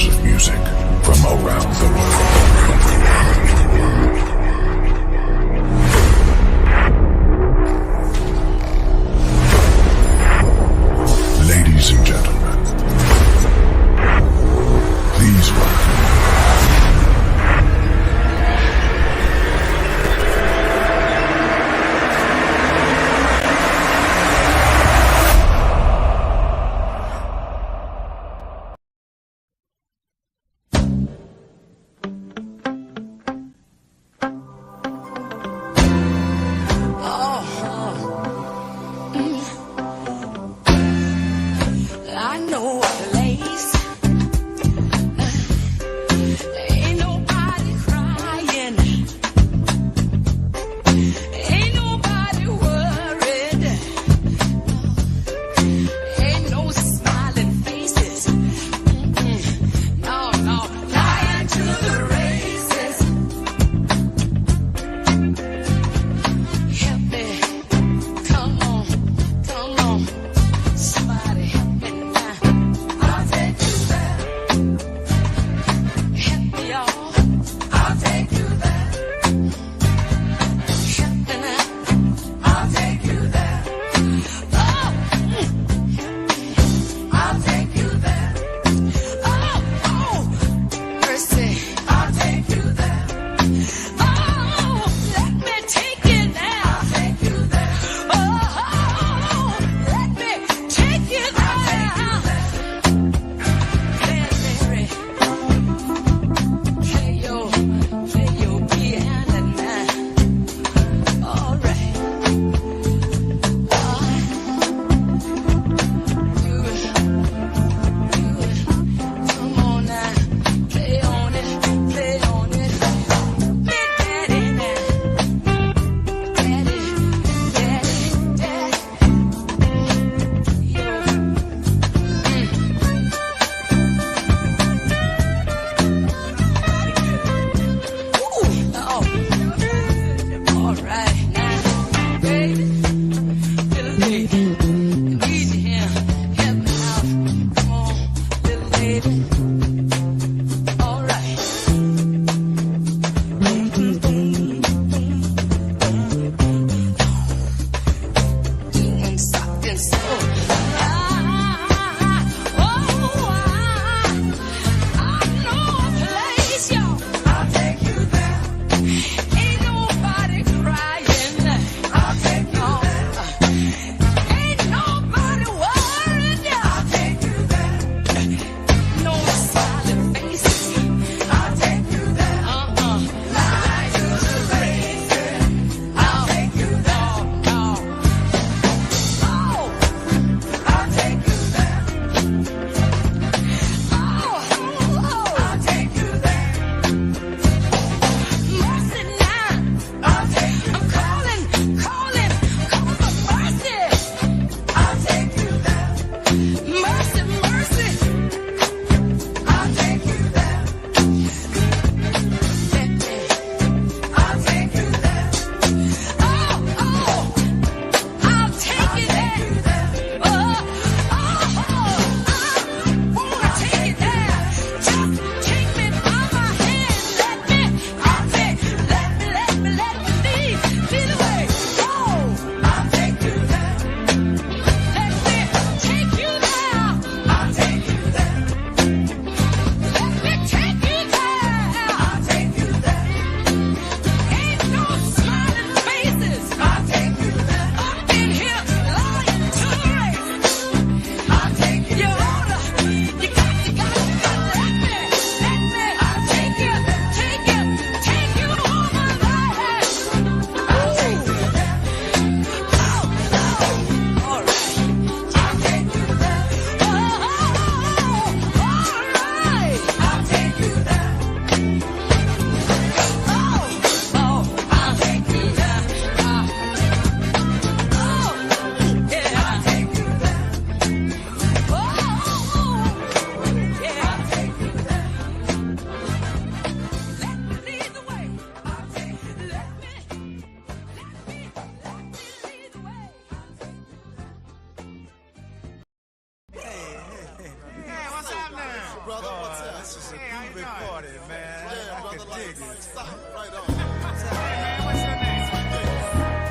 hours of music from around the world. Ladies and gentlemen, please welcome This is a groovy party, man. Yeah, I brother, can like, dig it. stop. Right on. Hey man, what's your name?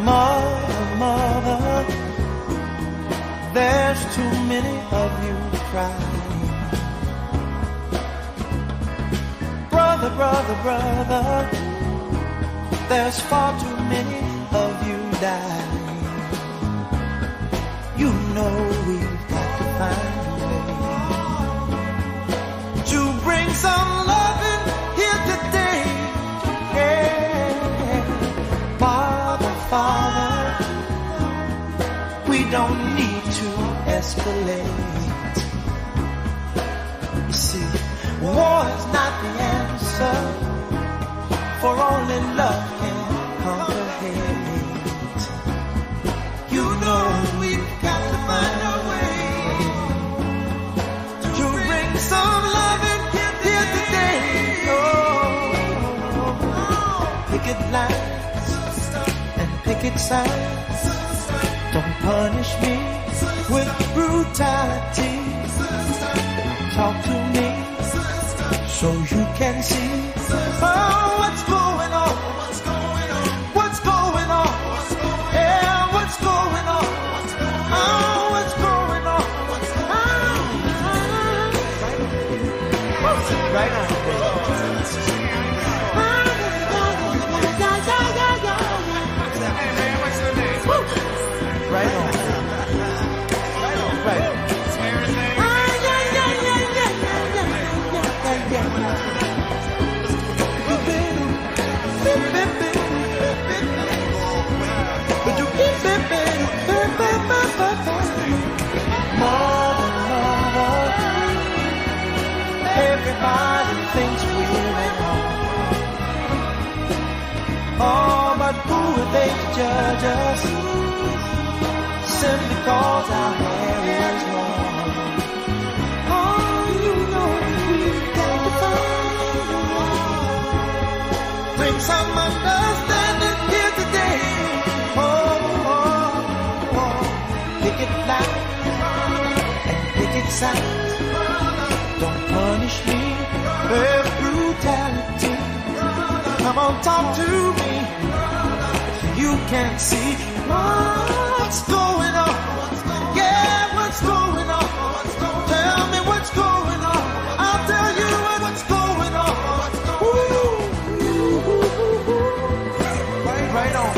Mother, mother, there's too many of you crying. Brother, brother, brother, there's far too many of you dying. You know we've got to find a way to bring some loving here today. Yeah. Father, Father, we don't need to escalate. You see, war is not the answer, for only love can conquer hate. You know we've got to find a way to bring some loving here today. Oh, picket lines and picket signs, don't punish me with brutality. Talk to me so you can see, oh, what's going on, what's going on, what's going on, yeah, what's going on, oh, what's going on, right on, Hey man, what's your name? right on, right on. Everybody thinks we're at home. Oh, but who are they to judge us? Simply cause our hair is long. Oh, you know we've got to find a way. Bring some understanding here today. Oh, oh, oh. Picket lines and picket signs, don't punish me with brutality. Come on, talk to me so you can see what's going on. Yeah, what's going on? Tell me what's going on. I'll tell you what's going on. Right on,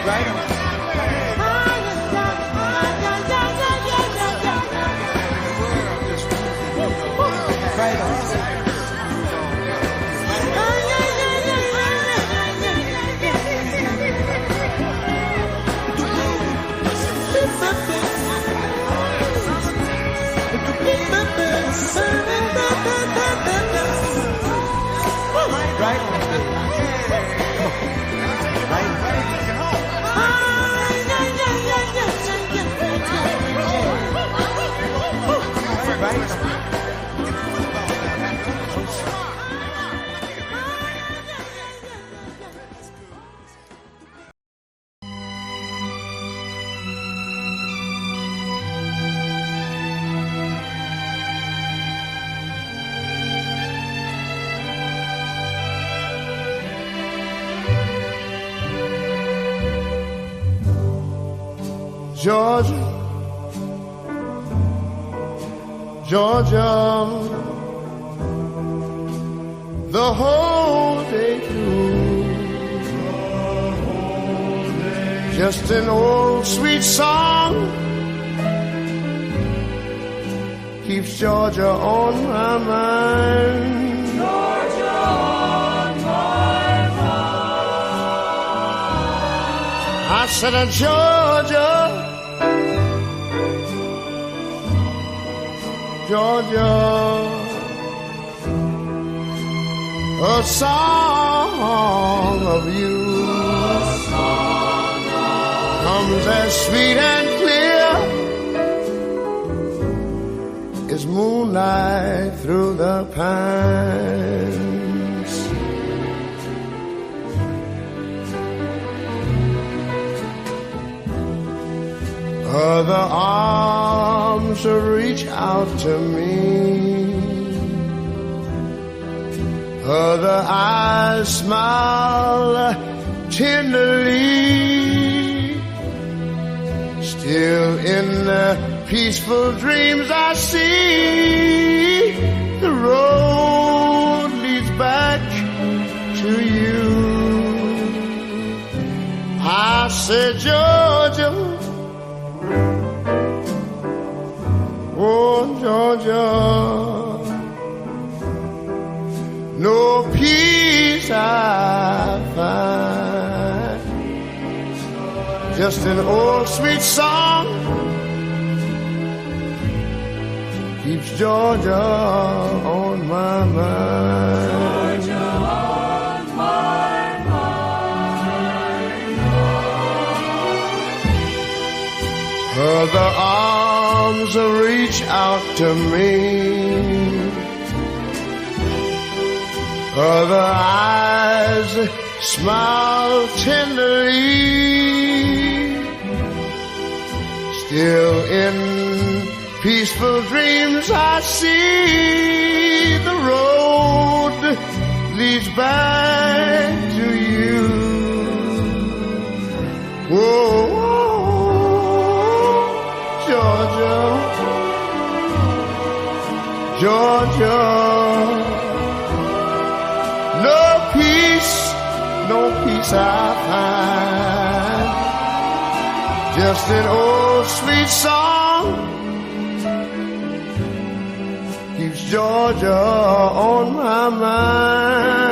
right on. Right on. Right on. Georgia, Georgia, the whole day through, just an old sweet song keeps Georgia on my mind. Georgia on my mind. I said, Georgia, Georgia, a song of you comes as sweet and clear as moonlight through the pines. Other arms reach out to me. Other eyes smile tenderly. Still in the peaceful dreams I see, the road leads back to you. I said, Georgia, oh Georgia, no peace I find, just an old sweet song keeps Georgia on my mind. Georgia on my mind. Other arms reach out to me. Other eyes smile tenderly. Still in peaceful dreams I see, the road leads back to you. Whoa, Georgia, Georgia, no peace I find, just an old sweet song keeps Georgia on my mind.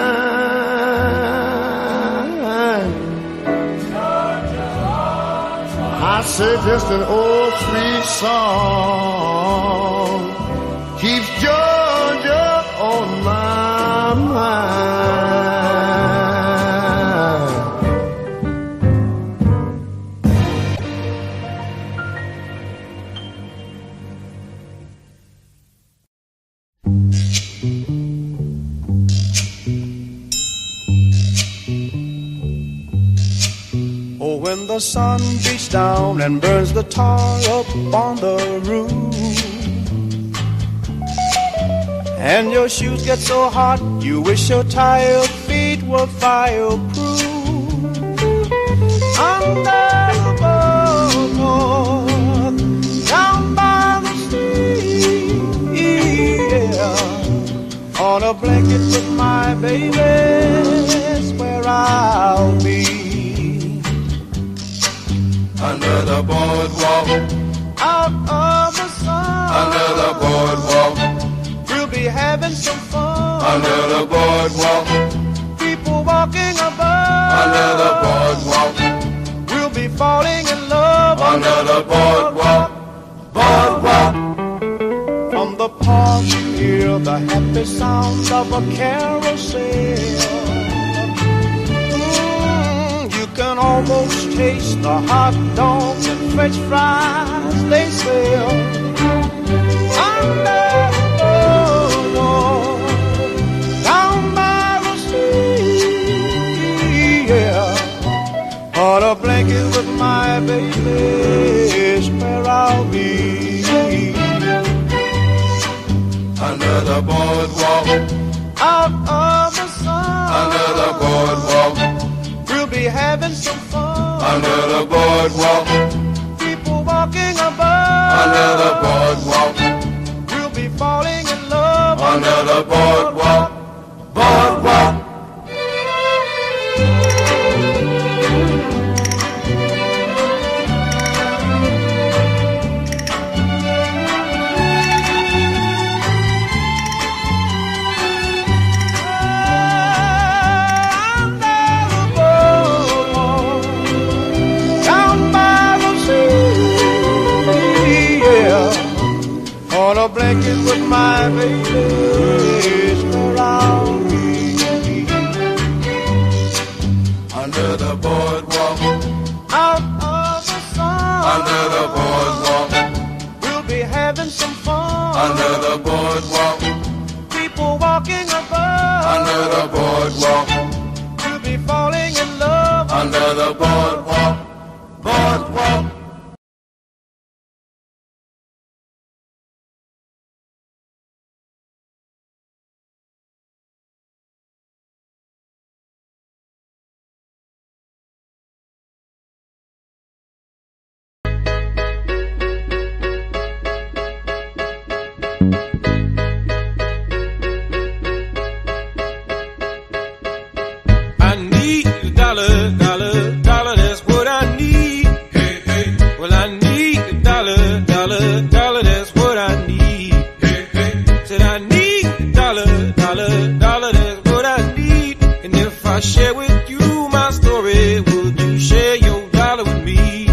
I said just an old sweet song keeps Georgia on my mind. When the sun beats down and burns the tar up on the roof, and your shoes get so hot you wish your tired feet were fireproof. Under the boardwalk, down by the sea, yeah, on a blanket with my baby, that's where I'll be. Under the boardwalk, out of the sun, under the boardwalk, we'll be having some fun. Under the boardwalk, people walking above. Under the boardwalk, we'll be falling in love. Under the boardwalk, boardwalk. From the park you hear the happy sound of a carousel. You can almost taste the hot dogs and French fries they sell. Under the boardwalk, down by the sea, yeah, on a blanket with my baby is where I'll be. Under the boardwalk, out of the sun, under the boardwalk, we'll be having some fun. Under the boardwalk, people walking above. Under the boardwalk, we'll be falling in love. Under the boardwalk, boardwalk. On a blanket with my baby is where I'll be. Under the boardwalk, Out of the sun, under the boardwalk, we'll be having some fun. under the boardwalk, people walking above. under the boardwalk, we'll be falling in love. under the boardwalk, boardwalk. share with you my story, would you share your dollar with me?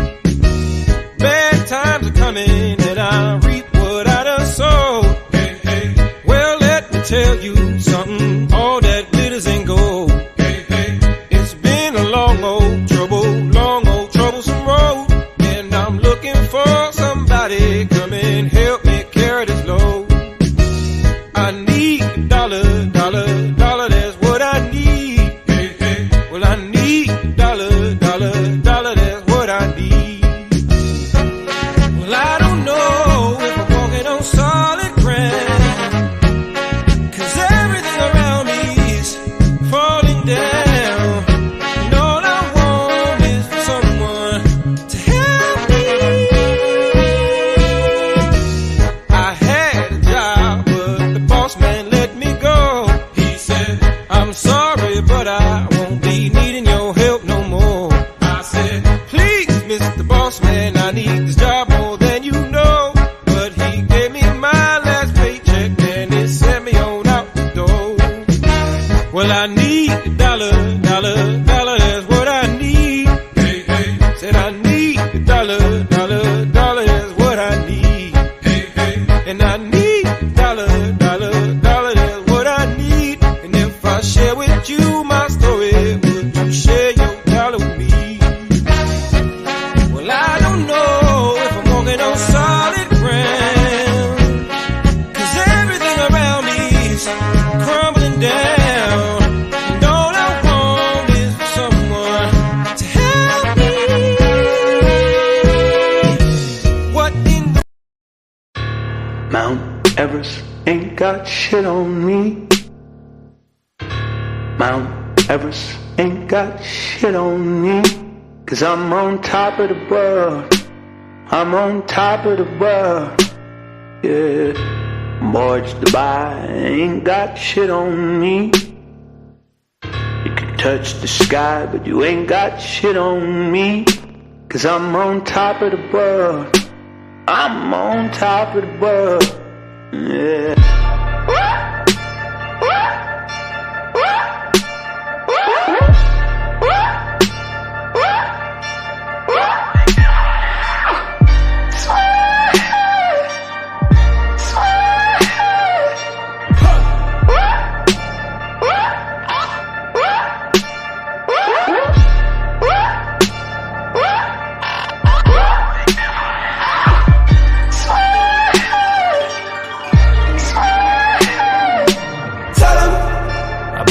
Bad times are coming and I reap what I done sowed. Hey, hey. Well, let me tell you something, all that glitters ain't gold. Hey, hey. It's been a long old troublesome road, and I'm looking for somebody come and help me carry this load. I need a dollar, that's what I need. Hey, hey. Well, I need a dollar, that's what I need. Well, I don't know if I'm walking on solid ground, 'cause everything around me is falling down. And all I want is for someone to help me. I had a job, but the boss man let me go. He said, I'm sorry, but I won't be needing your help no more. I said, please, Mr. Boss Man, I need this job more than you know. But he gave me my last paycheck and it sent me on out the door. Well, I need a dollar, that's what I need. Hey, hey. Said I need a dollar, that's what I need. Hey, hey. And I need a dollar, that's what I need. And if I share with you my story, would you share your dollar with me? Well, I don't know if I'm walking on solid ground, 'cause everything around me is crumbling down. And all I want is for someone to help me. What in the Mount Everest ain't got shit on me. Mount Everest ain't got shit on me. 'Cause I'm on top of the world. I'm on top of the world. Yeah. Mortgage Dubai ain't got shit on me. You can touch the sky, but you ain't got shit on me. 'Cause I'm on top of the world. I'm on top of the world. Yeah.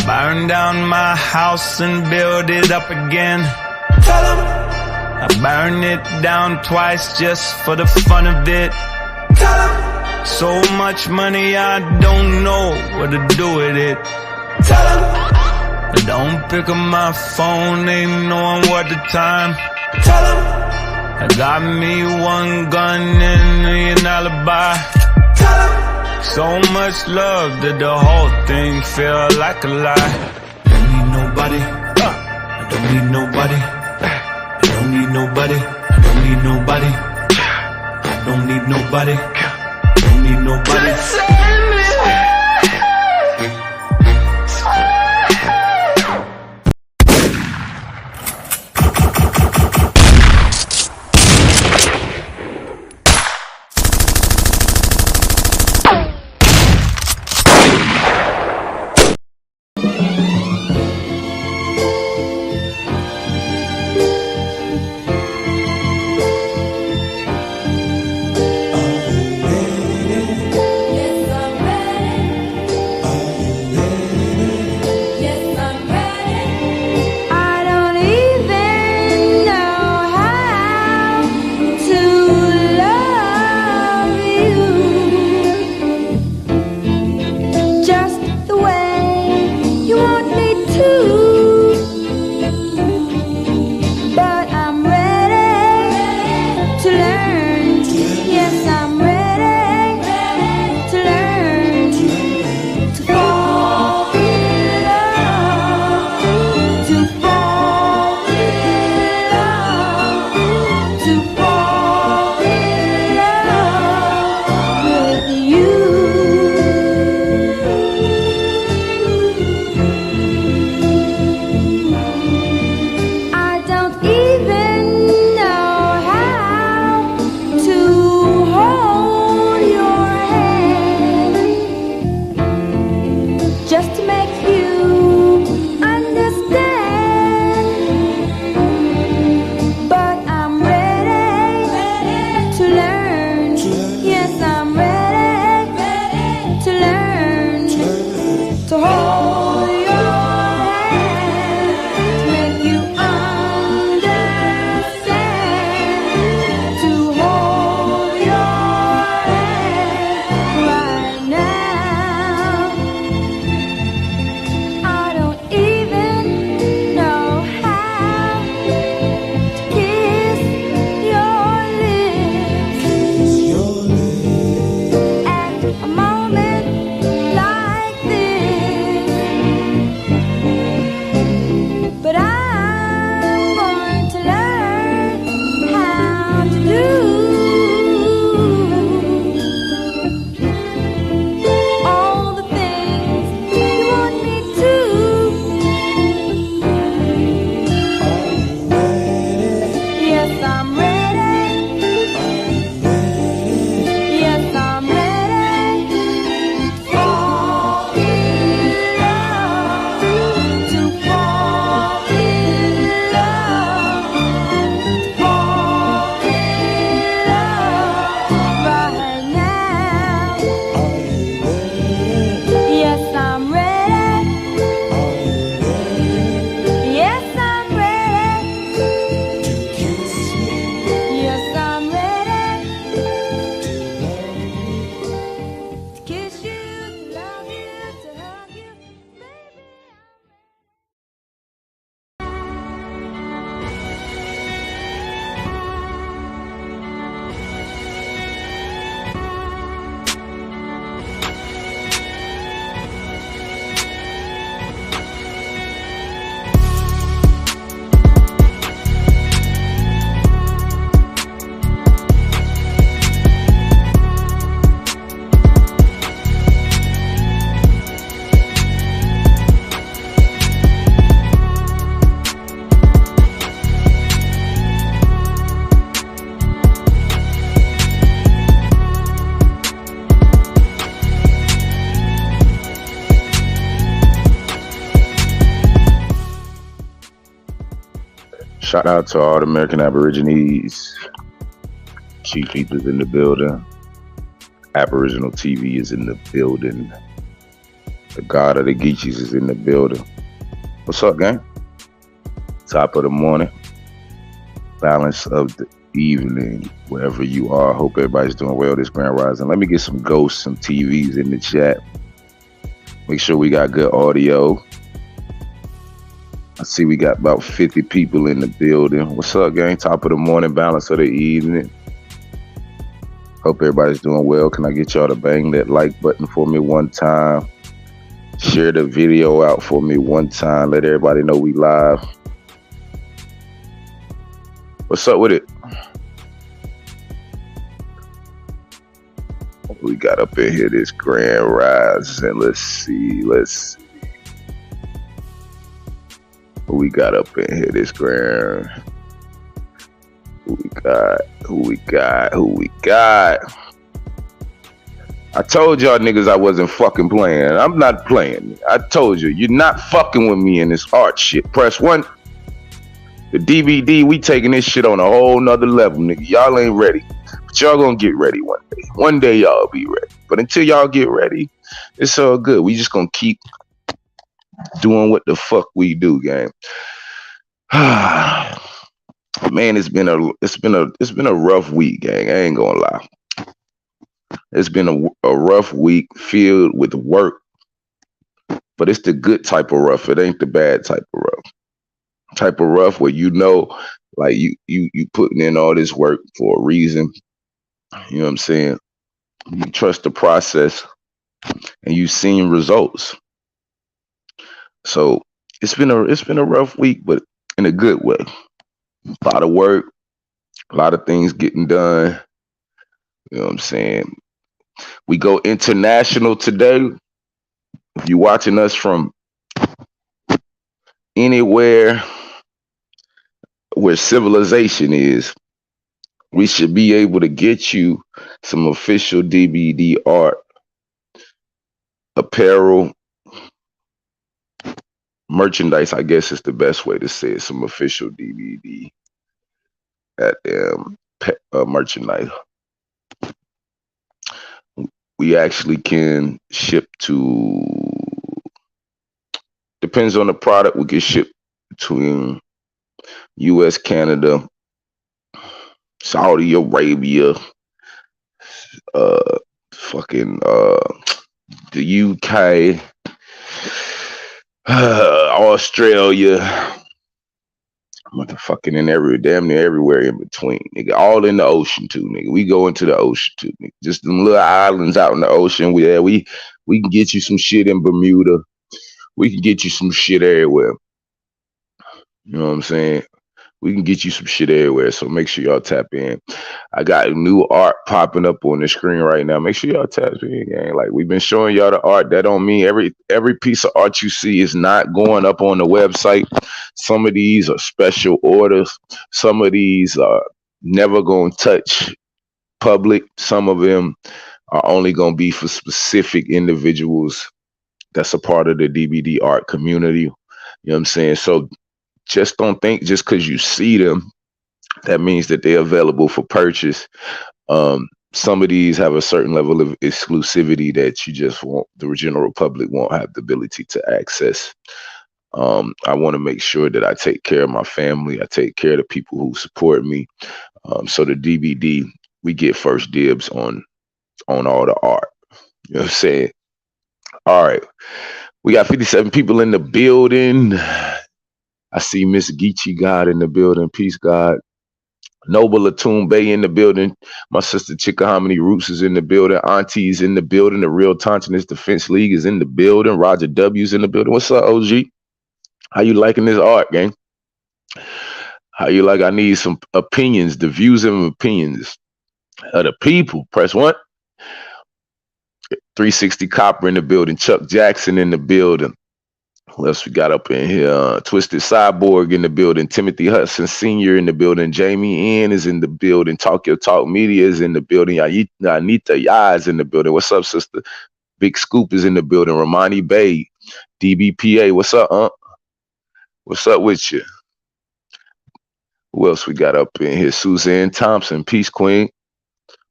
burn down my house and build it up again? Tell 'em I burn it down twice just for the fun of it. Tell 'em so much money I don't know what to do with it. Tell 'em I don't pick up my phone, ain't knowing what the time. Tell 'em I got me one gun and an alibi. Tell 'em so much love that the whole thing feel like a lie. I don't need nobody. I don't need nobody. I don't need nobody. I don't need nobody. I don't need nobody. I don't need nobody. Yes, Shout out to all the American Aborigines. Chief is in the building. Aboriginal TV is in the building. The God of the Geechees is in the building. What's up, gang? Top of the morning. Balance of the evening. Wherever you are. Hope everybody's doing well this Grand Rising. Let me get some ghosts, some TVs in the chat. Make sure we got good audio. I see we got about 50 people in the building. What's up, gang? Top of the morning, balance of the evening. Hope everybody's doing well. Can I get y'all to bang that like button for me one time? Share the video out for me one time. Let everybody know we live. What's up with it? We got up in here this Grand Rising. Let's see. We got up in here this Grand. Who we got? I told y'all niggas I wasn't fucking playing. I'm not playing. I told you, you're not fucking with me in this art shit. Press 1. The DVD, we taking this shit on a whole nother level, nigga. Y'all ain't ready. But y'all gonna get ready one day. One day y'all be ready. But until y'all get ready, it's all good. We just gonna keep doing what the fuck we do, gang. Man, it's been a rough week, gang. I ain't gonna lie. It's been a rough week filled with work, but it's the good type of rough. It ain't the bad type of rough. Type of rough where you know, like you putting in all this work for a reason. You know what I'm saying? You trust the process, and you seen results. So it's been a rough week, but in a good way. A lot of work, a lot of things getting done. You know what I'm saying? We go international today. If you're watching us from anywhere where civilization is, we should be able to get you some official DVD art, apparel, merchandise, I guess is the best way to say it. Some official DVD merchandise. We actually can ship to, depends on the product, we can ship between US, Canada, Saudi Arabia, the UK, Australia, motherfucking damn near everywhere in between, nigga. All in the ocean too, nigga. We go into the ocean too, nigga. Just them little islands out in the ocean. We can get you some shit in Bermuda. We can get you some shit everywhere. You know what I'm saying? We can get you some shit everywhere. So make sure y'all tap in. I got new art popping up on the screen right now. Make sure y'all tap in, gang. Like, we've been showing y'all the art. That don't mean every piece of art you see is not going up on the website. Some of these are special orders. Some of these are never going to touch public. Some of them are only going to be for specific individuals that's a part of the DVD art community. You know what I'm saying? So just don't think just because you see them, that means that they're available for purchase. Some of these have a certain level of exclusivity that you just won't, the general public won't have the ability to access. I want to make sure that I take care of my family. I take care of the people who support me. So the DVD, we get first dibs on all the art. You know what I'm saying? All right. We got 57 people in the building. I see Miss Geechee God in the building. Peace, God. Noble Atum Bay in the building. My sister Chickahominy Roots is in the building. Auntie's in the building. The Real Tontonist Defense League is in the building. Roger W's in the building. What's up, OG? How you liking this art, gang? How you like? I need some opinions, the views and opinions of the people. Press 1. 360 Copper in the building. Chuck Jackson in the building. What else we got up in here? Twisted Cyborg in the building. Timothy Hudson Sr. in the building. Jamie N is in the building. Talk Your Talk Media is in the building. Anita Ya is in the building. What's up, sister? Big Scoop is in the building. Romani Bay. DBPA. What's up, What's up with you? Who else we got up in here? Suzanne Thompson, Peace Queen.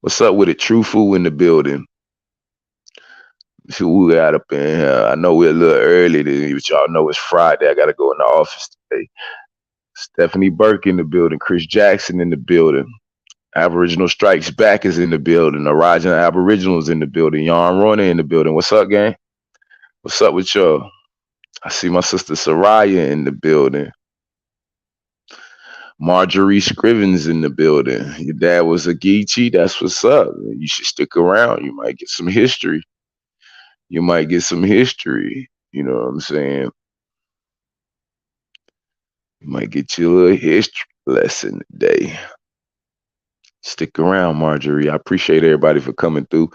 What's up with it? True Fool in the building. See who we got up in here. I know we're a little early today, but y'all know it's Friday. I got to go in the office today. Stephanie Burke in the building. Chris Jackson in the building. Aboriginal Strikes Back is in the building. The Rising Aboriginal is in the building. Yarn Rona in the building. What's up, gang? What's up with y'all? I see my sister Soraya in the building. Marjorie Scrivens in the building. Your dad was a Geechee. That's what's up. You should stick around. You might get some history. You might get some history. You know what I'm saying? You might get you a little history lesson today. Stick around, Marjorie. I appreciate everybody for coming through.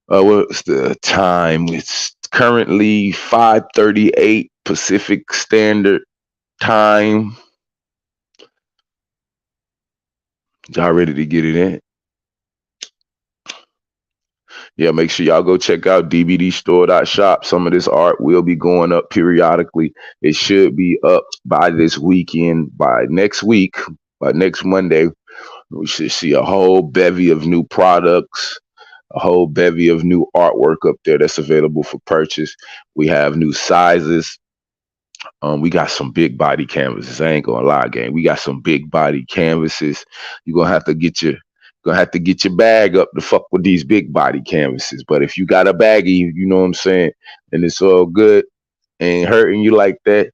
What's the time? It's currently 5:38 Pacific Standard Time. Y'all ready to get it in? Yeah, make sure y'all go check out dbdstore.shop. Some of this art will be going up periodically. It should be up by this weekend. By next week, by next Monday, we should see a whole bevy of new products, a whole bevy of new artwork up there that's available for purchase. We have new sizes. We got some big body canvases. I ain't gonna lie, gang. We got some big body canvases. You're gonna have to get your bag up to fuck with these big body canvases. But if you got a baggie, you know what I'm saying, and it's all good, ain't hurting you like that,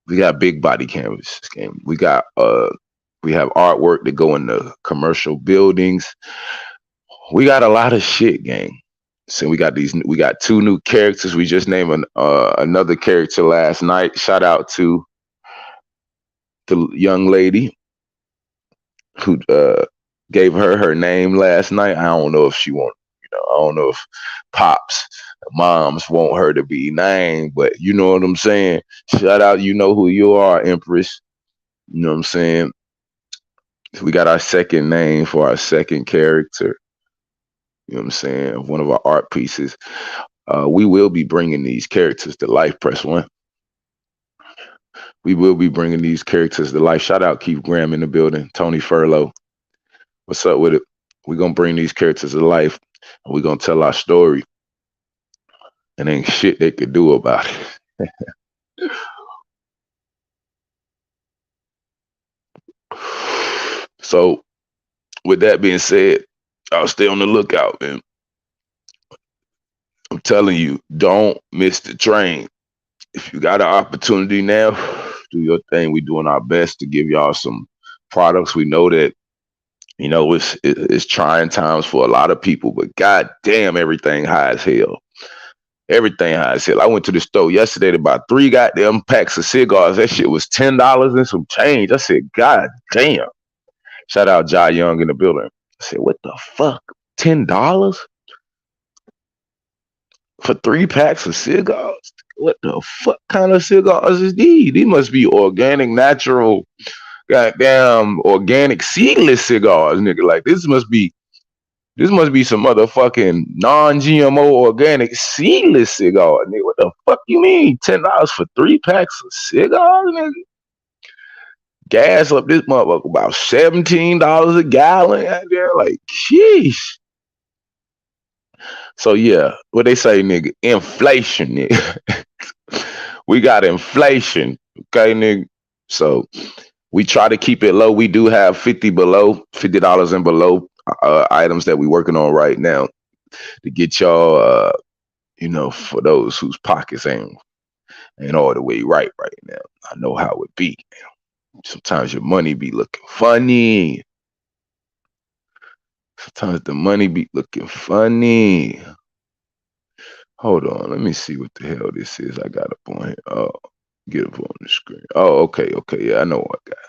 we got big body canvases, gang. We have artwork that go in the commercial buildings. We got a lot of shit, gang. So we got two new characters. We just named another character last night. Shout out to the young lady who gave her name last night. I don't know if she want, I don't know if pops, moms want her to be named, but you know what I'm saying. Shout out, you know who you are, Empress. You know what I'm saying. We got our second name for our second character. You know what I'm saying? One of our art pieces. We will be bringing these characters to life. Press 1. We will be bringing these characters to life. Shout out Keith Graham in the building. Tony Furlow. What's up with it? We're going to bring these characters to life. And we're going to tell our story. And ain't shit they could do about it. So, with that being said, I'll stay on the lookout, man. I'm telling you, don't miss the train. If you got an opportunity now, do your thing. We're doing our best to give y'all some products. We know that, it's trying times for a lot of people, but goddamn, everything high as hell. Everything high as hell. I went to the store yesterday to buy 3 goddamn packs of cigars. That shit was $10 and some change. I said, God damn. Shout out Jai Young in the building. I said, what the fuck? $10 for 3 packs of cigars? What the fuck kind of cigars is these? These must be organic, natural, goddamn organic seedless cigars, nigga. Like this must be some motherfucking non-GMO organic seedless cigar, nigga. What the fuck you mean? $10 for 3 packs of cigars, nigga? Gas up this motherfucker about $17 a gallon. Like, sheesh. So yeah, what they say, nigga, inflation, nigga. We got inflation, okay, nigga. So we try to keep it low. We do have $50 and below items that we're working on right now to get y'all, for those whose pockets ain't all the way right now. I know how it be. Sometimes your money be looking funny. Sometimes the money be looking funny. Hold on, let me see what the hell this is. I got up on here. Oh, get up on the screen. Oh, okay. Yeah, I know what I got.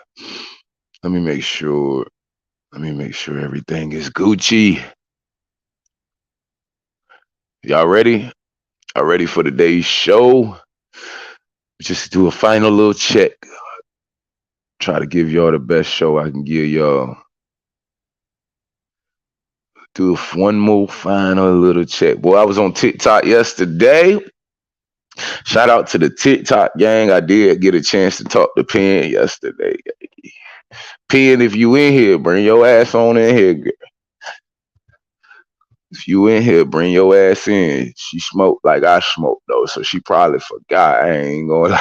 Let me make sure everything is Gucci. Y'all ready? Y'all ready for today's show? Just do a final little check. Try to give y'all the best show I can give y'all. Do one more final little check. Boy, I was on TikTok yesterday. Shout out to the TikTok gang. I did get a chance to talk to Penn yesterday. Pen, if you in here, bring your ass on in here, girl. If you in here, bring your ass in. She smoked like I smoked though, so she probably forgot. I ain't gonna lie.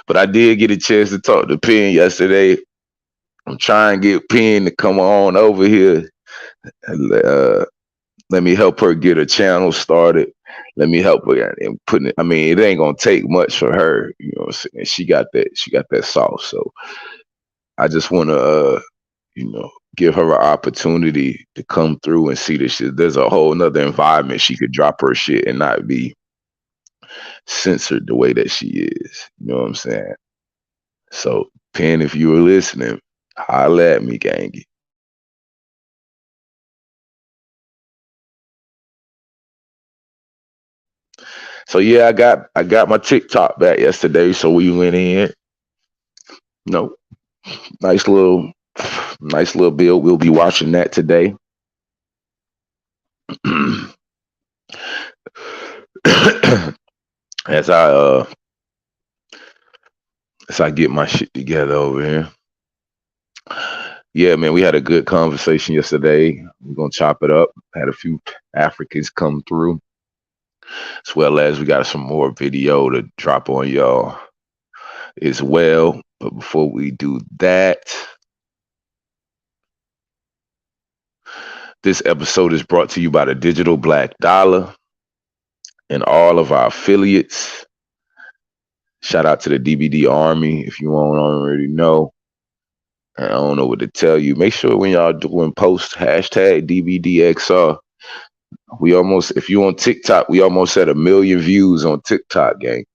But I did get a chance to talk to Pen yesterday. I'm trying to get Pen to come on over here. Let me help her get a channel started. Let me help her and putting it. I mean, it ain't gonna take much for her. You know what I'm saying? She got that sauce. So I just wanna give her an opportunity to come through and see this shit. There's a whole nother environment she could drop her shit and not be censored the way that she is. You know what I'm saying? So, Pen, if you were listening, holla at me, gangy. So yeah, I got my TikTok back yesterday, so we went in. Nice little build. We'll be watching that today. as I get my shit together over here. Yeah, man, we had a good conversation yesterday. We're gonna chop it up. Had a few Africans come through, as well as we got some more video to drop on y'all as well. But before we do that, this episode is brought to you by the Digital Black Dollar and all of our affiliates. Shout out to the DVD Army, if you don't already know. I don't know what to tell you. Make sure when y'all doing post hashtag DVDXR. If you on TikTok, we almost at 1 million views on TikTok, gang.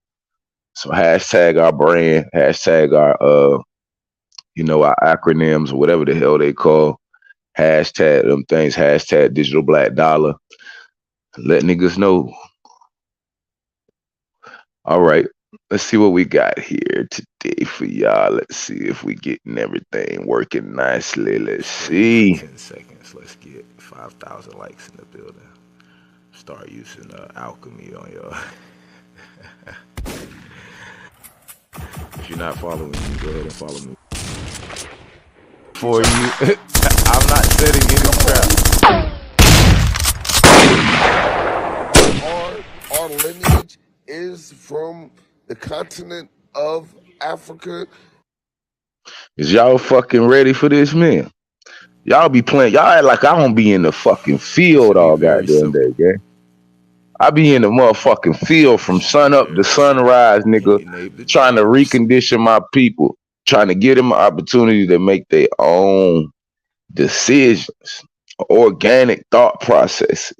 So hashtag our brand, hashtag our our acronyms or whatever the hell they call. Hashtag them things, hashtag Digital Black Dollar. Let niggas know. All right. Let's see what we got here today for y'all. Let's see if we getting everything working nicely. Let's see. 10 seconds. Let's get 5,000 likes in the building. Start using alchemy on y'all. If you're not following me, go ahead and follow me. For you, I'm not setting any traps. Our lineage is from the continent of Africa. Is y'all fucking ready for this, man? Y'all be playing. Y'all act like I don't be in the fucking field all goddamn day, gang. I be in the motherfucking field from sun up to sunrise, nigga, trying to recondition my people, trying to get them an opportunity to make their own decisions, organic thought process.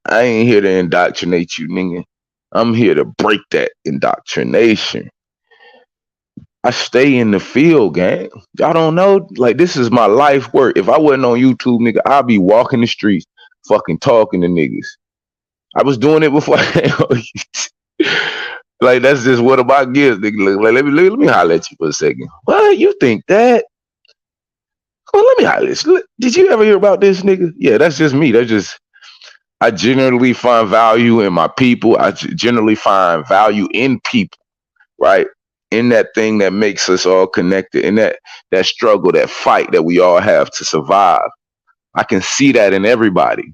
I ain't here to indoctrinate you, nigga. I'm here to break that indoctrination. I stay in the field, gang. Y'all don't know, like, this is my life work. If I wasn't on YouTube, nigga, I'd be walking the streets, fucking talking to niggas. I was doing it before. Like, that's just what about gifts, nigga. Like, let me holler at you for a second. What, you think that? Well, let me holler at you. Did you ever hear about this, nigga? Yeah, that's just me. I generally find value in my people. I generally find value in people, right? In that thing that makes us all connected, in that struggle, that fight that we all have to survive. I can see that in everybody.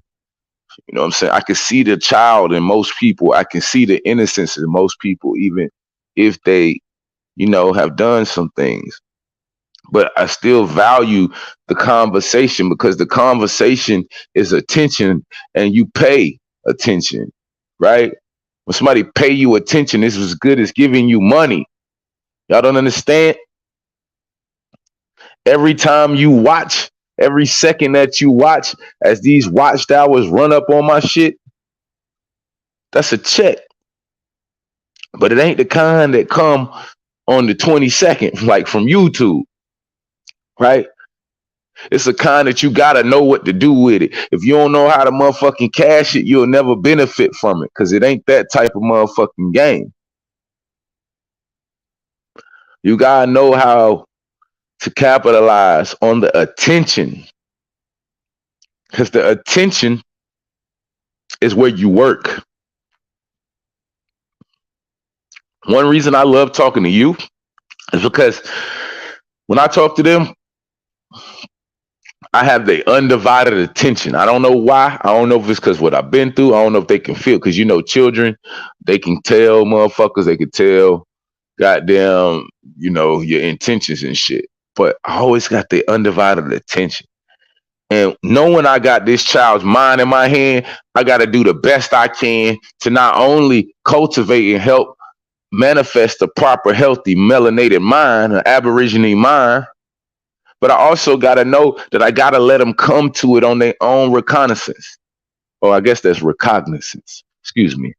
You know what I'm saying? I can see the child in most people. I can see the innocence in most people, even if they, have done some things. But I still value the conversation because the conversation is attention and you pay attention, right? When somebody pay you attention, it's as good as giving you money. Y'all don't understand? Every time you watch, every second that you watch, as these watchtowers run up on my shit, that's a check. But it ain't the kind that come on the 22nd, like from YouTube, right? It's a kind that you gotta know what to do with it. If you don't know how to motherfucking cash it, you'll never benefit from it because it ain't that type of motherfucking game. You gotta know how to capitalize on the attention because the attention is where you work. One reason I love talking to you is because When I talk to them, I have their undivided attention. I don't know why. I don't know if it's because what I've been through. I don't know if they can feel. Because you know, children, they can tell motherfuckers. They can tell, goddamn, you know, your intentions and shit. But I always got their undivided attention. And knowing I got this child's mind in my hand, I got to do the best I can to not only cultivate and help manifest a proper, healthy, melanated mind, an Aborigine mind, but I also got to know that I got to let them come to it on their own reconnaissance. Or I guess that's recognizance. Excuse me.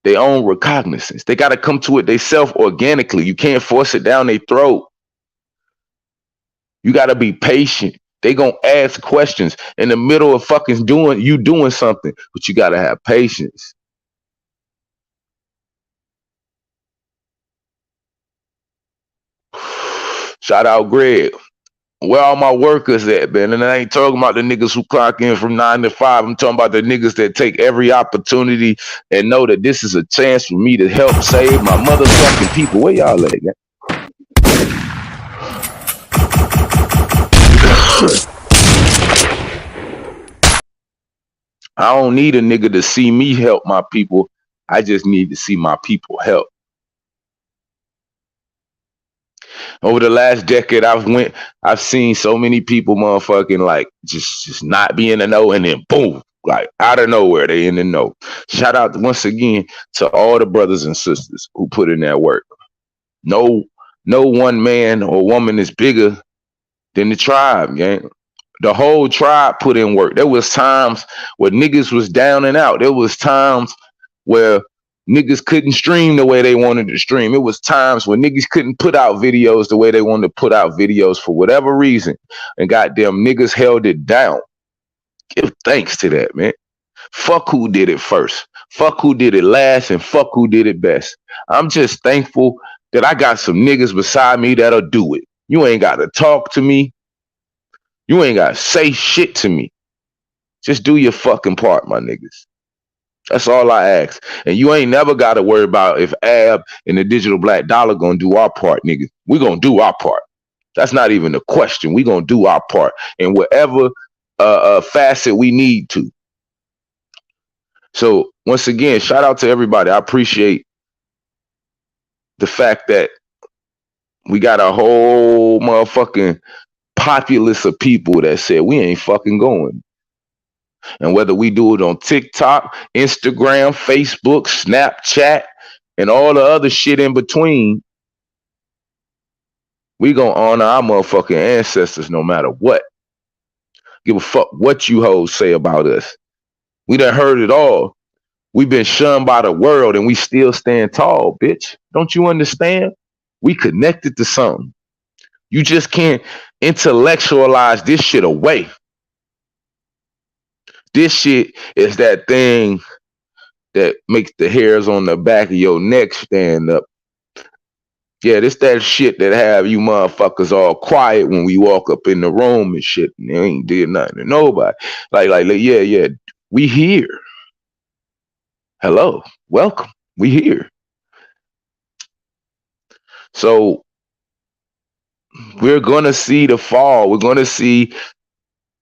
Their own recognizance. They got to come to it themselves organically. You can't force it down their throat. You got to be patient. They gonna ask questions in the middle of fucking doing something, but you got to have patience. Shout out Greg. Where all my workers at, man? And I ain't talking about the niggas who clock in from 9 to 5. I'm talking about the niggas that take every opportunity and know that this is a chance for me to help save my motherfucking people. Where y'all at, man? I don't need a nigga to see me help my people. I just need to see my people help. Over the last decade, I've seen so many people motherfucking like just not be in the know, and then boom, like out of nowhere, they in the know. Shout out once again to all the brothers and sisters who put in that work. No one man or woman is bigger than the tribe, gang. The whole tribe put in work. There was times where niggas was down and out. There was times where niggas couldn't stream the way they wanted to stream. It was times when niggas couldn't put out videos the way they wanted to put out videos for whatever reason. And goddamn niggas held it down. Give thanks to that, man. Fuck who did it first. Fuck who did it last, and fuck who did it best. I'm just thankful that I got some niggas beside me that'll do it. You ain't got to talk to me. You ain't got to say shit to me. Just do your fucking part, my niggas. That's all I ask. And you ain't never got to worry about if Ab and the Digital Black Dollar gonna do our part, niggas. We gonna do our part. That's not even a question. We gonna do our part in whatever facet we need to. So once again, shout out to everybody. I appreciate the fact that we got a whole motherfucking populace of people that said we ain't fucking going. And whether we do it on TikTok, Instagram, Facebook, Snapchat, and all the other shit in between, we gonna honor our motherfucking ancestors no matter what. Give a fuck what you hoes say about us. We done heard it all. We've been shunned by the world and we still stand tall, bitch. Don't you understand? We connected to something. You just can't intellectualize this shit away. This shit is that thing that makes the hairs on the back of your neck stand up. Yeah, this that shit that have you motherfuckers all quiet when we walk up in the room and shit. And they ain't did nothing to nobody. Like, yeah, we here. Hello, welcome. We here. So we're gonna see the fall. We're gonna see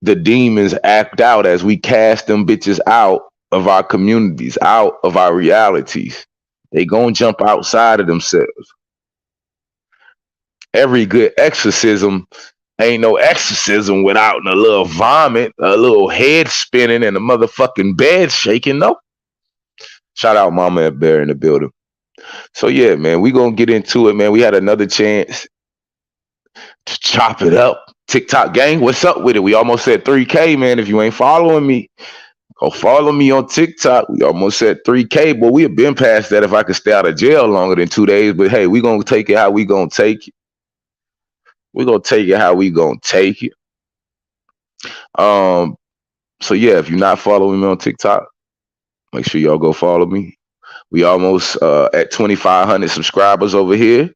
the demons act out as we cast them bitches out of our communities, out of our realities. They gonna jump outside of themselves. Every good exorcism ain't no exorcism without a little vomit, a little head spinning, and a motherfucking bed shaking. No. Shout out Mama and Bear in the building. So yeah, man, we gonna get into it, man. We had another chance to chop it up. TikTok gang, what's up with it? We almost at 3K, man. If you ain't following me, go follow me on TikTok. We almost at 3K, but we have been past that if I could stay out of jail longer than 2 days. But hey, we gonna take it how we gonna take it. We're gonna take it how we gonna take it. So yeah, if you're not following me on TikTok, make sure y'all go follow me. We almost at 2,500 subscribers over here,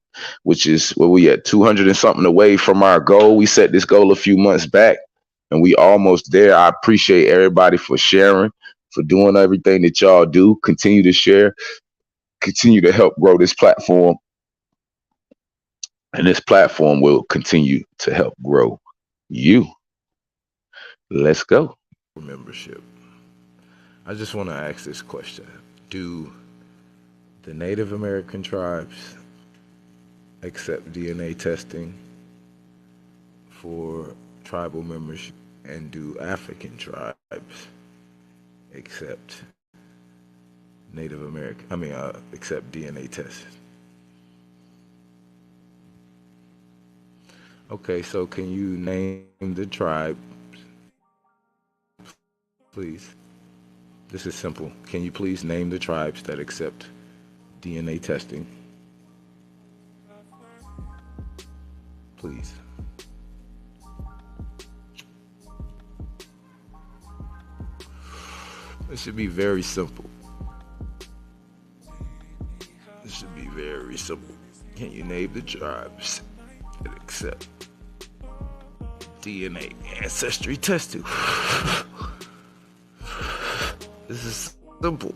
which is where we at 200 and something away from our goal. We set this goal a few months back, and we almost there. I appreciate everybody for sharing, for doing everything that y'all do. Continue to share, continue to help grow this platform. And this platform will continue to help grow you. Let's go. Membership. I just want to ask this question. Do the Native American tribes accept DNA testing for tribal membership? And do African tribes accept accept DNA tests? Okay, so can you name the tribe, please? This is simple. Can you please name the tribes that accept DNA testing? Please. It should be very simple. It should be very simple. Can you name the tribes that accept DNA ancestry testing? This is simple.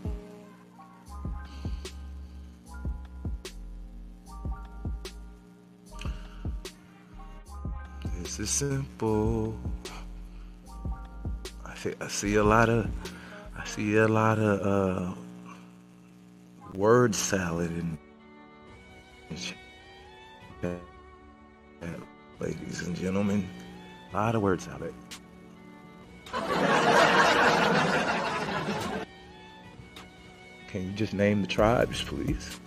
This is simple. I see a lot of word salad and ladies and gentlemen, a lot of word salad. Can you just name the tribes, please?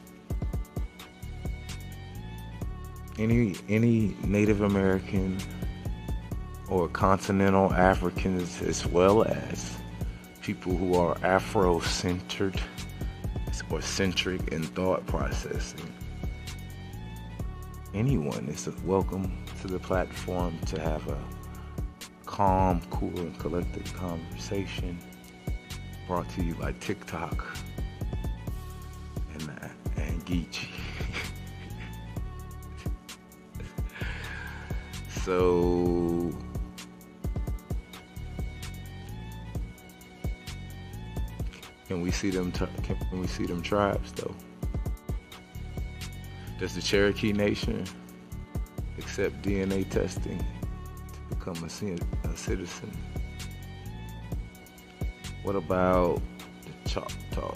Any Native American or continental Africans, as well as people who are Afro-centered or centric in thought processing. Anyone is welcome to the platform to have a calm, cool, and collected conversation brought to you by TikTok and Geechee. So can we see them tribes though? Does the Cherokee Nation accept DNA testing to become a citizen? What about the Choctaw?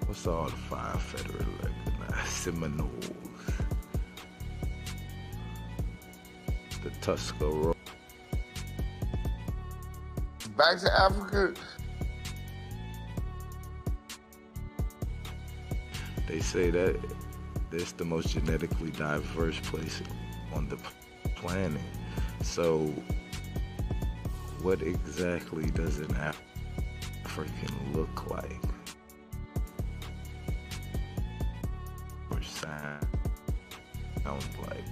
What's all the 5 federally recognized Seminoles? The Tuscarora. Back to Africa. They say that it's the most genetically diverse place on the planet. So, what exactly does an African look like? Or sound like?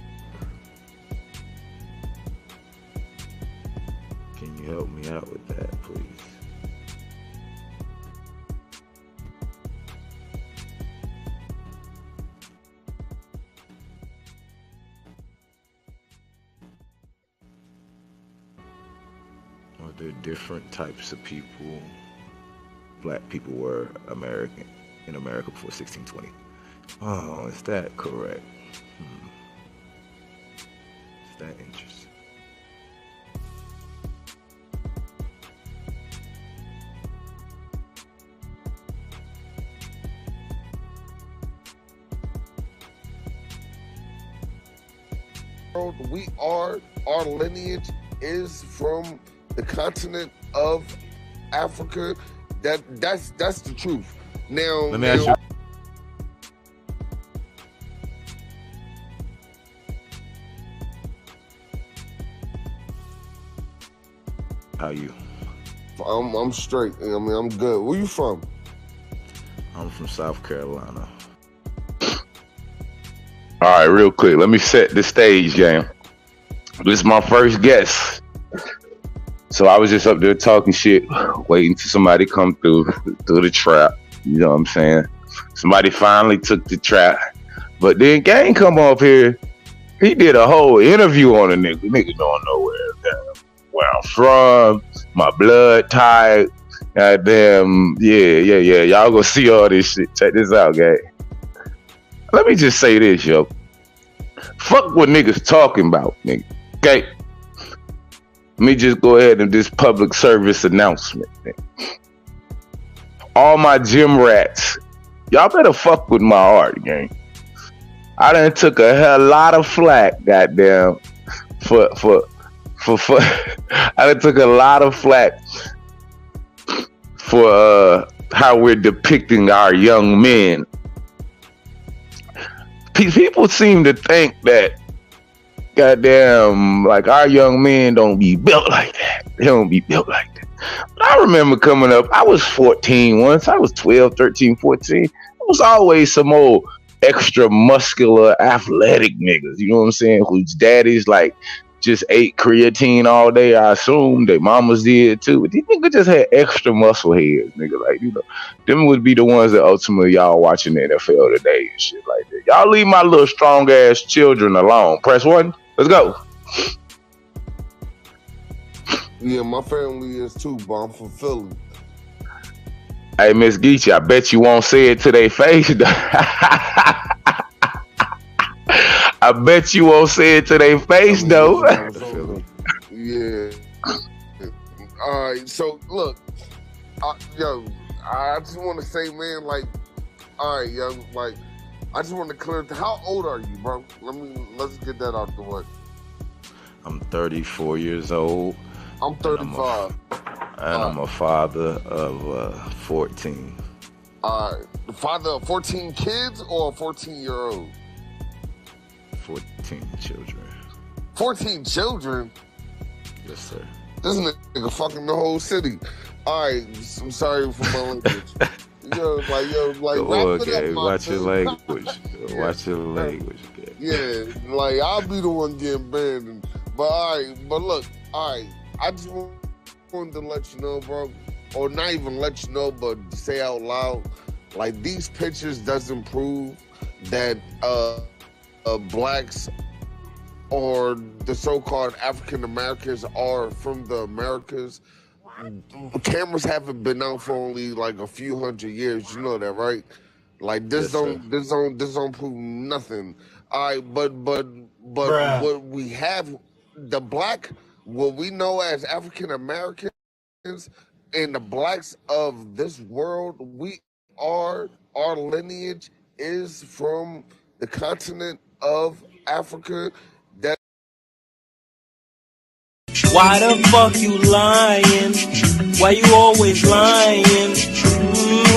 Can you help me out with that, please? Are there different types of people? Black people were in America before 1620. Oh, is that correct? Is that interesting? Our lineage is from the continent of Africa. That's the truth. Now, let me ask you. How you? I'm straight. I mean, I'm good. Where you from? I'm from South Carolina. All right, real quick. Let me set the stage, gang. This is my first guest. So I was just up there talking shit, waiting till somebody come through the trap. You know what I'm saying? Somebody finally took the trap. But then Gang come up here. He did a whole interview on a nigga. Nigga don't know where I'm from, my blood type, Goddamn, yeah. Y'all go see all this shit. Check this out, guys. Let me just say this, yo. Fuck what niggas talking about, nigga. Okay? Let me just go ahead and this public service announcement, nigga. All my gym rats, y'all better fuck with my art, gang. I done took a hell lot of flack, goddamn, for I done took a lot of flack for how we're depicting our young men. People seem to think that, goddamn, like our young men don't be built like that. They don't be built like that. But I remember coming up, I was 14 once. I was 12, 13, 14. I was always some old extra muscular, athletic niggas. You know what I'm saying? Whose daddies like just ate creatine all day. I assume their mamas did too. But these niggas just had extra muscle heads, nigga. Like, you know, them would be the ones that ultimately y'all watching the NFL today and shit like that. Y'all leave my little strong ass children alone. Press 1. Let's go. Yeah, my family is too, but I'm from Philly. Hey, Miss Geechee, I bet you won't say it to their face. I bet you won't say it to their face, though. Yeah. All right, so look, yo, I just want to say, man, like, all right, yo, like, I just want to clear. How old are you, bro? Let's get that out the way. I'm 34 years old. I'm 35. I'm a father of 14. The father of 14 kids or a 14-year-old? 14 children. 14 children? Yes, sir. This nigga fucking the whole city. All right, I'm sorry for my language. Yo, wrap it up, watch your language. Watch your language. Okay. Yeah, like I'll be the one getting banned. But all right, but look, all right. I just wanted to let you know, bro, or not even let you know, but say out loud, like these pictures doesn't prove that blacks or the so-called African Americans are from the Americas. Cameras haven't been out for only like a few hundred years. You know that, right? Like this don't prove nothing. All right, but what we have, the black, what we know as African Americans and the blacks of this world, our lineage is from the continent of Africa. That Why the fuck you lying? Why you always lying?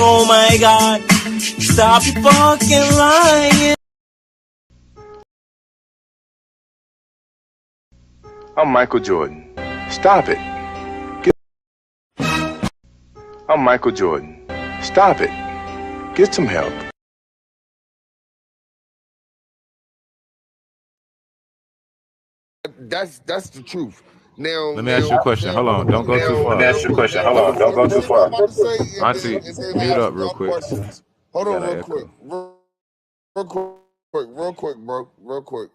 Oh my God, stop you fucking lying. I'm Michael Jordan. Stop it. I'm Michael Jordan. Stop it. Get some help. that's the truth. Now, Let me ask you a question. Hold on. Don't go too far. Let me ask you a question. Hold on. Don't go too far. Auntie, mute up real quick. Hold on real quick. Real quick, bro. Real quick.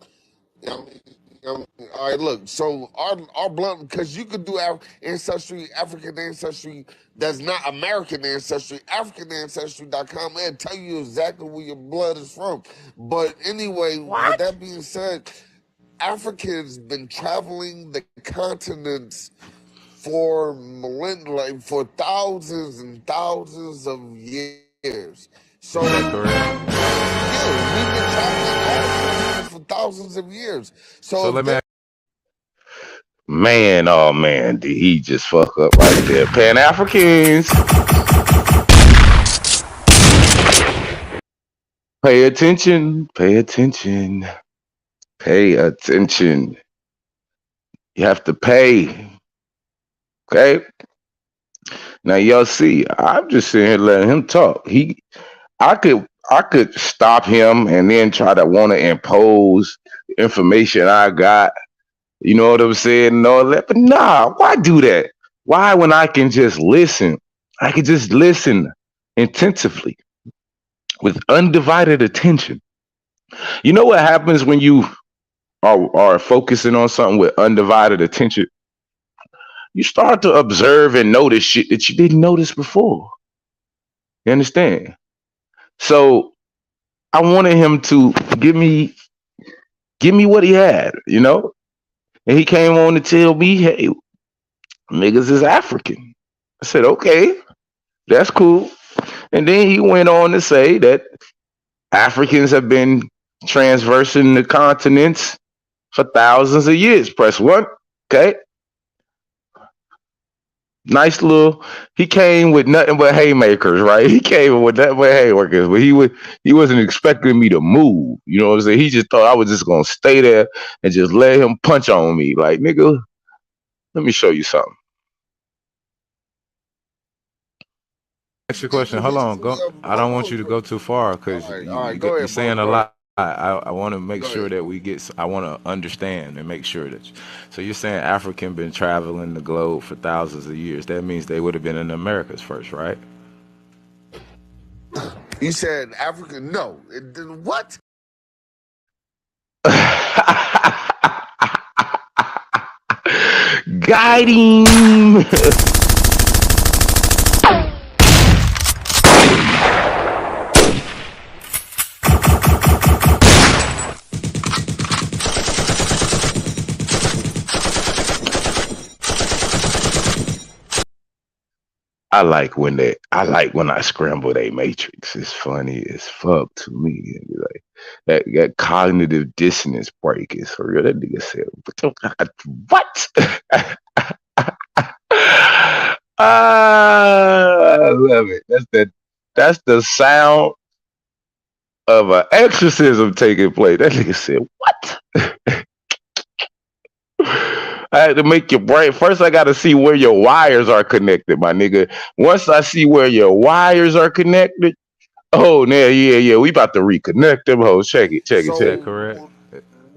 All right, look. So our blood, because you could do ancestry, African ancestry. That's not American ancestry. AfricanAncestry.com and tell you exactly where your blood is from. But anyway, with that being said, Africans been traveling the continents for millennia, for thousands and thousands of years. So Is that correct? yeah, we've been traveling for thousands of years. So let me ask Man, oh man, did he just fuck up right there? Pan-Africans. Pay attention. Pay attention. Pay attention. You have to pay. Okay? Now y'all see, I'm just sitting here letting him talk. I could stop him and then try to want to impose information I got. You know what I'm saying? And all that. But nah, why do that? Why when I can just listen? I can just listen intensively with undivided attention. You know what happens when you are focusing on something with undivided attention? you start to observe and notice shit that you didn't notice before. You understand? So I wanted him to give me what he had, you know? And he came on to tell me, hey, niggas is African. I said, okay, that's cool. And then he went on to say that Africans have been transversing the continents for thousands of years. Press one. Okay. Nice little. He came with nothing but haymakers, right? He came with nothing but haymakers, but he wasn't expecting me to move. You know what I'm saying? He just thought I was just gonna stay there and just let him punch on me. Like, nigga, let me show you something. Ask your question. Hold on. Go. I don't want you to go too far because All right, go you're ahead, bro. saying a Go ahead. lot. I want to make Go sure ahead. that we get. I want to understand and make sure that. So you're saying African been traveling the globe for thousands of years. That means they would have been in the Americas first, right? You said Africa? No. What? Guiding. I like when I scramble a matrix. It's funny as fuck to me. Like that cognitive dissonance break is for real. That nigga said, "What?" I love it. That's the sound of an exorcism taking place. That nigga said, "What?" I had to make your brain. First, I got to see where your wires are connected, my nigga. Once I see where your wires are connected, oh, yeah. We about to reconnect them hoes. Check it. Is that correct?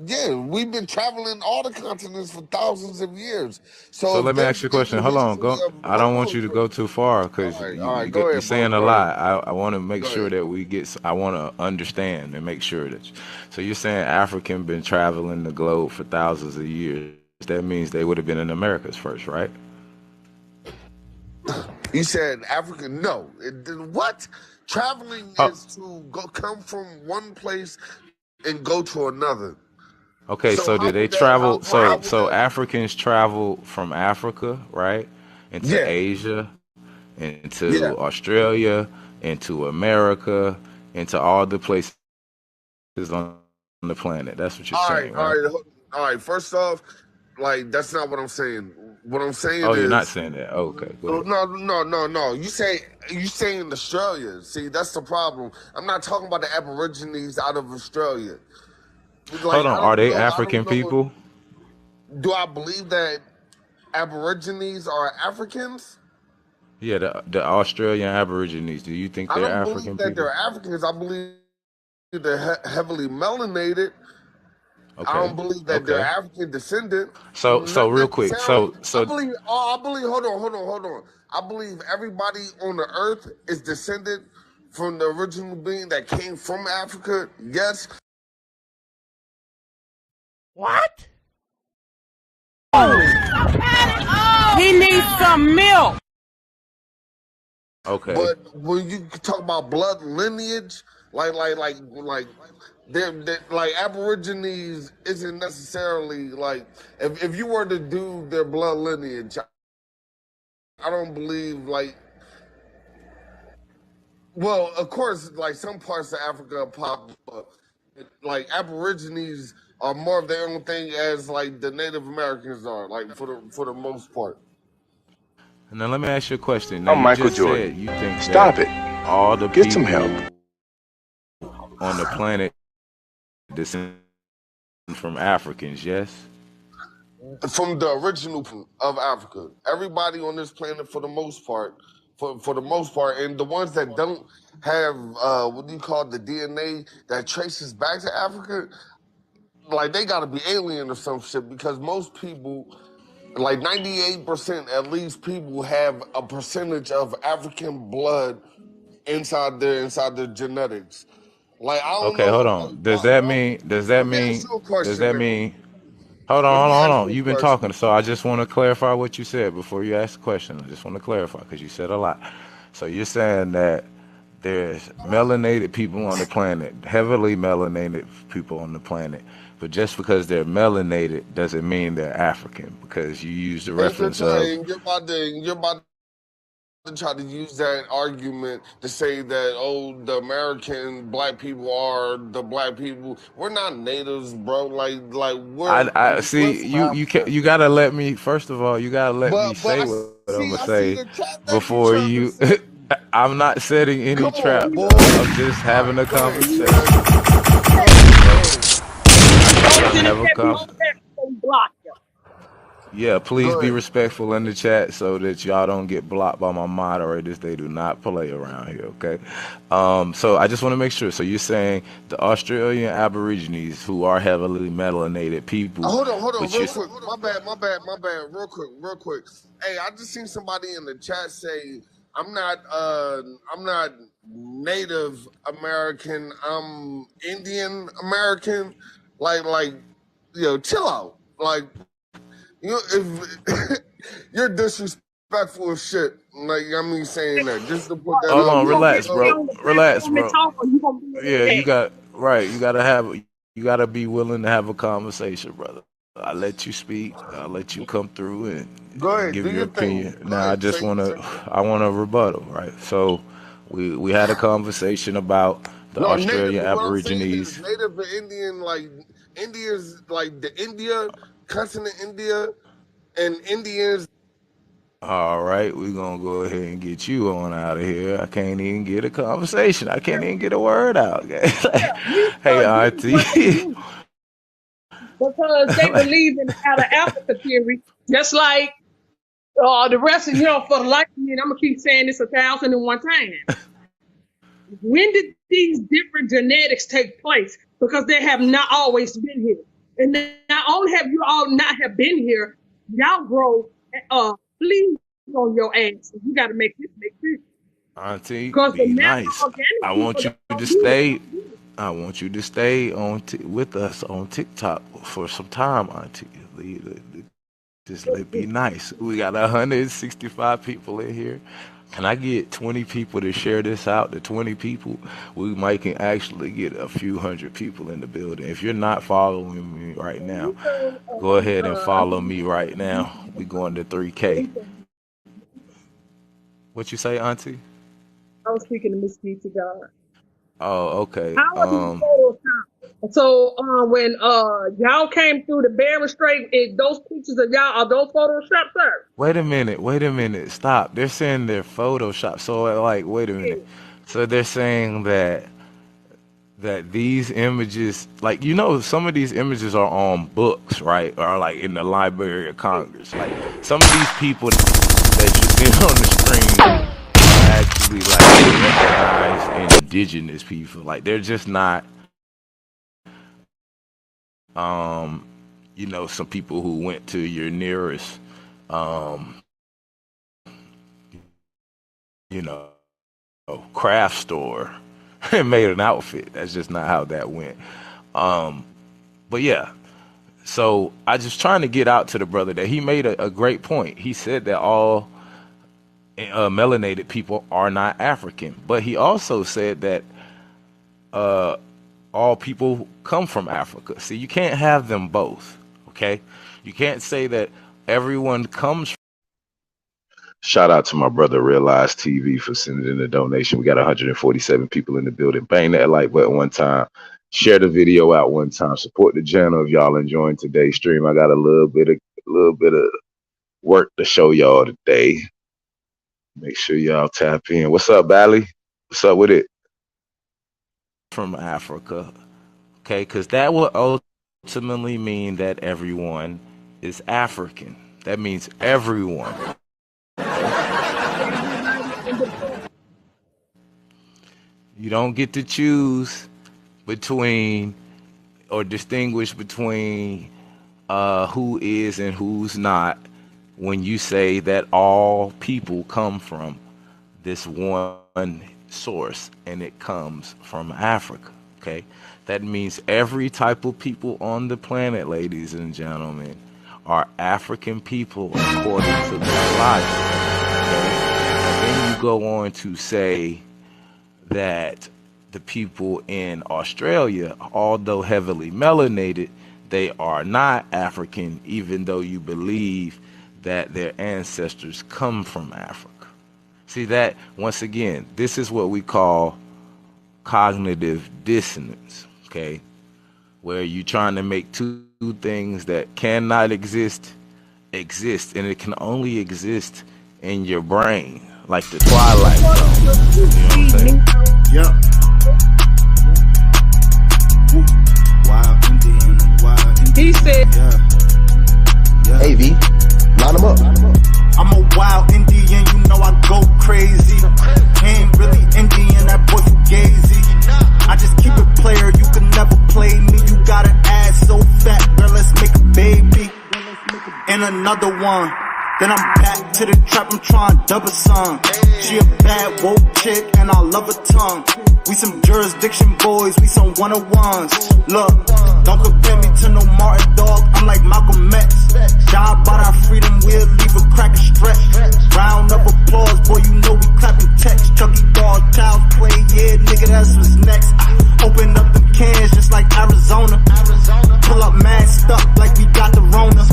Yeah, we've been traveling all the continents for thousands of years. So So if let me there's ask you a question. been Hold on. history Go. of I don't want you to culture, go too far because all right, go you're ahead, bro. saying a Go ahead. lot. I want to make Go sure ahead. that we get. I want to understand and make sure that. So you're saying African been traveling the globe for thousands of years. That means they would have been in the Americas first, right? You said Africa? No. What? Traveling Oh, is to come from one place and go to another. okay. So So how did they would that? travel? How would So that? Africans travel from Africa, right, into Yeah, Asia, into yeah. Australia, into America, into all the places on the planet. That's what you're All right, saying, all right? right, all right. First off, like that's not what I'm saying. What I'm saying Oh, you're not is, saying that. Okay, go no, ahead. no. You saying Australia? See, that's the problem. I'm not talking about the Aborigines out of Australia. Like Hold on. I Are don't they know. I don't African know what. people? Do I believe that Aborigines are Africans? Yeah, the Australian Aborigines. Do you think I they're don't believe African that people? they're Africans. I believe they're heavily melanated. I Okay. don't believe that they're Okay. African descendant. So Not real quick. necessarily. So I believe. Hold on. I believe everybody on the earth is descended from the original being that came from Africa. Yes, What? He needs some milk. okay. but when you talk about blood lineage, like, they're like Aborigines isn't necessarily like if you were to do their blood lineage, I don't believe like. Well, of course, like some parts of Africa pop up. Like Aborigines are more of their own thing as like the Native Americans are, like for the most part. And then let me ask you a question. Now I'm you Michael just said Jordan. you think that Stop it. all the Get some help. people on the planet descend from Africans, yes? From the original of Africa, everybody on this planet for the most part, for the most part, and the ones that don't have what do you call the DNA that traces back to Africa, like they got to be alien or some shit because most people. Like 98% at least people have a percentage of African blood inside their genetics. Like I don't Okay, hold know. on. Does that mean Let me ask you a does question that then. mean Hold on, Let hold me on, ask hold on. you a You've been question. talking, so I just want to clarify what you said before you ask the question. I just want to clarify because you said a lot. So you're saying that there's melanated people on the planet, heavily melanated people on the planet, but just because they're melanated doesn't mean they're African because you use the reference of Entertain. You're about to try to use that argument to say that the American black people are the black people. We're not natives, bro. Like I we're see from you can Africa. you gotta let me first of all you gotta let me But say I what I'm see gonna I see say the trap that you before trying to you set. I'm not setting any Come on, traps. boy. I'm just All having right, a go ahead, conversation. Cuz. Go ahead, go ahead. I'm just Those trying to in the have a chat, be conversation. respectful and block you. Yeah, please Go be ahead. respectful in the chat so that y'all don't get blocked by my moderators. They do not play around here, okay? So I just want to make sure. So you're saying the Australian Aborigines who are heavily melanated people, Hold on, but real you quick. My bad. Real quick. Hey, I just seen somebody in the chat say, I'm not Native American, I'm Indian American. Like, chill out. Like, if you're disrespectful as shit. Like, I mean saying that. Just to put that hold out on, You there. gonna be able relax, to stay bro. on the Relax, platform and bro. talk, or you gonna be in the Yeah, you chat? got right. You gotta be willing to have a conversation, brother. I let you speak. I'll let you come through Go and ahead, give do your your thing. opinion. Go Now, ahead, say I wanna rebuttal, right? So, we had a conversation about the No, native. Australian What I'm saying is Aborigines. native and Indian, like Indians, like the India, continent India, and Indians. All right, we're gonna go ahead and get you on out of here. I can't even get a conversation. I can't even get a word out. Yeah, we Hey, this is what they auntie. do because they believe in the out of Africa theory, just like the rest of for the life of me. And I'm gonna keep saying this 1,001 times. When did these different genetics take place? Because they have not always been here. And not only have you all not have been here, y'all grow fleas on your ass. You got to make this make sense. Auntie, Because the be natural nice. organic I people want you to don't do it. stay. I want you to stay with us on TikTok for some time, Auntie. Just let be nice. We got 165 people in here. Can I get 20 people to share this out to 20 people? We might can actually get a few hundred people in the building. If you're not following me right now, go ahead and follow me right now. We going to 3K. What you say, Auntie? I was speaking to Miss Geechee God. Oh, okay. How are these photos now? So when y'all came through the Bering Strait, those pictures of y'all are those Photoshop, sir? Wait a minute, wait a minute. Stop. They're saying they're Photoshop. So like, wait a minute. So they're saying that these images, like some of these images are on books, right? Or like in the Library of Congress. Like some of these people that you see on the screen are actually like recognized indigenous people. Like they're just not some people who went to your nearest um, you know, craft store and made an outfit. That's just not how that went. But yeah, so I just trying to get out to the brother that he made a great point. He said that all melanated people are not African, but he also said that all people come from Africa. See, you can't have them both. Okay, you can't say that everyone comes. Shout out to my brother Realize TV for sending in a donation. We got 147 people in the building. Bang that like button one time. Share the video out one time. Support the channel if y'all enjoying today's stream. I got a little bit of work to show y'all today. Make sure y'all tap in. What's up, Bally? What's up with it? From Africa, okay? Because that will ultimately mean that everyone is African. That means everyone. You don't get to choose between or distinguish between who is and who's not when you say that all people come from this one source and it comes from Africa. Okay, that means every type of people on the planet, ladies and gentlemen, are African people according to this logic. Okay, and then you go on to say that the people in Australia, although heavily melanated, they are not African, even though you believe that their ancestors come from Africa. See that, once again, this is what we call cognitive dissonance, okay? Where you're trying to make two things that cannot exist, and it can only exist in your brain, like the Twilight Zone. You know what I'm saying? Yep. Wild Indian. He said, Yeah. Hey, V, line them up. I'm a wild Indian, you know I go crazy. Ain't really Indian, that boy fugazi. I just keep it player, you can never play me. You got an ass so fat, girl, let's make a baby. And another one. Then I'm back to the trap, I'm trying double some. She a bad woke chick and I love her tongue. We some jurisdiction boys, we some 101s. Look, don't compare me to no Martin dog, I'm like Malcolm X. Die about our freedom, we'll leave a crack and stretch. Round of applause, boy, you know we clapping text. Chucky dog, child's play, yeah, nigga, that's what's next. Open up the cans just like Arizona. Pull up masked up like we got the Rona.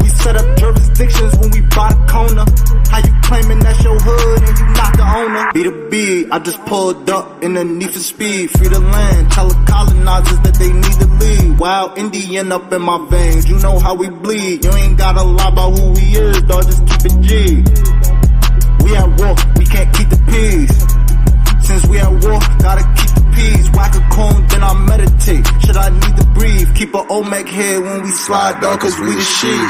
We set up jurisdictions when we buy the corner. How you claiming that's your hood and you not the owner? Be the B, I just pulled up in the need for speed. Free the land, tell the colonizers that they need to leave. Wild Indian up in my veins, you know how we bleed. You ain't gotta lie about who we is, dog, just keep it G. We at war, we can't keep the peace. Since we at war, gotta keep the peace. Whack a cone, then I meditate. Should I need to breathe? Keep a Olmec head when we slide, dog, cause we the shit.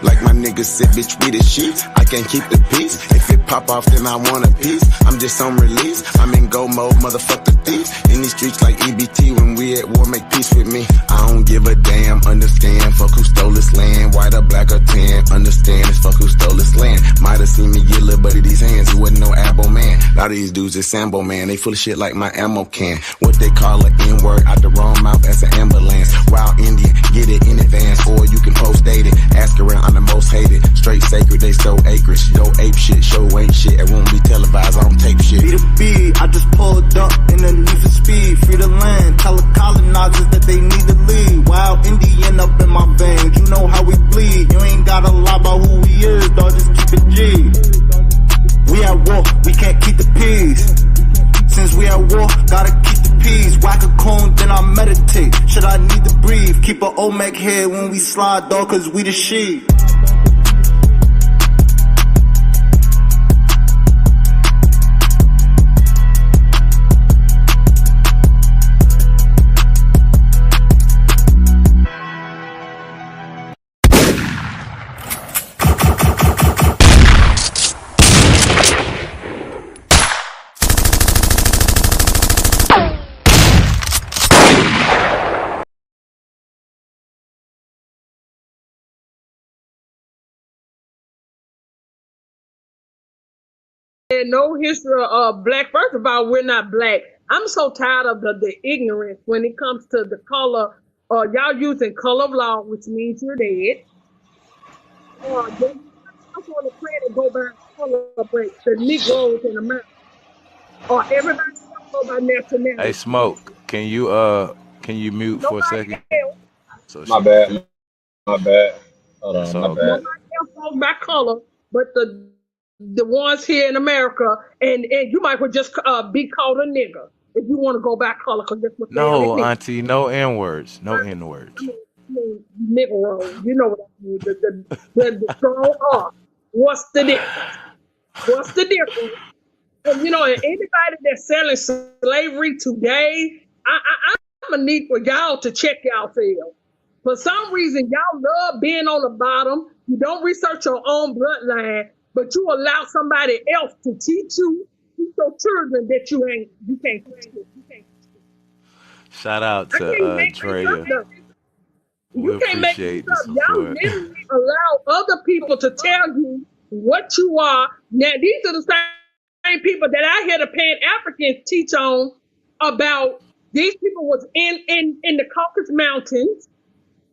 Like my niggas said, bitch, we the sheets. I can't keep the peace. If it pop off, then I want a piece. I'm just on release. I'm in go mode, motherfuck the thief. In these streets like EBT, when we at war, make peace with me. I don't give a damn, understand. Fuck who stole this land, white or black or tan. Understand, it's fuck who stole this land. Might have seen me get little buddy these hands. He wasn't no abo man. A lot of these dudes is Sambo man. They full of shit like my ammo can. What they call an N-word out the wrong mouth as an ambulance. Wild Indian, get it in advance, or you can post date it. Ask around, I'm the most hated. Straight sacred, they so acreage. Yo ape shit, show ain't shit. It won't be televised, I don't take shit. Be the B, I just pulled up in the need for speed. Free the land, tell the colonizers that they need to leave. Wild Indian up in my veins, you know how we bleed. You ain't gotta lie about who we is, dog, just keep it G. We at war, we can't keep the peace. Since we at war, gotta keep the peace. Whack a cone, then I meditate. Should I need to breathe? Keep a Olmec head when we slide, dog, cause we the sheep. no history of black. First of all, we're not black. I'm so tired of the ignorance when it comes to the color. Y'all using color of law, which means you're dead. They just on the planet go by color, but the Negroes in America, or everybody else go by nationality. Hey, Smoke, can you mute for a second? So My bad. Hold on, my bad. Nobody else goes by color, but the ones here in America, and you might well just be called a nigger if you want to go by color, because that's what they No, are. Auntie, no N words. No N words. I mean, Negro, you know what I mean? The strong R. What's the difference? What's the difference? And anybody that's selling slavery today, I'm gonna need for y'all to check yourselves. For some reason, y'all love being on the bottom. You don't research your own bloodline, but you allow somebody else to teach your children that you can't teach it. Shout out to Drea. You can't make this up. Y'all literally allow other people to tell you what you are. Now, these are the same people that I hear the Pan-Africans teach on about These people was in the Caucasus Mountains.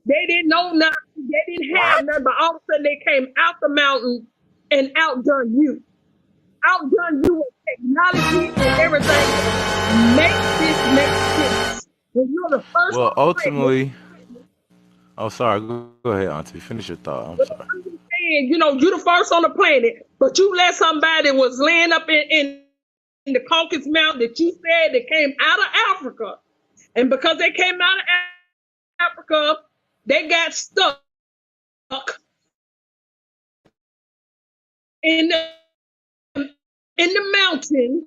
They didn't know nothing. They didn't have nothing, but all of a sudden they came out the mountain and outdone you. Outdone you with technology and everything. Make this make sense. When you're the first Well, on the planet, ultimately, oh, sorry. Go ahead, Auntie. Finish your thought. I'm but sorry. I'm just saying, you're the first on the planet, but you let somebody was laying up in the Caucasus Mountain that you said that came out of Africa. And because they came out of Africa, they got stuck in the mountain.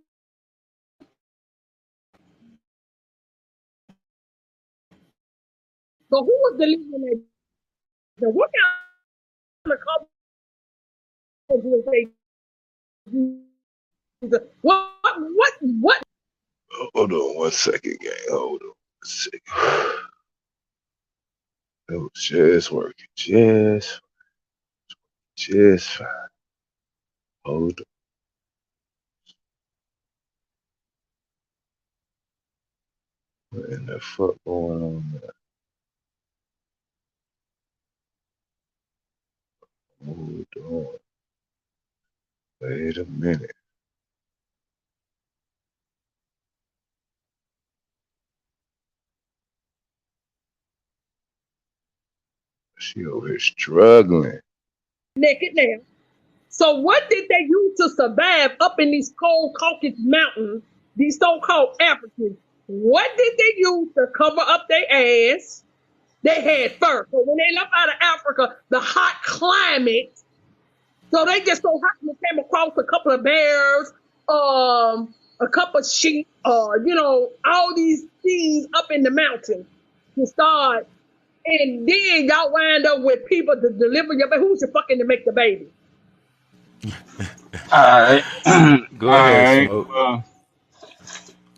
So who was delivering that? What kind of culture was they? What? Hold on 1 second, gang. Hold on 1 second. It was just working. Just fine. Hold on. What in the fuck going on there? Hold on. Wait a minute. She over here struggling. Naked now. So what did they use to survive up in these cold Caucasus Mountains? These so-called Africans. What did they use to cover up their ass? They had fur. So when they left out of Africa, the hot climate, so they just so happened to came across a couple of bears, a couple of sheep, all these things up in the mountains to start. And then y'all wind up with people to deliver your baby. Who's your fucking to make the baby? Alright. Go ahead, Smoke.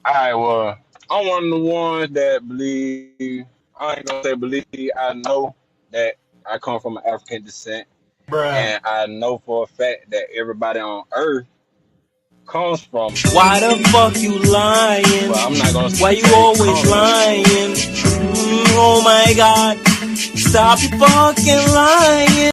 Well, I'm one of the ones that believe, I ain't gonna say believe, I know that I come from African descent. And I know for a fact that everybody on earth comes from. Why the fuck you lying? Well, I'm not gonna Why you always lying? Oh my god. Stop your fucking lying.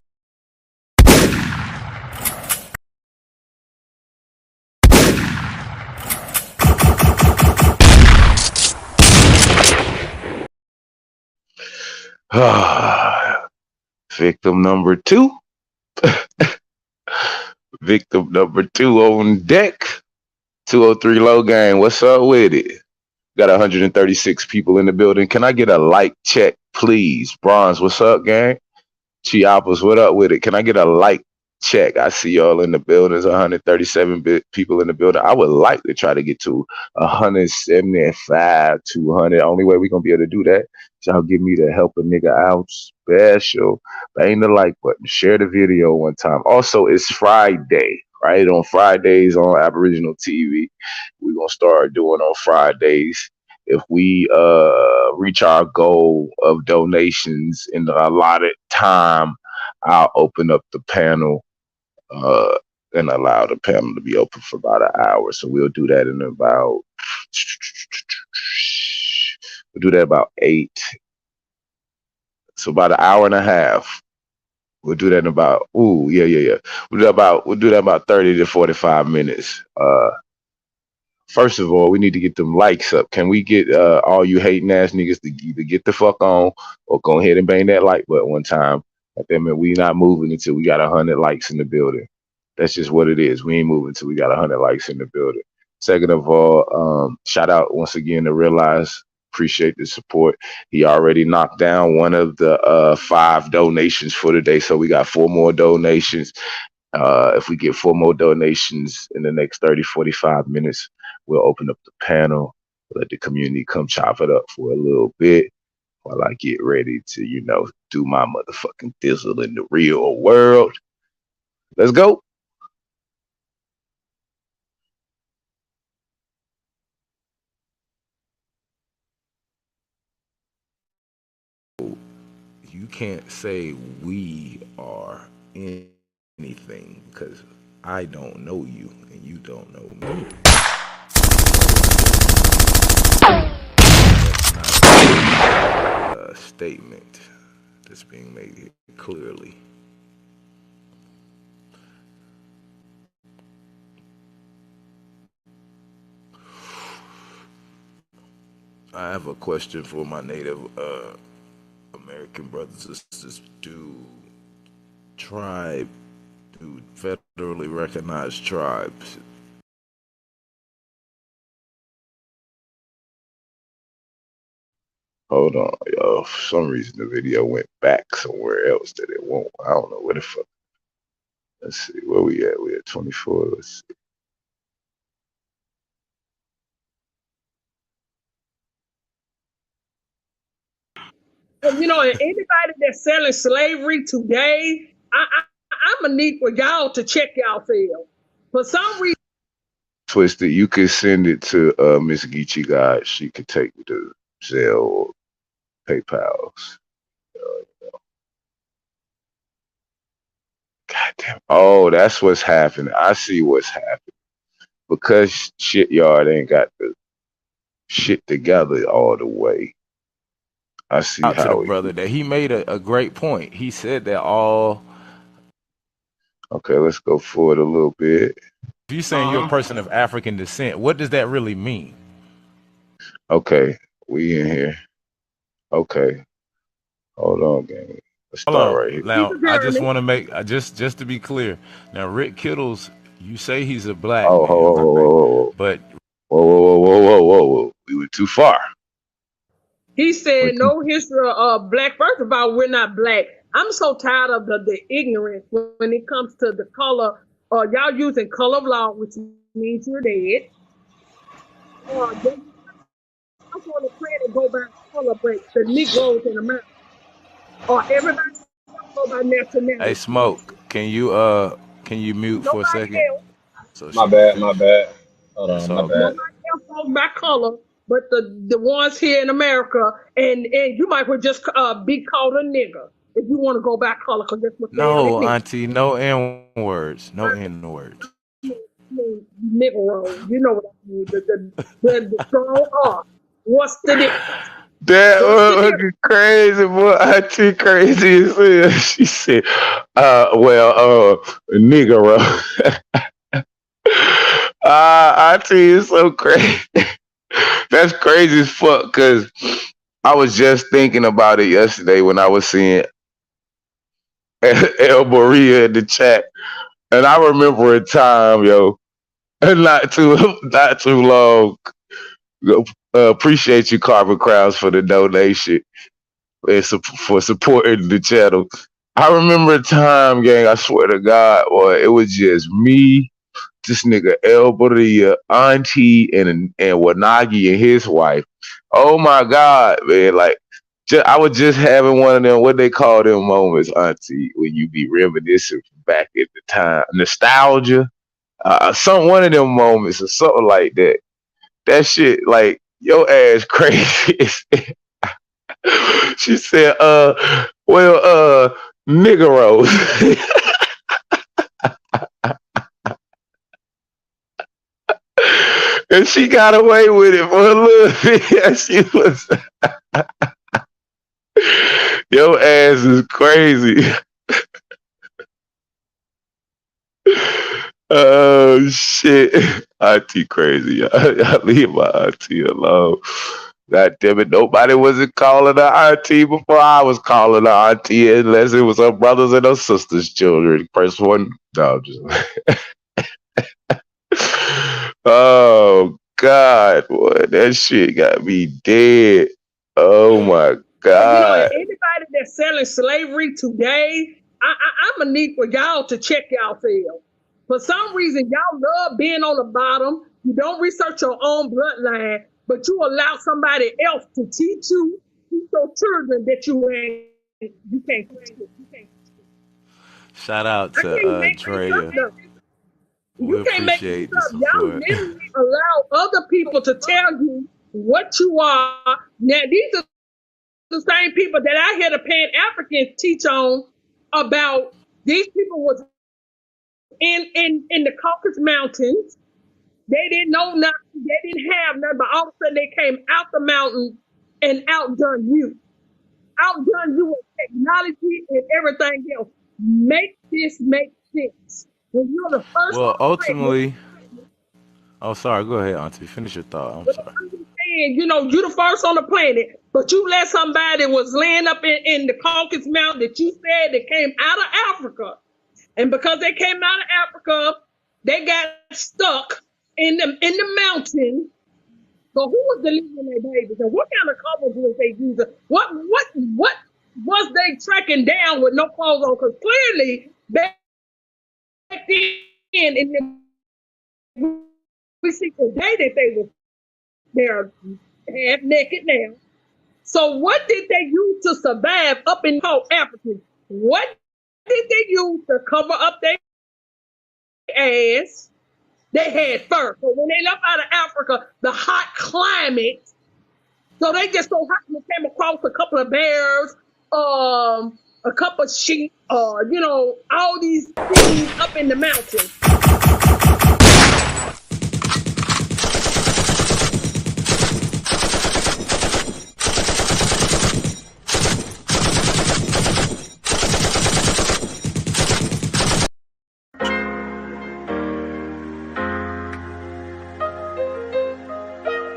Victim number 2. Victim number 2 on deck. 203 low gang. What's up with it? Got 136 people in the building. Can I get a like check, please? Bronze, what's up, gang? Chiapas, what up with it? Can I get a like check? I see y'all in the building. There's 137 people in the building. I would like to try to get to 175, 200. Only way we're going to be able to do that is y'all give me the help a nigga out special. Bang the like button. Share the video one time. Also, it's Friday, right? On Fridays on Aboriginal TV, we're going to start doing on Fridays. If we reach our goal of donations in the allotted time, I'll open up the panel and allow the panel to be open for about an hour. So we'll do that in about 8. So about an hour and a half. We'll do that in about We'll do that about 30 to 45 minutes. First of all, we need to get them likes up. Can we get all you hating ass niggas to either get the fuck on or go ahead and bang that like button one time? Like that mean we not moving until we got 100 likes in the building. That's just what it is. We ain't moving until we got 100 likes in the building. Second of all, shout out once again to Realize. Appreciate the support. He already knocked down one of the 5 donations for today, so we got 4 more donations. If we get 4 more donations in the next 30, 45 minutes, we'll open up the panel, let the community come chop it up for a little bit while I get ready to, do my motherfucking thizzle in the real world. Let's go. You can't say we are anything because I don't know you and you don't know me. statement that's being made here clearly. I have a question for my Native American brothers and sisters. Tribe, do federally recognized tribes Hold on, yo. For some reason, the video went back somewhere else that it won't. I don't know where the fuck. Let's see. Where we at? We at 24. Let's see. And anybody that's selling slavery today, I'm gonna need for y'all to check y'allself. For some reason, Twisted, you could send it to Miss Geechee guy. She could take you to Zelle or PayPal's. God damn. Oh, that's what's happening. I see what's happening. Because Shipyard ain't got the shit together all the way. I see out to the how it. brother that he made a great point. He said that all. Okay, let's go forward a little bit. If you're saying you're a person of African descent, what does that really mean? Okay, we in here. Okay, hold on, gang. Let's Hold start on. right here. Now, I just want to make just to be clear. Now, Rick Kittles, you say he's a black Oh, man, right? But whoa. We went too far. he said no history of black. First of all, we're not black. I'm so tired of the ignorance when it comes to the color. Y'all using color of law, which means you're dead. They just want to pray and go by color, but the Negroes in America, or everybody go by nationality. hey, Smoke, can you mute for a Nobody second else. so she My can bad, finish? my bad. Hold It's on, my all bad. good. Nobody else goes by color, but the ones here in America, and you might well just be called a nigger if you want to go by color, because that's what they No, mean. Auntie, no N words. No N words. Negro, you know what I mean? The strong R. What's the difference? That What's the was difference? crazy, boy. Auntie crazy as hell. She said, Negro. Auntie is so crazy. That's crazy as fuck, because I was just thinking about it yesterday when I was seeing El Maria in the chat. And I remember a time, yo, not too long. Appreciate you, Carbon Crowds, for the donation and for supporting the channel. I remember a time, gang, I swear to God, boy, it was just me, this nigga El Maria, Auntie, and Wanagi and his wife. Oh my God, man. Like, I was just having one of them, what they call them moments, Auntie, when you be reminiscing back at the time. Nostalgia. One of them moments or something like that. That shit, like, your ass crazy. She said, niggeros. And she got away with it for a little bit. She was, your ass is crazy. Oh shit. Auntie crazy. I leave my auntie alone. God damn it, nobody wasn't calling her auntie before I was calling her auntie unless it was her brothers and her sisters' children. First one, no, I'm just oh God, boy, that shit got me dead. Oh my God. Anybody that's selling slavery today, I'm gonna need for y'all to check y'allself. For some reason, y'all love being on the bottom. You don't research your own bloodline, but you allow somebody else to teach your children that you can't. Shout out I to can't make this Drea. up though. We You can't make this appreciate the up. Y'all support. literally allow other people to tell you what you are. Now, these are the same people that I hear the Pan Africans teach on about. These people was in the Caucasus Mountains. They didn't know nothing. They didn't have nothing, but all of a sudden they came out the mountain and outdone you. outdone you with technology and everything else. Make this make sense. When you're the first Well, on the planet, ultimately, oh, sorry. Go ahead, Auntie. Finish your thought. I'm but sorry. I'm just saying, you're the first on the planet, but you let somebody was laying up in the Caucasus Mountain that you said that came out of Africa. And because they came out of Africa, they got stuck in the mountain. So who was delivering their babies? And what kind of covers was they using? What was they tracking down with no clothes on? Because clearly back then, we see today that they're half naked now. So what did they use to survive up in South Africa? What did they use to cover up their ass? They had fur. So when they left out of Africa, the hot climate, so they just so happened to came across a couple of bears, a couple of sheep, all these things up in the mountains.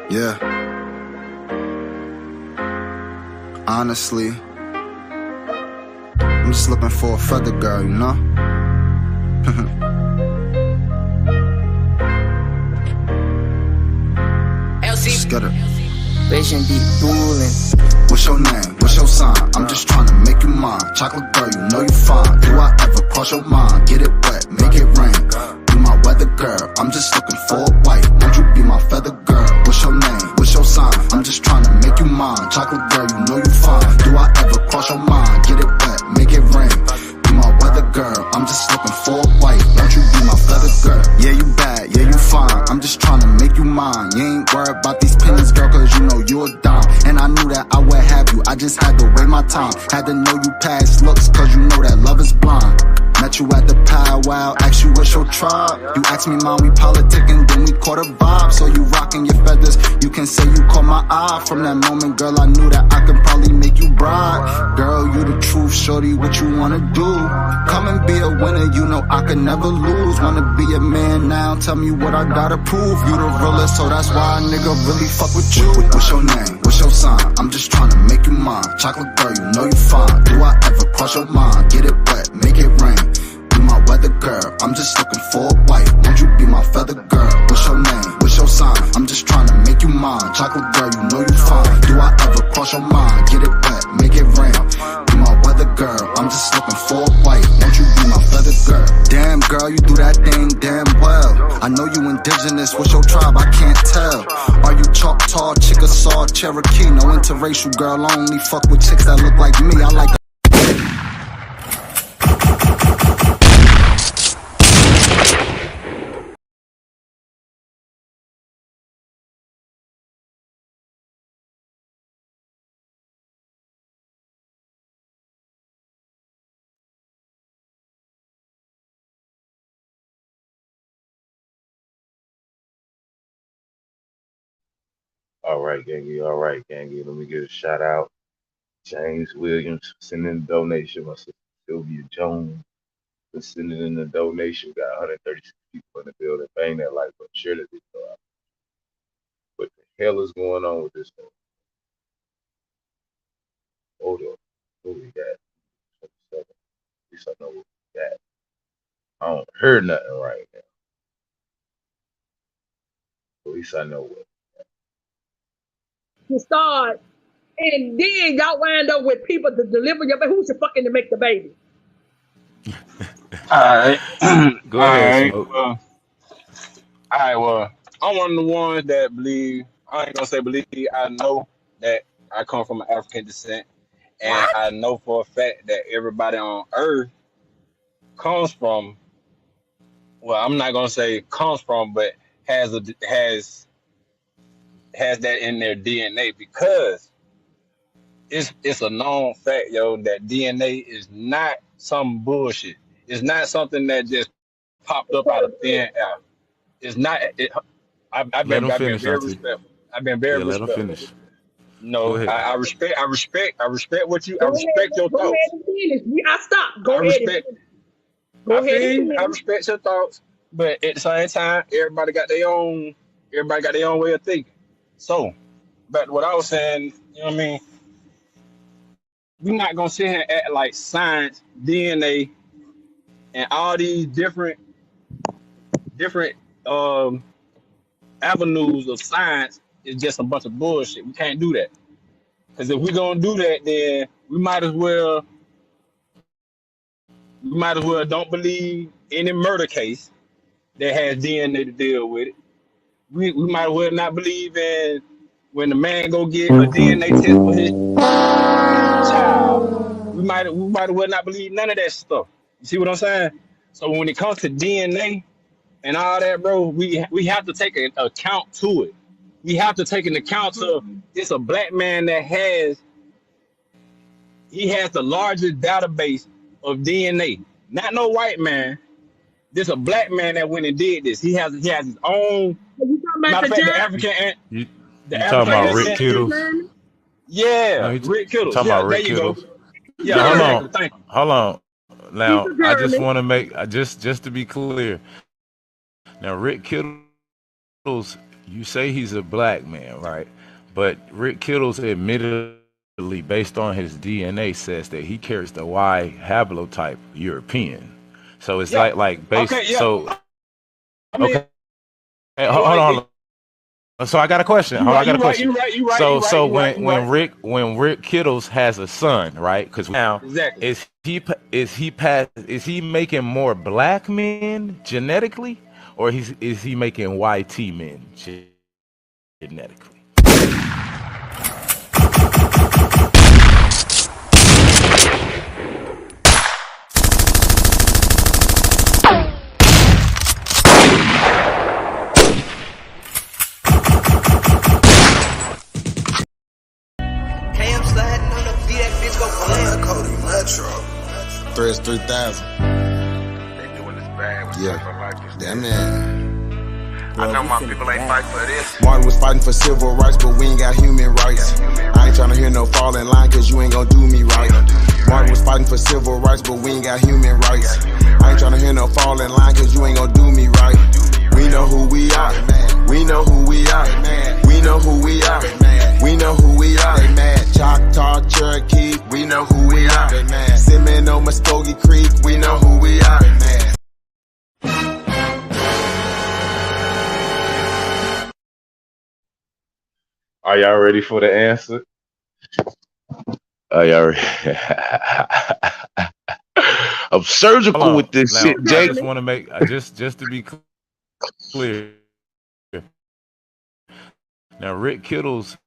Yeah. Honestly, I'm just looking for a feather girl, you know? Just get her. Vision deep dueling. What's your name? What's your sign? I'm just trying to make you mine. Chocolate girl, you know you fine. Do I ever cross your mind? Get it wet, make it rain. You my weather girl. I'm just looking for a wife. Won't you be my feather girl? What's your name? What's your sign? I'm just trying to make you mine. Chocolate girl, you know you fine. Do I ever cross your mind? Get it wet, make it rain. You my weather girl. I'm just looking for a wife. Won't you be my feather girl? Yeah, you bad. Yeah, you fine. I'm just trying to make you mine. You ain't worried about these pennies, girl, cause you know you a dime. And I knew that I would have you. I just had to wait my time. Had to know you past looks, cause you know that love is blind. Met you at the powwow, asked you what's your tribe. You asked me, mom, we politicking, then we caught a vibe. So you rocking your feathers, you can say you caught my eye. From that moment, girl, I knew that I could probably make you bride. Girl, you the truth, shorty, what you wanna do? Come and be a winner, you know I could never lose. Wanna be a man now, tell me what I gotta prove. You the realest, so that's why a nigga really fuck with you. What's your name? What's your sign? I'm just trying to make you mine. Chocolate girl, you know you fine. Do I ever cross your mind? Get it wet, make it rain. You my weather girl, I'm just looking for a wife. Won't you be my feather girl? What's your name? What's your sign? I'm just trying to make you mine. Chocolate girl, you know you fine. Do I ever cross your mind? Get it wet, make it rain. You my weather girl, I'm just looking for a wife. Won't you be my feather girl? Damn girl, you do that thing damn well. I know you indigenous, what's your tribe? I can't tell. Are you Choctaw, Chickasaw, Cherokee? No interracial girl, I only fuck with chicks that look like me. I like All right, gangy. All right, gangy. Let me give a shout out. James Williams sending a donation. My sister Sylvia Jones for sending in the donation. We got 136 people in the building. Bang that like button. Share the video out. What the hell is going on with this one? Hold on. What we got? 27. At least I know what we got. I don't hear nothing right now. At least I know what. To start, and then y'all wind up with people to deliver your baby. Who's your fucking to make the baby? Alright. Go ahead, Smoke. Well, I'm one of the ones that believe, I ain't gonna say believe, I know that I come from an African descent. And I know for a fact that everybody on earth comes from, well, I'm not gonna say comes from, but has that in their DNA, because it's a known fact, yo, that DNA is not some bullshit. It's not something that just popped up out of thin air. It's not. I've been Finish, very Auntie. respectful. I've been very Yeah, let him respectful. finish. Go No, ahead. I respect what you. I Go respect ahead. your Go ahead thoughts. and finish. I stopped. I Go ahead and respect. finish. I Go ahead feel and you. I finish. respect your thoughts, but at the same time, everybody got their own. Everybody got their own way of thinking. So, back to what I was saying. You know what I mean? We're not gonna sit here and act like science, DNA, and all these different um, avenues of science is just a bunch of bullshit. We can't do that because if we're gonna do that, then we might as well don't believe any murder case that has DNA to deal with it. We might as well not believe in when the man go get a DNA test for his child. We might as well not believe none of that stuff. You see what I'm saying? So when it comes to DNA and all that, bro, we have to take an account to it. We have to take an account to it's a black man that has the largest database of DNA. Not no white man. This a black man that went and did this. He has his own. Are you talking about Matter the of fact, the giant? African You the you talking African about Giant Rick ancestry. Kittles? man? No, Yeah, you Rick Kittles. talking about Yeah, there Rick you go. Kittles. Yeah, Now German. exactly. Thank you. hold on. He's Now a I just German. want to make just to be clear. Now Rick Kittles, you say he's a black man, right? But Rick Kittles admittedly, based on his DNA, says that he carries the Y haplotype European. So it's Yeah. like Okay. based. Yeah. So I mean, okay, hey, hold like on. So I got a question. you Hold on, I right. got You a right. question. You right. You right. So You right. so You right. when You when right. Rick when Rick Kittles has a son, right? Because now Exactly. is he making more black men genetically, or is he making YT men genetically? Cam sliding on the feet, that bitch go blam. Cody Metro. Threads 3000. They doing this bad with Yeah. stuff like this. That man. I know my people ain't fight for this. Martin was fighting for civil rights, but we ain't got human rights. I ain't tryna hear no fall in line, cause you ain't gon' do me right. Martin was fighting for civil rights, but we ain't got human rights. I ain't tryna hear no fall in line, cause you ain't gon' do me right. We know who we are. We know who we are. We know who we are. We know who we are. They mad. Choctaw, Cherokee, we know who we are. They mad. Seminole, Muskogee Creek, we know who we are. Are y'all ready for the answer? Are y'all ready? I'm Hold surgical with on. this Now shit, I Jake. just want to make just to be clear. Now Rick Kittles,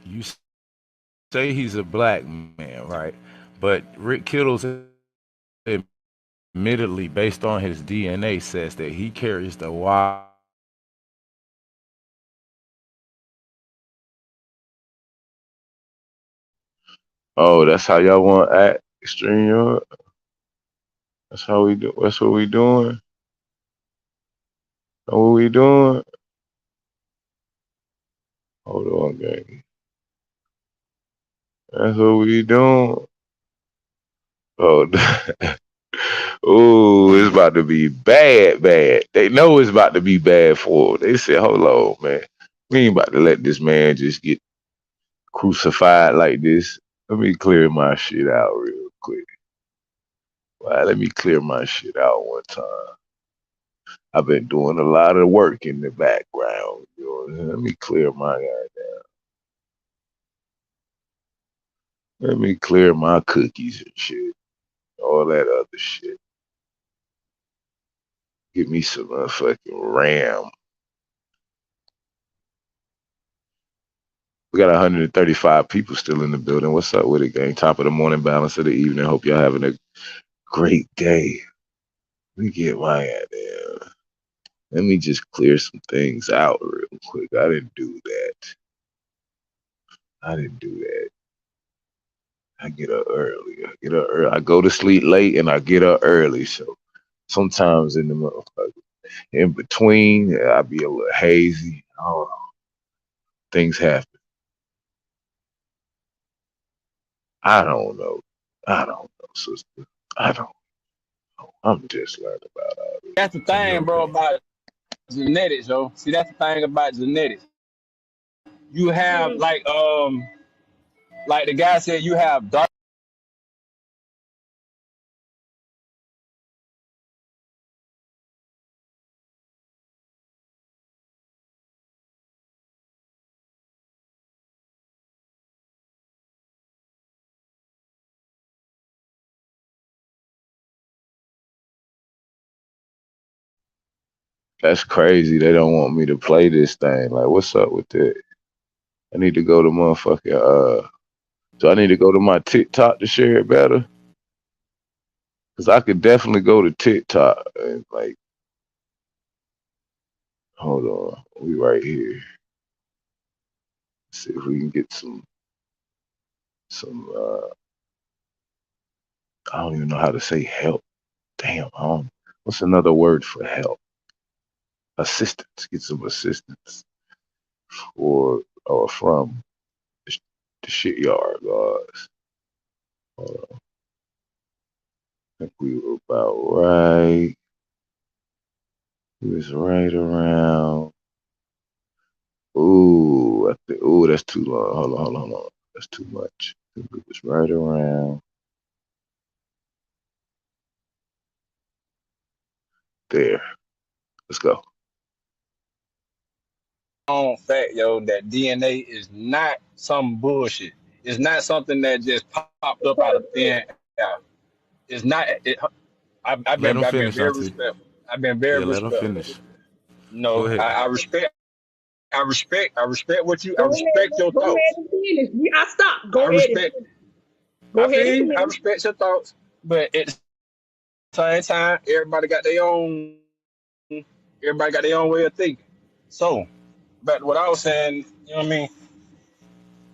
you say he's a black man, right? But Rick Kittles, admittedly, based on his DNA, says that he carries the Y. Oh, that's how y'all want to act, Extreme Yard? That's how we do. That's what we doing. That's what we doing. Hold on, gang. That's what we doing. Oh, ooh, it's about to be bad, bad. They know it's about to be bad for them. They said, hold on, man. We ain't about to let this man just get crucified like this. Let me clear my shit out real quick. Well, let me clear my shit out one time. I've been doing a lot of work in the background. You know what I'm saying? Let me clear my goddamn. Let me clear my cookies and shit. All that other shit. Give me some motherfucking RAM. We got 135 people still in the building. What's up with it, gang? Top of the morning, balance of the evening. Hope y'all having a great day. Let me get my goddamn. Let me just clear some things out real quick. I didn't do that. I didn't do that. I get up early. I go to sleep late and I get up early. So sometimes in the motherfucker, in between, I be a little hazy. I don't know. Things happen. I don't know. I don't know, sister. I don't know. I'm just learning about all this. That's the In your thing, bro, opinion. about genetics, yo. See, that's the thing about genetics. You have like the guy said, you have dark. That's crazy. They don't want me to play this thing. Like, what's up with that? I need to go to motherfucking so I need to go to my TikTok to share it better. Cause I could definitely go to TikTok and like, hold on, we right here. See if we can get some I don't even know how to say help. Damn, what's another word for help? Assistance. Get some assistance for or from the shit yard guys. Hold on. I think we were about right. We was right around. Ooh, that's too long. Hold on. That's too much. I think it was right around there. Let's go. On fact, yo, that DNA is not some bullshit. It's not something that just popped up out of thin air. It's not. I've Let him been finish, very Auntie. respectful. I've been very Yeah, let him respectful. finish. Go No, ahead. I respect. I respect what you. I Go respect ahead, your go ahead thoughts. and finish. I stopped. Go I ahead and respect. finish. Go I ahead feel and you. I finish. respect your thoughts, but at the same time, everybody got their own. Everybody got their own way of thinking. So, back to what I was saying. You know what I mean?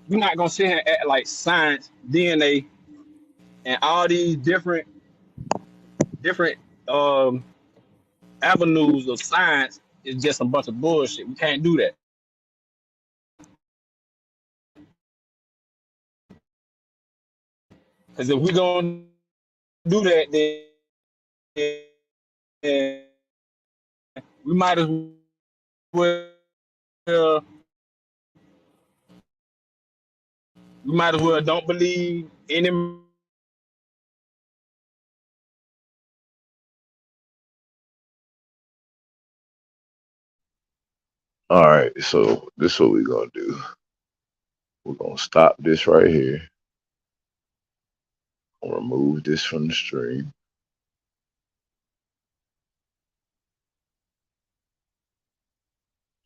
We're not gonna sit here and act like science, DNA, and all these different um avenues of science is just a bunch of bullshit. We can't do that. Because if we're gonna do that, then we might as well don't believe any. All right, so this is what we're gonna do. We're gonna stop this right here. I'll remove this from the stream.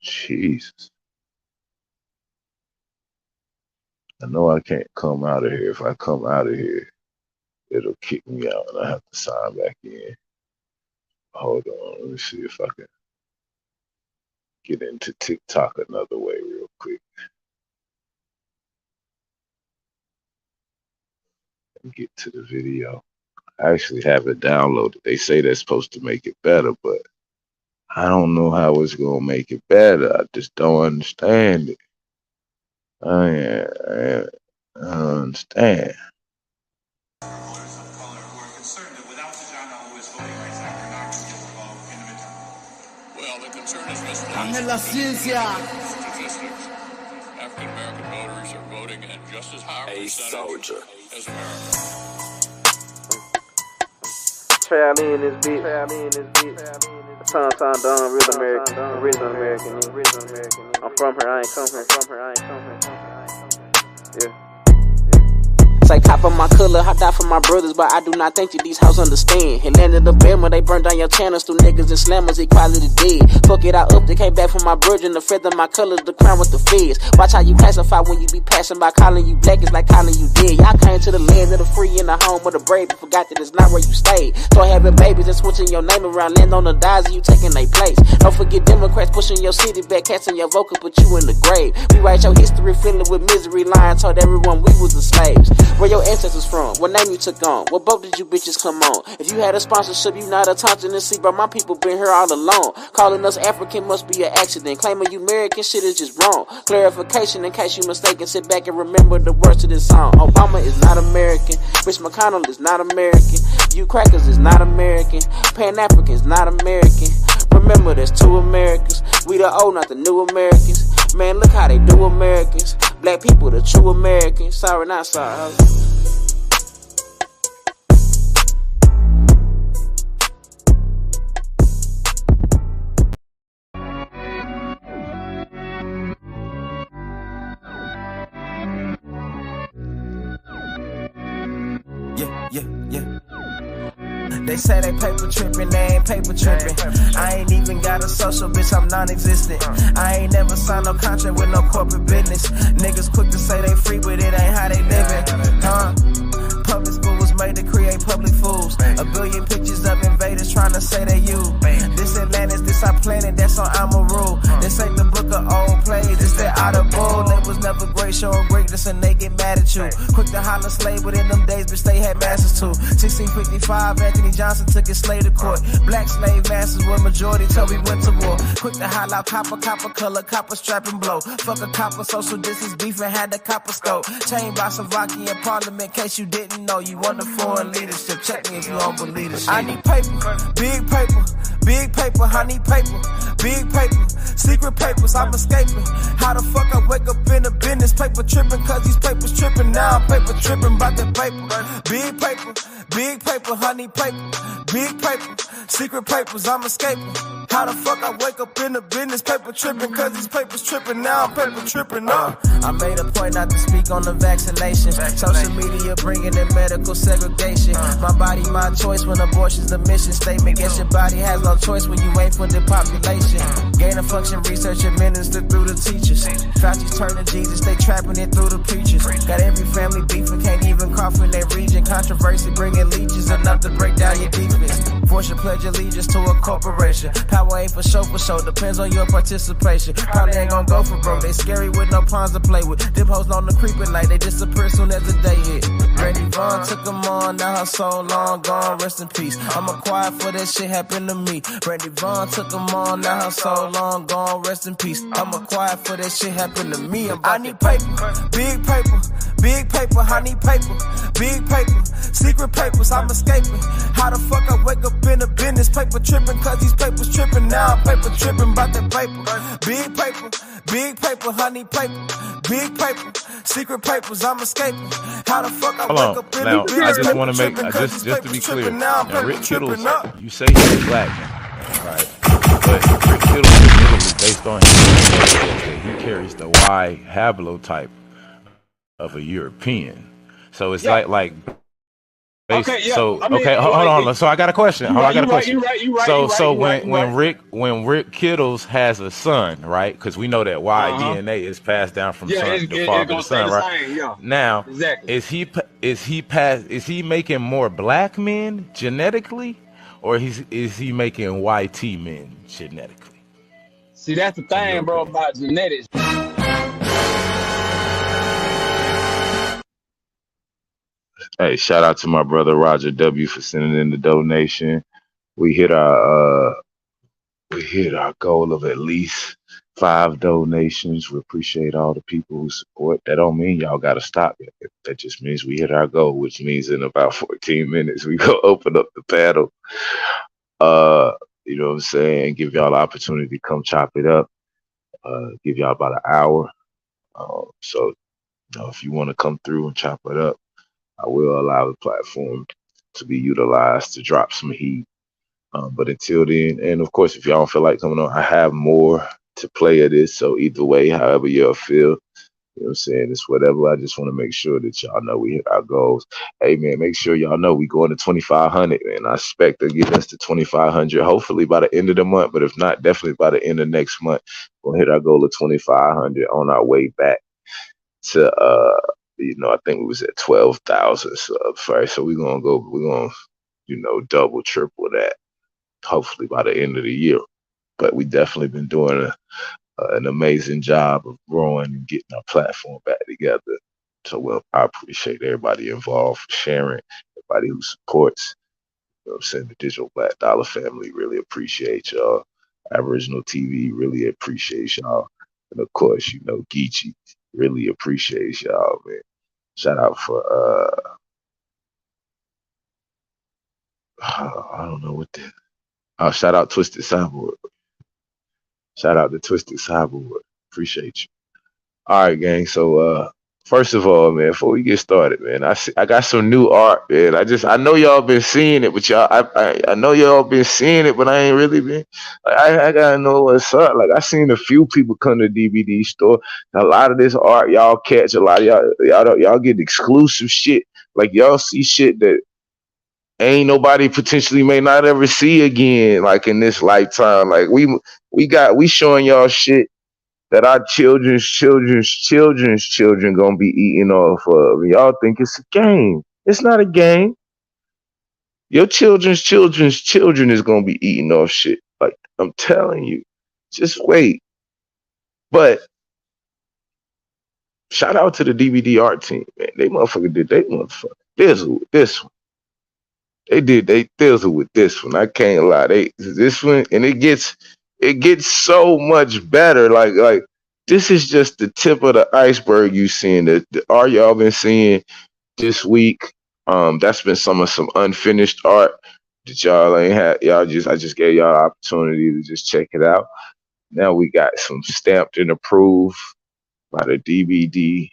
Jesus. I know I can't come out of here. If I come out of here, it'll kick me out and I have to sign back in. Hold on, let me see if I can get into TikTok another way real quick and get to the video. I actually have it downloaded. They say that's supposed to make it better, but I don't know how it's gonna make it better. I just don't understand it. I don't understand. Well, the concern is Dame la ciencia. African American voters are voting at just as high a percentage as Americans. Trap me in this bitch. Tom Don, real American, original American. I'm from her, I ain't come here. Yeah. Say cop on my color, I die for my brothers, but I do not think that these hoes understand. It landed the Bama, they burned down your channels through niggas and slammers, equality dead. Fuck it, I up, they came back from my virgin, the feather my colors, the crown with the feds. Watch how you classify when you be passing by, calling you black, it's like calling you dead. Y'all came to the land of the free and the home of the brave, but forgot that it's not where you stayed. Start having babies and switching your name around, land on the dies and you taking their place. Don't forget Democrats pushing your city back, casting your vote, put you in the grave. We write your history, filling with misery, lying, told everyone we was the slaves. Where your ancestors from? What name you took on? What boat did you bitches come on? If you had a sponsorship, you not a Thompson and see, but my people been here all along. Calling us African must be an accident. Claiming you American shit is just wrong. Clarification in case you mistaken. Sit back and remember the words to this song. Obama is not American. Rich McConnell is not American. You crackers is not American. Pan-African is not American. Remember there's two Americans. We the old, not the new Americans. Man, look how they do Americans. Black people, the true Americans. Sorry, not sorry. Yeah. They say they paper trippin', they ain't paper trippin'. I ain't even got a social, bitch, I'm non-existent. I ain't never signed no contract with no corporate business. Niggas quick to say they free, but it ain't how they livin', Public school was made to create public fools. A billion pictures of invaders trying to say they you. This Atlantis, this our planet, that's on Amaru. This ain't the book of old plays, it's that audible. They was never great, showing greatness and they get mad at you. Quick to holler slave, but in them days, bitch, they had masters too. 1655, Anthony Johnson took his slave to court. Black slave masters were majority till we went to war. Quick to holler out copper color, copper strap and blow. Fuck a copper, social distance beef and had the copper scope. Chained by Slovakian parliament, case you didn't know. You want the foreign leadership, check me if you don't believe this shit. I need paper, big paper, I need paper, big paper, secret papers, I'm escaping. How the fuck I wake up in a business, paper tripping, cause these papers tripping. Now I'm paper tripping, about that paper, big paper, honey paper, big paper, secret papers, I'm escaping. How the fuck I wake up in a business, paper tripping, cause these papers tripping. Now I'm paper tripping, I made a point not to speak on the vaccination. Social media bringing in medical segregation. My body, my choice when abortion's the mission statement. Guess your body has no choice when you ain't for the population. Gain of function research administered through the teachers. Fauci's turning Jesus, they trapping it through the preachers. Got every family beefing, can't even cough in their region. Controversy bringing leeches enough to break down your defense. Force your pledge allegiance to a corporation. Power ain't for show, depends on your participation. Probably ain't gon' go for broke, they scary with no pawns to play with. Them hoes on the creeping like they disappear soon as the day hit. Brandy Vaughn took them on, now her soul long gone, rest in peace. I'm quiet for that shit happen to me. Brandy Vaughn took them on, now her soul long gone, rest in peace. I'm quiet for that shit happen to me. I need paper, big paper, I need paper, big paper, secret papers, I'm escaping. How the fuck I wake up in a business, paper tripping, cause these papers tripping. Now I'm paper tripping, about that paper, big paper, honey paper, big paper, secret papers, I'm escaping. How the fuck I wake up in a business, I just want to make, just to be clear, now Rick Kittles, you say he's black, right? But Rick Kittles is literally based on his he carries the Y haplotype of a European. So it's like okay, yeah. So I mean, okay, hold on. So I got a question. When Rick Kittles has a son, right? Because we know that Y DNA is passed down from son to father to son, right? Yeah. Now, exactly. is he making more black men genetically, or is he making YT men genetically? See, that's the thing, bro, about genetics. Hey, shout out to my brother Roger W for sending in the donation. We hit our goal of at least 5 donations. We appreciate all the people who support. That don't mean y'all gotta stop it. That just means we hit our goal, which means in about 14 minutes we go open up the panel. You know what I'm saying? Give y'all the opportunity to come chop it up. Give y'all about an hour. So you know, if you want to come through and chop it up, I will allow the platform to be utilized to drop some heat. But until then, and of course, if y'all don't feel like coming on, I have more to play of this. So either way, however y'all feel, you know what I'm saying? It's whatever. I just want to make sure that y'all know we hit our goals. Hey, man, make sure y'all know we going to 2,500, man. I expect to get us to 2,500, hopefully by the end of the month. But if not, definitely by the end of next month, we'll hit our goal of 2,500 on our way back to, you know, I think we was at 12,000 subs first. So we're going to, you know, double, triple that, hopefully by the end of the year. But we definitely been doing an amazing job of growing and getting our platform back together. So I appreciate everybody involved for sharing, everybody who supports. You know what I'm saying? The Digital Black Dollar family really appreciate y'all. Aboriginal TV really appreciates y'all. And of course, you know, Geechee really appreciates y'all, man. Shout out for I don't know what the shout out Twisted Cyborg. Shout out to Twisted Cyborg. Appreciate you. All right, gang. So first of all, man, before we get started, man, I got some new art, man. I know y'all been seeing it, but I know y'all been seeing it, but I ain't really been. I gotta know what's up. Like I seen a few people come to the DVD store. A lot of this art y'all catch. A lot of y'all get exclusive shit. Like y'all see shit that ain't nobody potentially may not ever see again. Like in this lifetime. Like we showing y'all shit that our children's children gonna be eating off of. Y'all think it's a game. It's not a game. Your children's children is gonna be eating off shit. Like, I'm telling you. Just wait. But shout out to the DVD art team, man. They motherfucker did they motherfucker thizzle with this one. They thizzle with this one. I can't lie. This one, and it gets so much better. Like this is just the tip of the iceberg you seeing. The art y'all been seeing this week. That's been some unfinished art that y'all ain't had. I just gave y'all an opportunity to just check it out. Now we got some stamped and approved by the DVD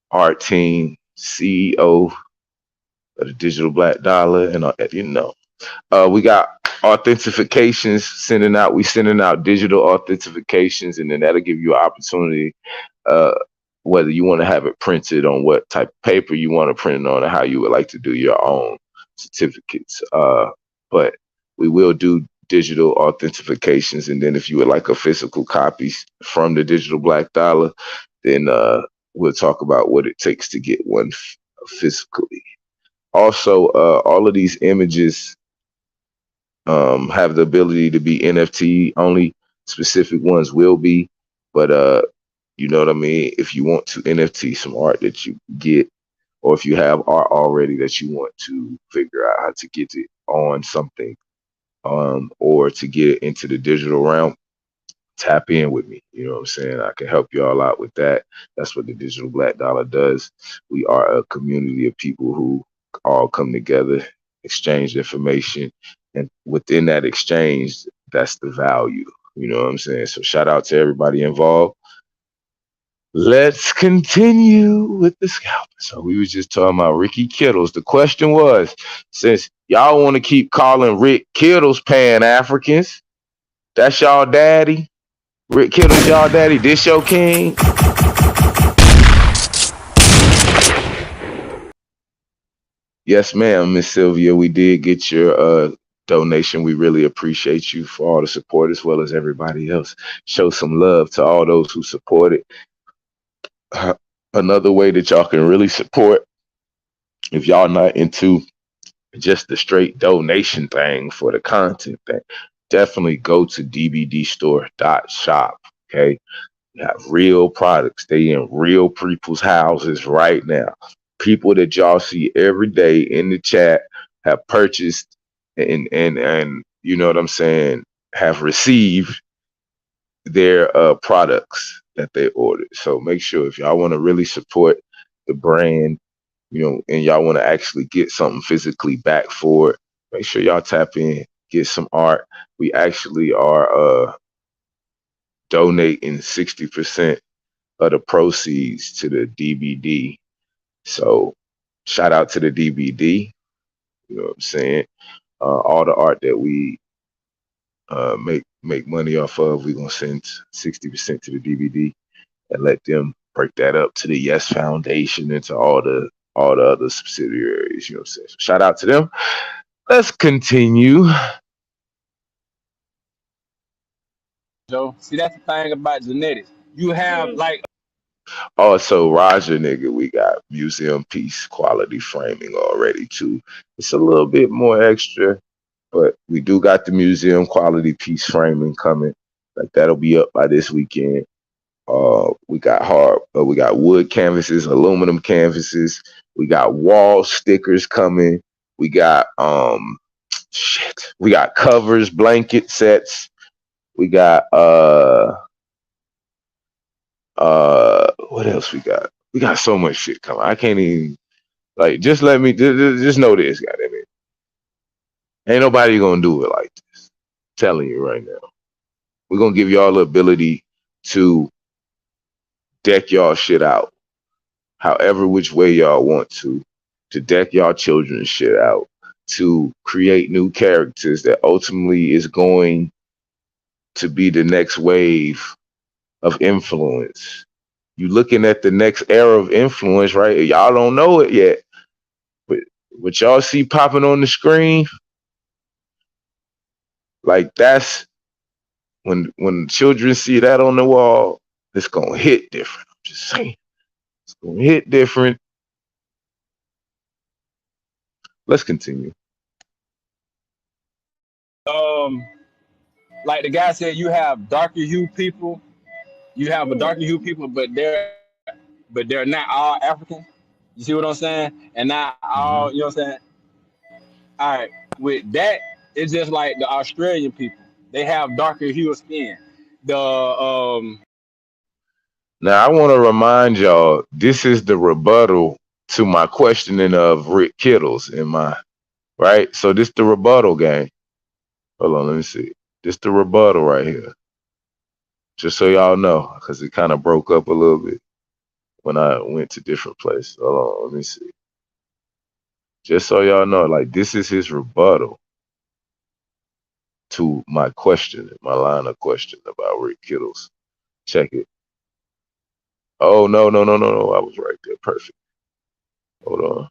art team, CEO of the Digital Black Dollar, and you know. We got authentications sending out. We sending out digital authentications, and then that'll give you an opportunity, whether you want to have it printed on what type of paper you want to print it on, and how you would like to do your own certificates. But we will do digital authentications, and then if you would like a physical copies from the Digital Black Dollar, then we'll talk about what it takes to get one physically. Also, all of these images have the ability to be NFT. Only specific ones will be, but you know what I mean? If you want to NFT some art that you get, or if you have art already that you want to figure out how to get it on something, or to get it into the digital realm, tap in with me. You know what I'm saying? I can help you all out with that. That's what the Digital Black Dollar does. We are a community of people who all come together, exchange information, and within that exchange, that's the value. You know what I'm saying? So shout out to everybody involved. Let's continue with the scalping. So we was just talking about Ricky Kittles. The question was, since y'all want to keep calling Rick Kittles Pan-Africans, that's y'all daddy? Rick Kittles y'all daddy? This your king? Yes, ma'am, Miss Sylvia. We did get your donation. We really appreciate you for all the support, as well as everybody else. Show some love to all those who supported. Another way that y'all can really support, if y'all not into just the straight donation thing for the content thing, definitely go to dbdstore.shop. Okay, you have real products. They in real people's houses right now. People that y'all see every day in the chat have purchased and you know what I'm saying, have received their products that they ordered. So make sure, if y'all want to really support the brand, you know, and y'all want to actually get something physically back for it, make sure y'all tap in, get some art. We actually are donating 60% of the proceeds to the DVD. So shout out to the DVD. You know what I'm saying? All the art that we make money off of, we're gonna send 60% to the DVD and let them break that up to the Yes Foundation and to all the other subsidiaries. You know what I'm saying? So shout out to them. Let's continue. Joe, see, that's the thing about genetics. You have like Also, Roger, nigga, we got museum piece quality framing already too. It's a little bit more extra, but we do got the museum quality piece framing coming. Like that'll be up by this weekend. We got wood canvases, aluminum canvases. We got wall stickers coming. We got we got covers, blanket sets. We got what else we got? We got so much shit coming. I can't even like just let me just know this, goddamn it. Ain't nobody gonna do it like this. I'm telling you right now. We're gonna give y'all the ability to deck y'all shit out however which way y'all want to deck y'all children's shit out, to create new characters that ultimately is going to be the next wave of influence. You looking at the next era of influence, right? Y'all don't know it yet, but what y'all see popping on the screen, like that's when children see that on the wall, it's gonna hit different. I'm just saying, it's gonna hit different. Let's continue. Like the guy said, you have darker hue people. You have a darker hue people, but they're not all African. You see what I'm saying? And not all, you know what I'm saying? All right. With that, it's just like the Australian people. They have darker hue of skin. The Now I want to remind y'all, this is the rebuttal to my questioning of Rick Kittles in my right. So this the rebuttal game. Hold on, let me see. This the rebuttal right here. Just so y'all know, because it kind of broke up a little bit when I went to different places. Hold on, let me see. Just so y'all know, like this is his rebuttal to my question, my line of question about Rick Kittles. Check it. Oh no! I was right there. Perfect. Hold on.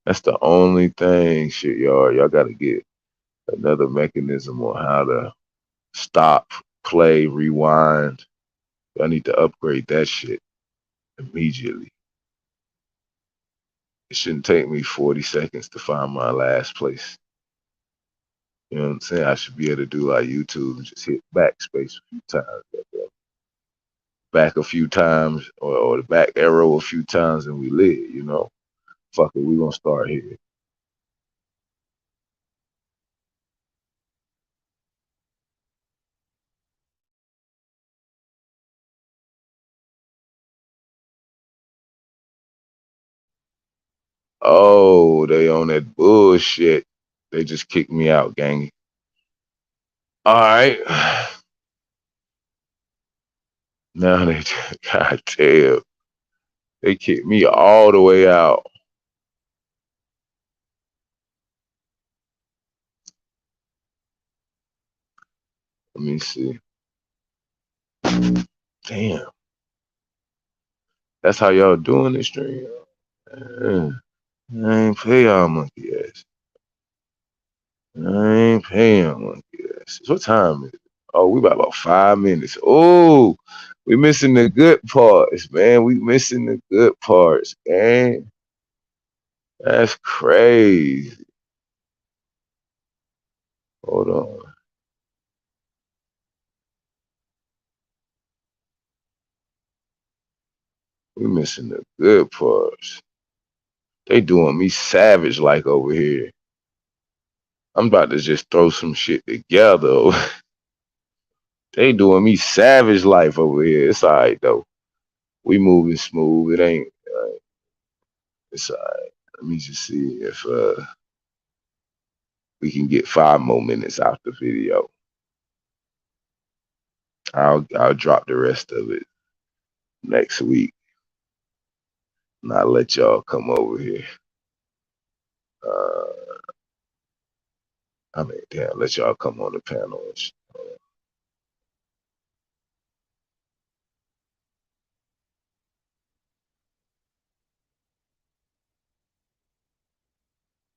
That's the only thing, shit, y'all. Y'all gotta get another mechanism on how to stop, play, rewind. I need to upgrade that shit immediately. It shouldn't take me 40 seconds to find my last place. You know what I'm saying? I should be able to do like YouTube and just hit backspace a few times. Back a few times or the back arrow a few times and we live, you know? Fuck it, we gonna start here. Oh, they on that bullshit. They just kicked me out, gang. All right. Now they, god damn, they kicked me all the way out. Let me see. Damn. That's how y'all doing this stream? I ain't pay y'all monkey ass. I ain't paying monkey ass. What time is it? Oh, we about 5 minutes. Oh, we missing the good parts, man. We missing the good parts, man. That's crazy. Hold on. We missing the good parts. They doing me savage like over here. I'm about to just throw some shit together. They doing me savage life over here. It's all right though. We moving smooth. It ain't. It's all right. Let me just see if we can get 5 more minutes out the video. I'll drop the rest of it next week, and I'll let y'all come over here. Damn, let y'all come on the panel and shit.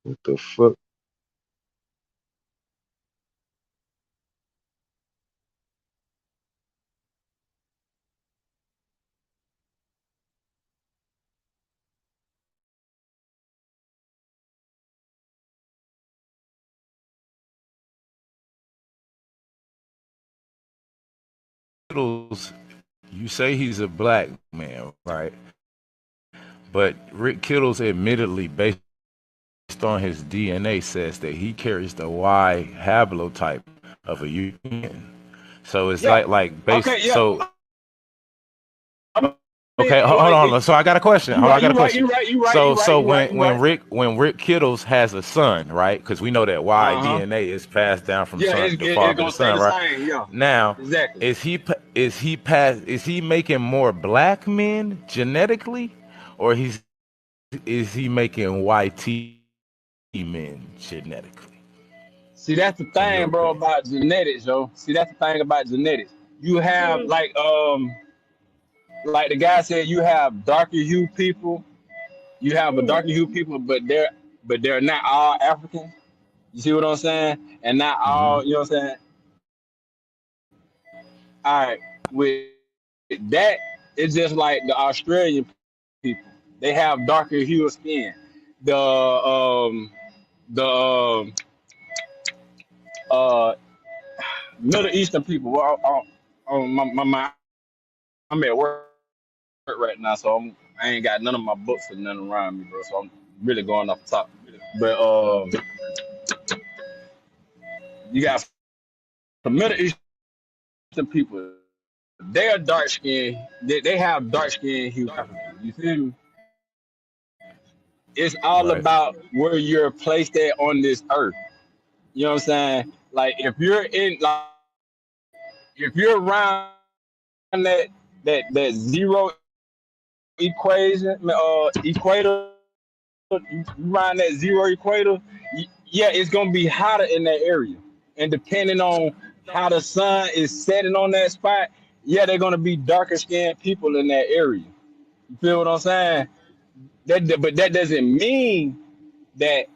What the fuck? Kittles, you say he's a black man, right? But Rick Kittles admittedly, based on his DNA, says that he carries the Y haplotype of a union. So it's Yeah. like based. Okay. Yeah. So I okay, mean, hold like, on. So I got a question. you I got a right. question. So You right. when Rick Kittles has a son, right? Because we know that Y DNA is passed down from Yeah, the it's father to gonna stay son, the right? same. Yeah. Now, Exactly. is he making more black men genetically, or is he making YT men genetically? See, that's the In your thing, bro, opinion, about genetics, yo. See, that's the thing about genetics. You have like the guy said, you have darker hue people. You have a darker hue people, but they're not all African. You see what I'm saying? And not hmm all, you know what I'm saying? All right, with that, it's just like the Australian people. They have darker hue of skin. The uh Middle Eastern people. Well, I'm at work right now, so I ain't got none of my books or nothing around me, bro. So I'm really going off the top. But you got the Middle Eastern people. They are dark skinned. They have dark skin hue. You feel me? It's all right? about where you're placed at on this earth. You know what I'm saying? Like if you're around that zero equation equator, you around that zero equator, yeah, it's gonna be hotter in that area. And depending on how the sun is setting on that spot, yeah, they're gonna be darker skinned people in that area. You feel what I'm saying? But that doesn't mean that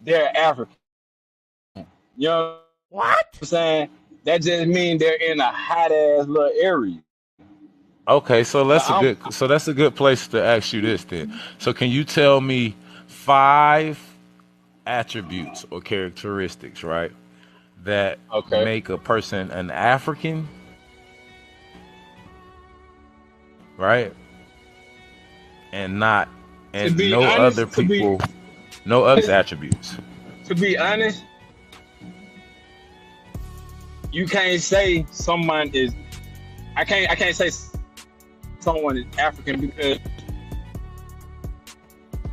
they're African. You know what I'm saying? That just means they're in a hot ass little area. Okay, so But that's a good place to ask you this then. So can you tell me 5 attributes or characteristics, right, that okay. make a person an African, right, and not To and be no other honest, people, no other attributes. to be honest, you can't say someone is. I can't say someone is African because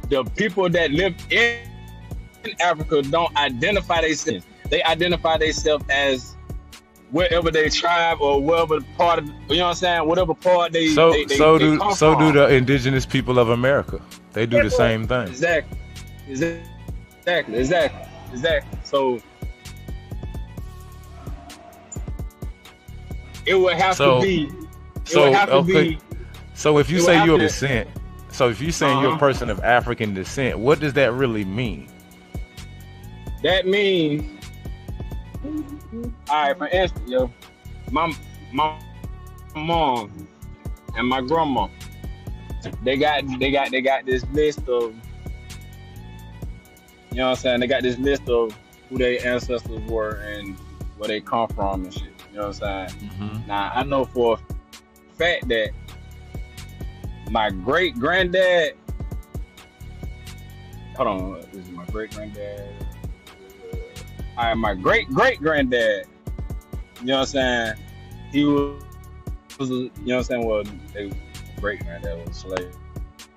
the people that live in Africa don't identify themselves. They identify themselves as wherever they tribe or wherever part of, you know what I'm saying, whatever part they come So do from. the indigenous people of America. They do the same thing. Exactly. So it would have to So be. It would so have to okay. be. So if you It would say have you're to. descent, so if you saying you're a person of African descent, what does that really mean? That means, all right. For instance, yo, my mom and my grandma, they got this list of, you know what I'm saying? They got this list of who their ancestors were and where they come from and shit. You know what I'm saying? Mm-hmm. Now I know for a fact that my great granddad. Hold on, this is my great granddad. All right, my great granddad. You know what I'm saying? He was, you know what I'm saying? Well, great granddad was a slave too, but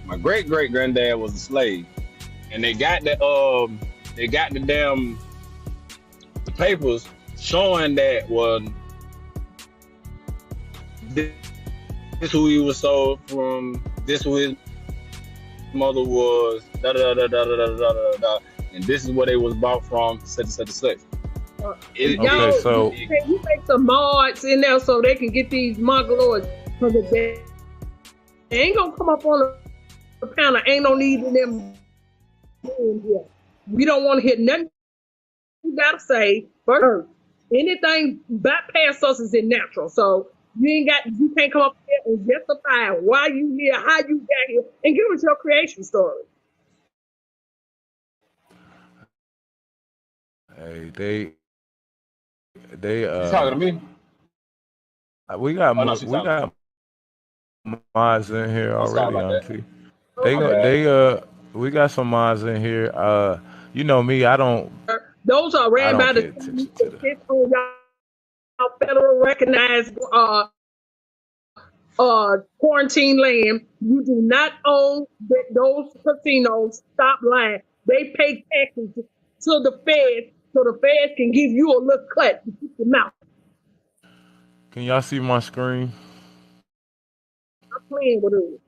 my great granddad was a slave, and they got the damn the papers showing that this who he was sold from, this who his mother was, da da da da da da da da da, and this is where they was bought from, such and such and such. Okay, so you make some mods in there so they can get these mongoloids because they ain't gonna come up on a panel. Ain't no need in them. We don't want to hear nothing you gotta say first. Anything bypass us is in natural. So you can't come up here and justify why you here, how you got here, and give us your creation story. hey, they You talking to me? We got Oh no, she talking. mods in here I'm sorry already, about that. Auntie. My bad. We got some mods in here. You know me, Those are I ran don't by the pay attention state to the. on y'all federal recognized quarantine land. You do not own those casinos. Stop lying. They pay taxes to the feds, so the feds can give you a little cut to keep your mouth. Can y'all see my screen? I'm playing with it.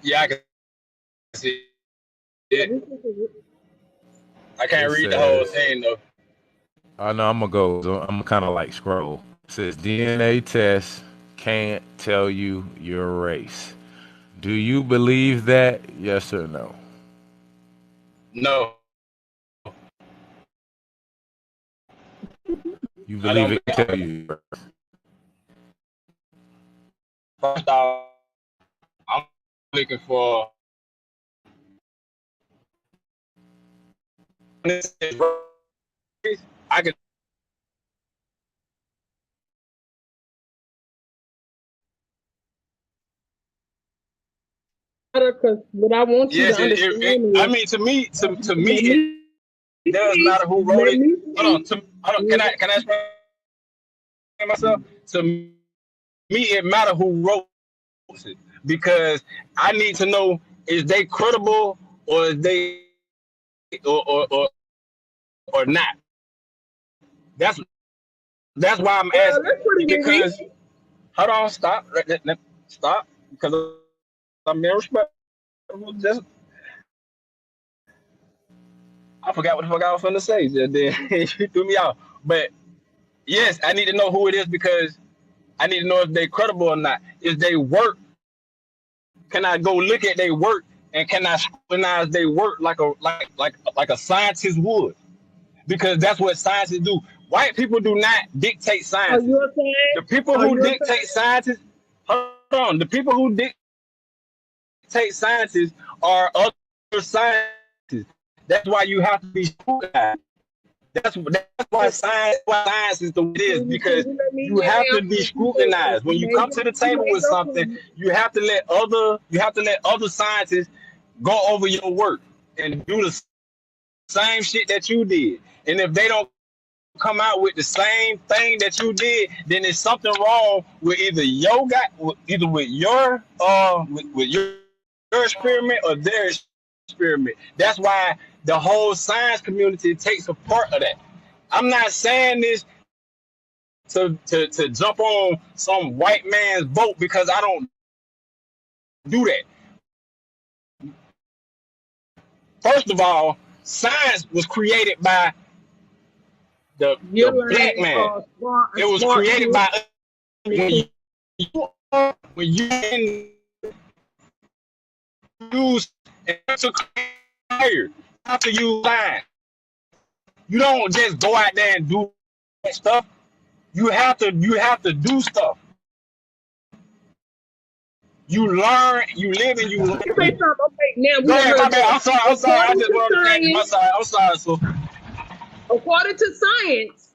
Yeah, I can see it. I It can't read the whole says, thing though. I know I'm gonna go. So I'm kind of like scroll. It says DNA test can't tell you your race. Do you believe that? Yes or no? No, You I believe don't. it can tell you? First off, I'm looking for. I can. Because what I want you to Yes, understand I is, mean, to me, let it me does speak. matter who wrote Let it. me Hold on, speak. hold on. Can I explain myself? To me, it matter who wrote it because I need to know is they credible or is they or not. That's why I'm Well, asking let's put it in because reading. hold on, stop, stop because I'm being respectful. Just I forgot what the fuck I was gonna say. Then you threw me off. But yes, I need to know who it is because I need to know if they credible or not. If they work, can I go look at their work and can I scrutinize their work like a scientist would? Because that's what scientists do. White people do not dictate Are sciences. you saying? The people Are who you dictate sciences, hold on, the people who dictate sciences are other scientists. That's why you have to be scrutinized. That's why science is the way it is because you have to be scrutinized. When you come to the table with something, you have to let other scientists go over your work and do the same shit that you did. And if they don't come out with the same thing that you did, then there's something wrong with either with your experiment or their experiment. That's why the whole science community takes a part of that. I'm not saying this to jump on some white man's boat because I don't do that. First of all, science was created by the black man. It was created by when you use and to higher after you line. You don't just go out there and do stuff. You have to do stuff. You learn, you live, and you learn. Say something. Okay, now Go ahead, my bad. I'm sorry. I just wanted to catch him. I'm sorry. So, according to science,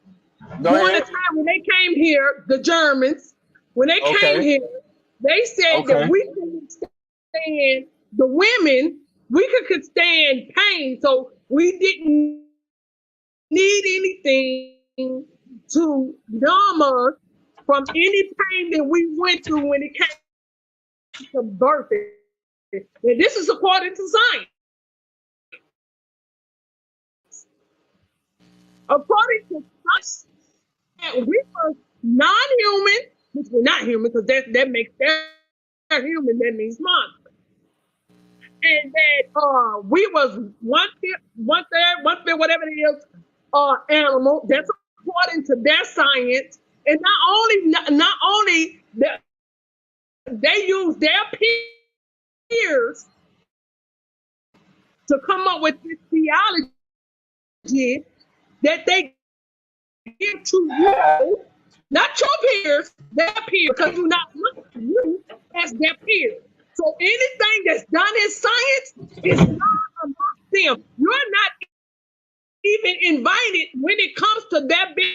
go during ahead. the time when they came here, the Germans, when they came here, they said that we could stand the women, we could stand pain, so we didn't need anything to numb us from any pain that we went through when it came to birthing. And this is according to science. According to science, we were non-human, which we're not human because that makes that human, that means monster. And that we was one third, whatever it is, animal. That's according to their science. And not only that, they use their peers to come up with this theology that they give to you, not your peers, their peers, because you not look at you as their peers. So anything that's done in science is not amongst them. You're not even invited when it comes to that big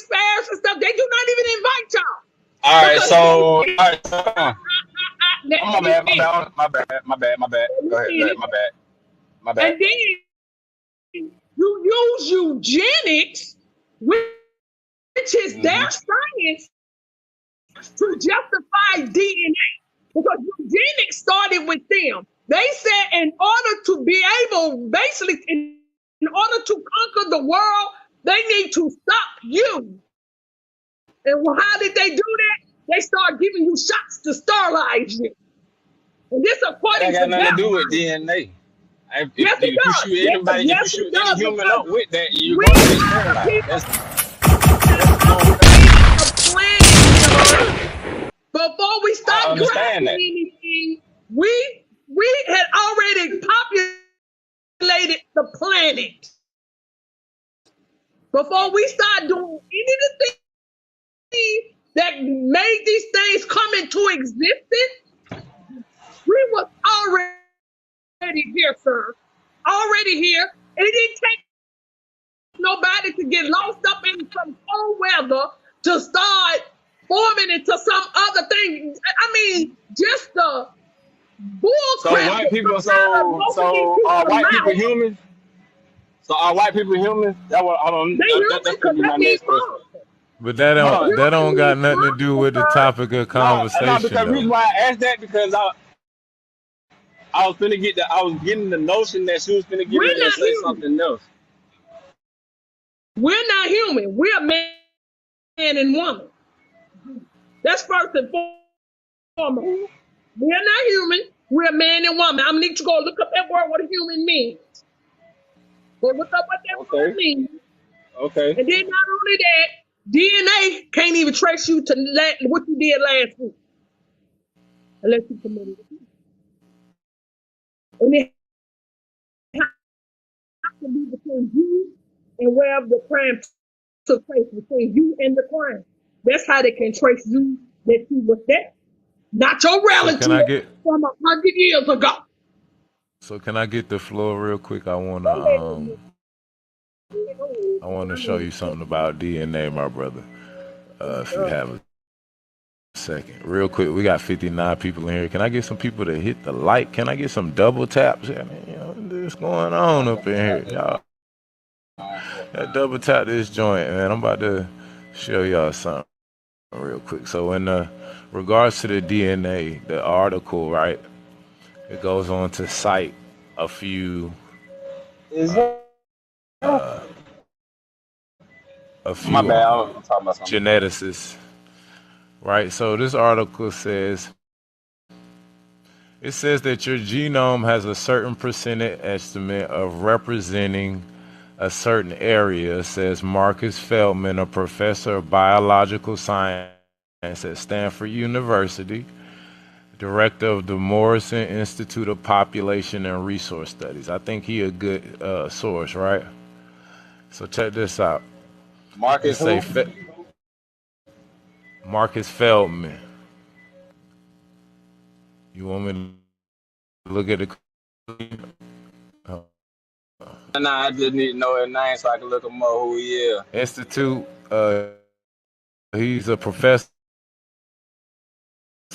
fairs and stuff, they do not even invite y'all. All right, Because so they oh, my bad. Go ahead, my bad. and then you use eugenics, which is their science, to justify DNA. Because eugenics started with them. They said in order to be able, basically, in order to conquer the world, they need to stop you. And how did they do that? They start giving you shots to sterilize you. And this That according ain't to got nothing to them. do with DNA. Yes, it If you does. shoot anybody, if you Yes, shoot it any does. human Because up with that, you're we gonna get are sterilized. people That's a known fact. the planet, son. Before we I start understand grabbing that. anything, we had already populated the planet. Before we start doing any of the things that made these things come into existence, we was already here, sir. Already here. And it didn't take nobody to get lost up in some cold weather to start forming into some other thing. I mean, just the bull So crap white that people, comes out of most of these are people's white people mouths. humans? So are white people humans? That what I don't. They human That's gonna because be my they eat next question. monsters. But that Hold on. don't got Human nothing to do with the monsters, topic of No, conversation because the reason though. why I asked that because I was finna get I was getting the notion that she was finna get we're ready to not say human. something else. We're not human. We're man and woman. That's first and foremost. We're not human. We're man and woman. I'm gonna need to go look up that word, what a human means. Go look up what that word Okay. means. Okay. And then not only that, DNA can't even trace you to what you did last week. Unless you committed it. And it has to be between you and wherever the crime took place, between you and the crime. That's how they can trace you that you was there. Not your So relative can I get from 100 years ago. the floor real quick? Go I wanna show you something about DNA, my brother. If you have a second. Real quick, we got 59 people in here. Can I get some people to hit the like? Can I get some double taps? I mean, what's going on up in here? Y'all double tap this joint, man. I'm about to show y'all something real quick. So in regards to the DNA, the article, right, it goes on to cite a few My bad. I'm talking about something. geneticists, right? So this article says that your genome has a certain percentage estimate of representing a certain area, says Marcus Feldman, a professor of biological science at Stanford University, director of the Morrison Institute of Population and Resource Studies. I think he a good source, right? So check this out. Marcus who? Marcus Feldman. You want me to look at the? Nah, I just need to know his name so I can look him up who he is. Institute. He's a professor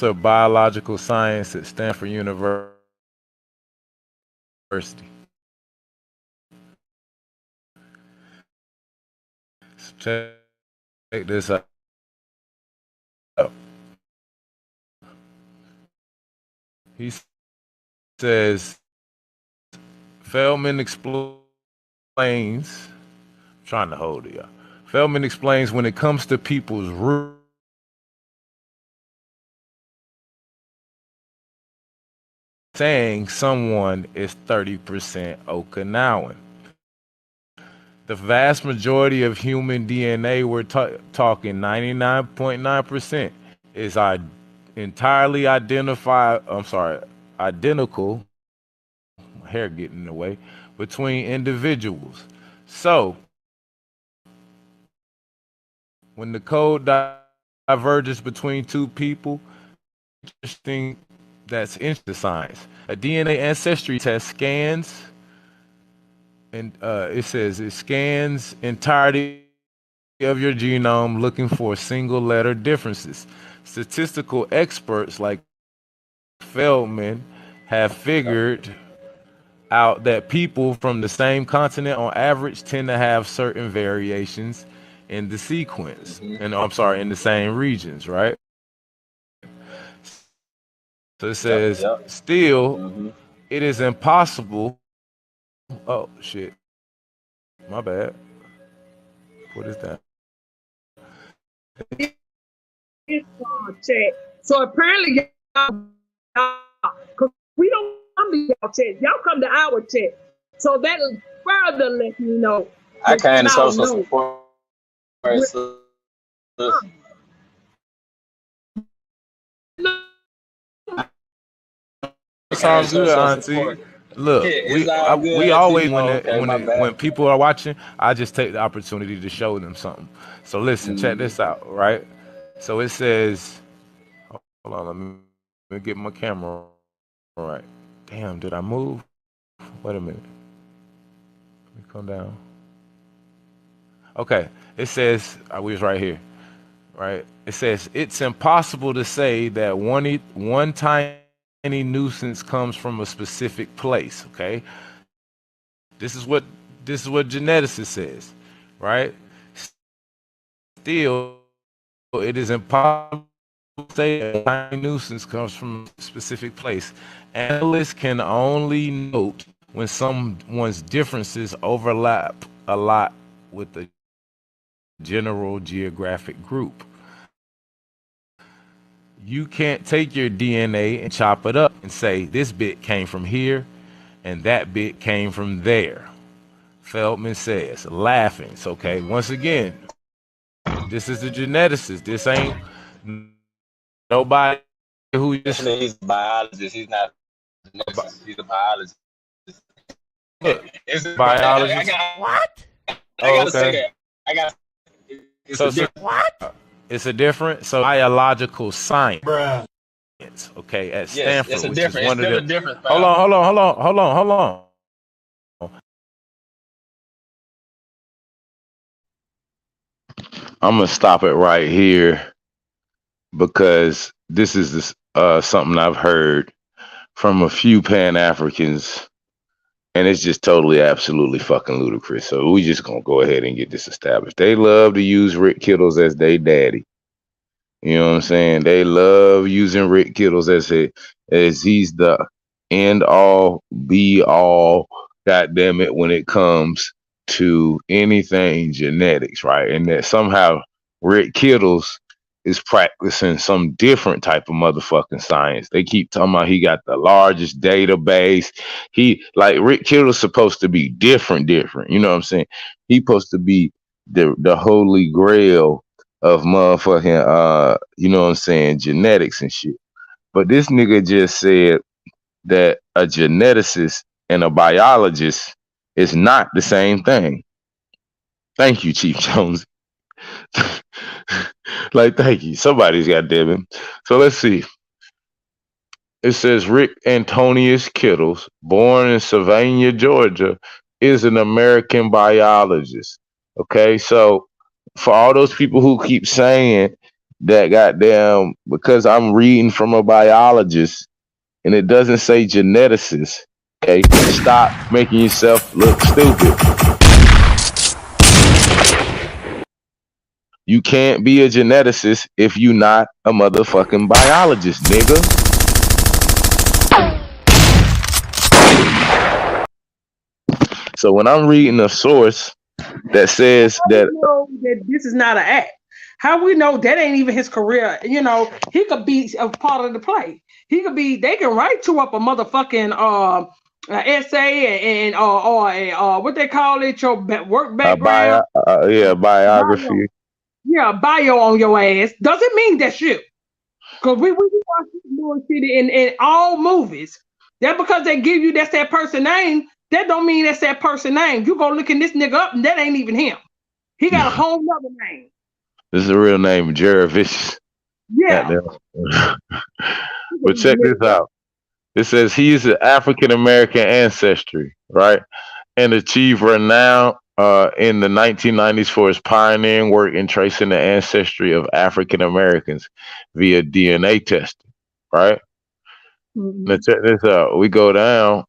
of biological science at Stanford University. So check this out. He says Feldman explains. I'm trying to hold it, y'all. Feldman explains when it comes to people's roots, saying someone is 30% Okinawan. The vast majority of human DNA, we're talking 99.9%, is entirely identical, my hair getting in the way, between individuals. So, when the code diverges between two people, interesting, that's interesting science. A DNA ancestry test scans, and it says it scans entirety of your genome looking for single letter differences. Statistical experts like Feldman have figured out that people from the same continent on average tend to have certain variations in the sequence. And I'm sorry, in the same regions, right? So it says, still, it is impossible. Oh, shit. My bad. What is that? It's chat. So apparently, because we don't come to y'all chat. Y'all come to our chat. So that'll further let me know. I kind of show Now some know. support. Sounds good, Auntie. Look, It's all good, we Auntie. always Oh, okay, my bad. when people are watching, I just take the opportunity to show them something. So listen, check this out, right? So it says, hold on, let me get my camera right. Damn, did I move? Wait a minute. Let me come down. Okay, it says we was right here, right? It says it's impossible to say that one tiny nuisance comes from a specific place. Okay, this is what geneticist says, right? Still, it is impossible to say a tiny nuisance comes from a specific place. Analysts can only note when someone's differences overlap a lot with the general geographic group. You can't take your DNA and chop it up and say this bit came from here and that bit came from there. Feldman says, laughing. So, okay, once again, this is the geneticist. This ain't nobody who just. He's a biologist. He's not a geneticist. He's a biologist. It's biologist. What? I gotta say that. I got. What? It's a different biological science. Bruh. Okay, at Stanford. It's a different. It's still a difference. Hold on. I'm gonna stop it right here because this is something I've heard from a few Pan Africans, and it's just totally, absolutely fucking ludicrous. So we just gonna go ahead and get this established. They love to use Rick Kittles as they daddy. You know what I'm saying? They love using Rick Kittles as he's the end all, be all, goddamn it, when it comes to anything genetics, right? And that somehow Rick Kittles is practicing some different type of motherfucking science. They keep talking about he got the largest database. He like Rick Kittle's supposed to be different. You know what I'm saying? He's supposed to be the holy grail of motherfucking you know what I'm saying, genetics and shit. But this nigga just said that a geneticist and a biologist is not the same thing. Thank you, Chief Jones. Like, thank you. Somebody's got him. So let's see. It says Rick Antonius Kittles, born in Savannah, Georgia, is an American biologist. Okay, so for all those people who keep saying that, goddamn, because I'm reading from a biologist and it doesn't say geneticist, okay, stop making yourself look stupid. You can't be a geneticist if you not a motherfucking biologist, nigga. So when I'm reading a source that says that, know that this is not an act. How we know that ain't even his career? You know, he could be a part of the play. He could be. They can write you up a motherfucking essay and or what they call it, your work background. biography. Bio on your ass. Doesn't mean that's you. Cause we watch doing shit in all movies. That because they give you that's that person name, that don't mean that's that person name. You go looking this nigga up and that ain't even him. He got a whole nother name. This is a real name, Jared Vicious. Yeah. But check this out. It says he is an African American ancestry, right? And achieved renown in the 1990s for his pioneering work in tracing the ancestry of African Americans via DNA testing. Right? Now check this out. We go down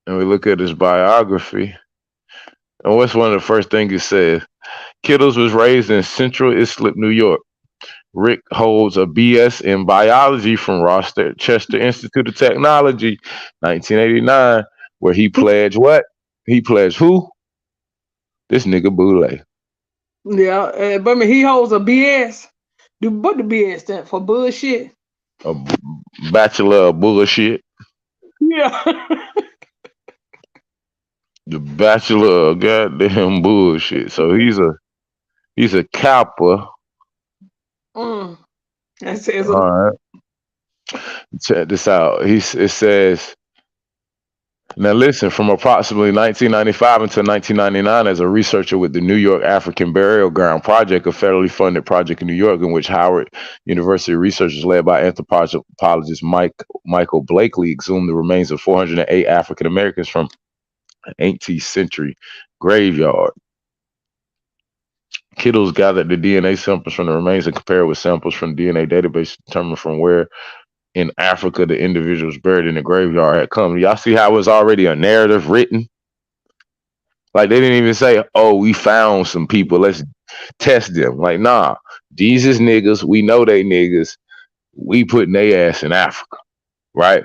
and we look at his biography. And what's one of the first things he says? Kittles was raised in Central Islip, New York. Rick holds a BS in biology from Rochester Institute of Technology, 1989, where he pledged what? He pledged who? This nigga Boule. Yeah, but I mean, he holds a BS. What the BS stand for? Bullshit. A bachelor of bullshit. Yeah. The bachelor of goddamn bullshit. So he's a Kappa. That says all right. Check this out. It says, now listen, from approximately 1995 until 1999 as a researcher with the New York African Burial Ground Project, a federally funded project in New York in which Howard University researchers led by anthropologist Michael Blakely exhumed the remains of 408 African Americans from an 18th century graveyard. Kittles gathered the DNA samples from the remains and compared with samples from the DNA database to determine from where in Africa the individuals buried in the graveyard had come. Y'all see how it was already a narrative written? Like they didn't even say, oh, we found some people, let's test them. Like, nah, these is niggas, we know they niggas, we putting their ass in Africa, right?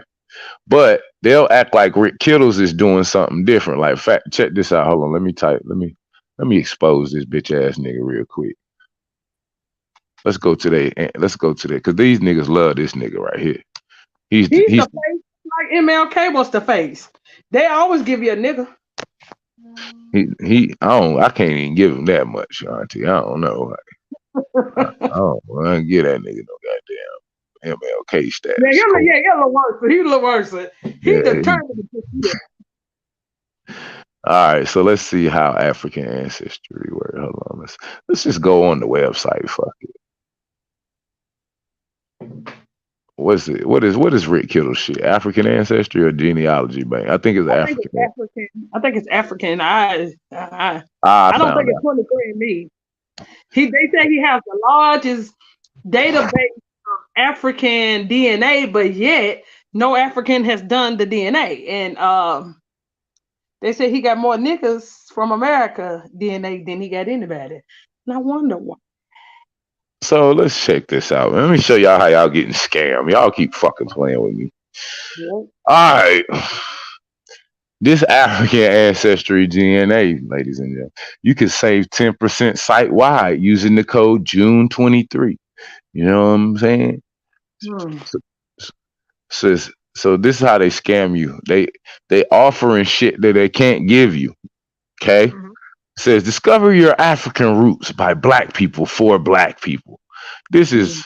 But they'll act like Rick Kittles is doing something different. Like, check this out. Hold on, let me expose this bitch ass nigga real quick. Let's go to that, because these niggas love this nigga right here. He's the face, like MLK was the face. They always give you a nigga. I can't even give him that much, Auntie. I don't know. I don't get that nigga no goddamn MLK status. Yeah, he a little worse. He a little worse. He determined to do it. All right, so let's see how African ancestry works. Hold on, let's just go on the website. Fuck it. What is Rick Kittle's shit? African ancestry or genealogy bank? I think it's African. I think it's African. I don't think it's 23andMe. They say he has the largest database of African DNA, but yet no African has done the DNA. And they say he got more niggas from America DNA than he got anybody. And I wonder why. So let's check this out. Let me show y'all how y'all getting scammed. Y'all keep fucking playing with me. Yeah. All right. This African ancestry DNA, ladies and gentlemen, you can save 10% site-wide using the code June23. You know what I'm saying? So this is how they scam you. They offering shit that they can't give you. Okay? Mm-hmm. Says discover your African roots by black people for black people. This is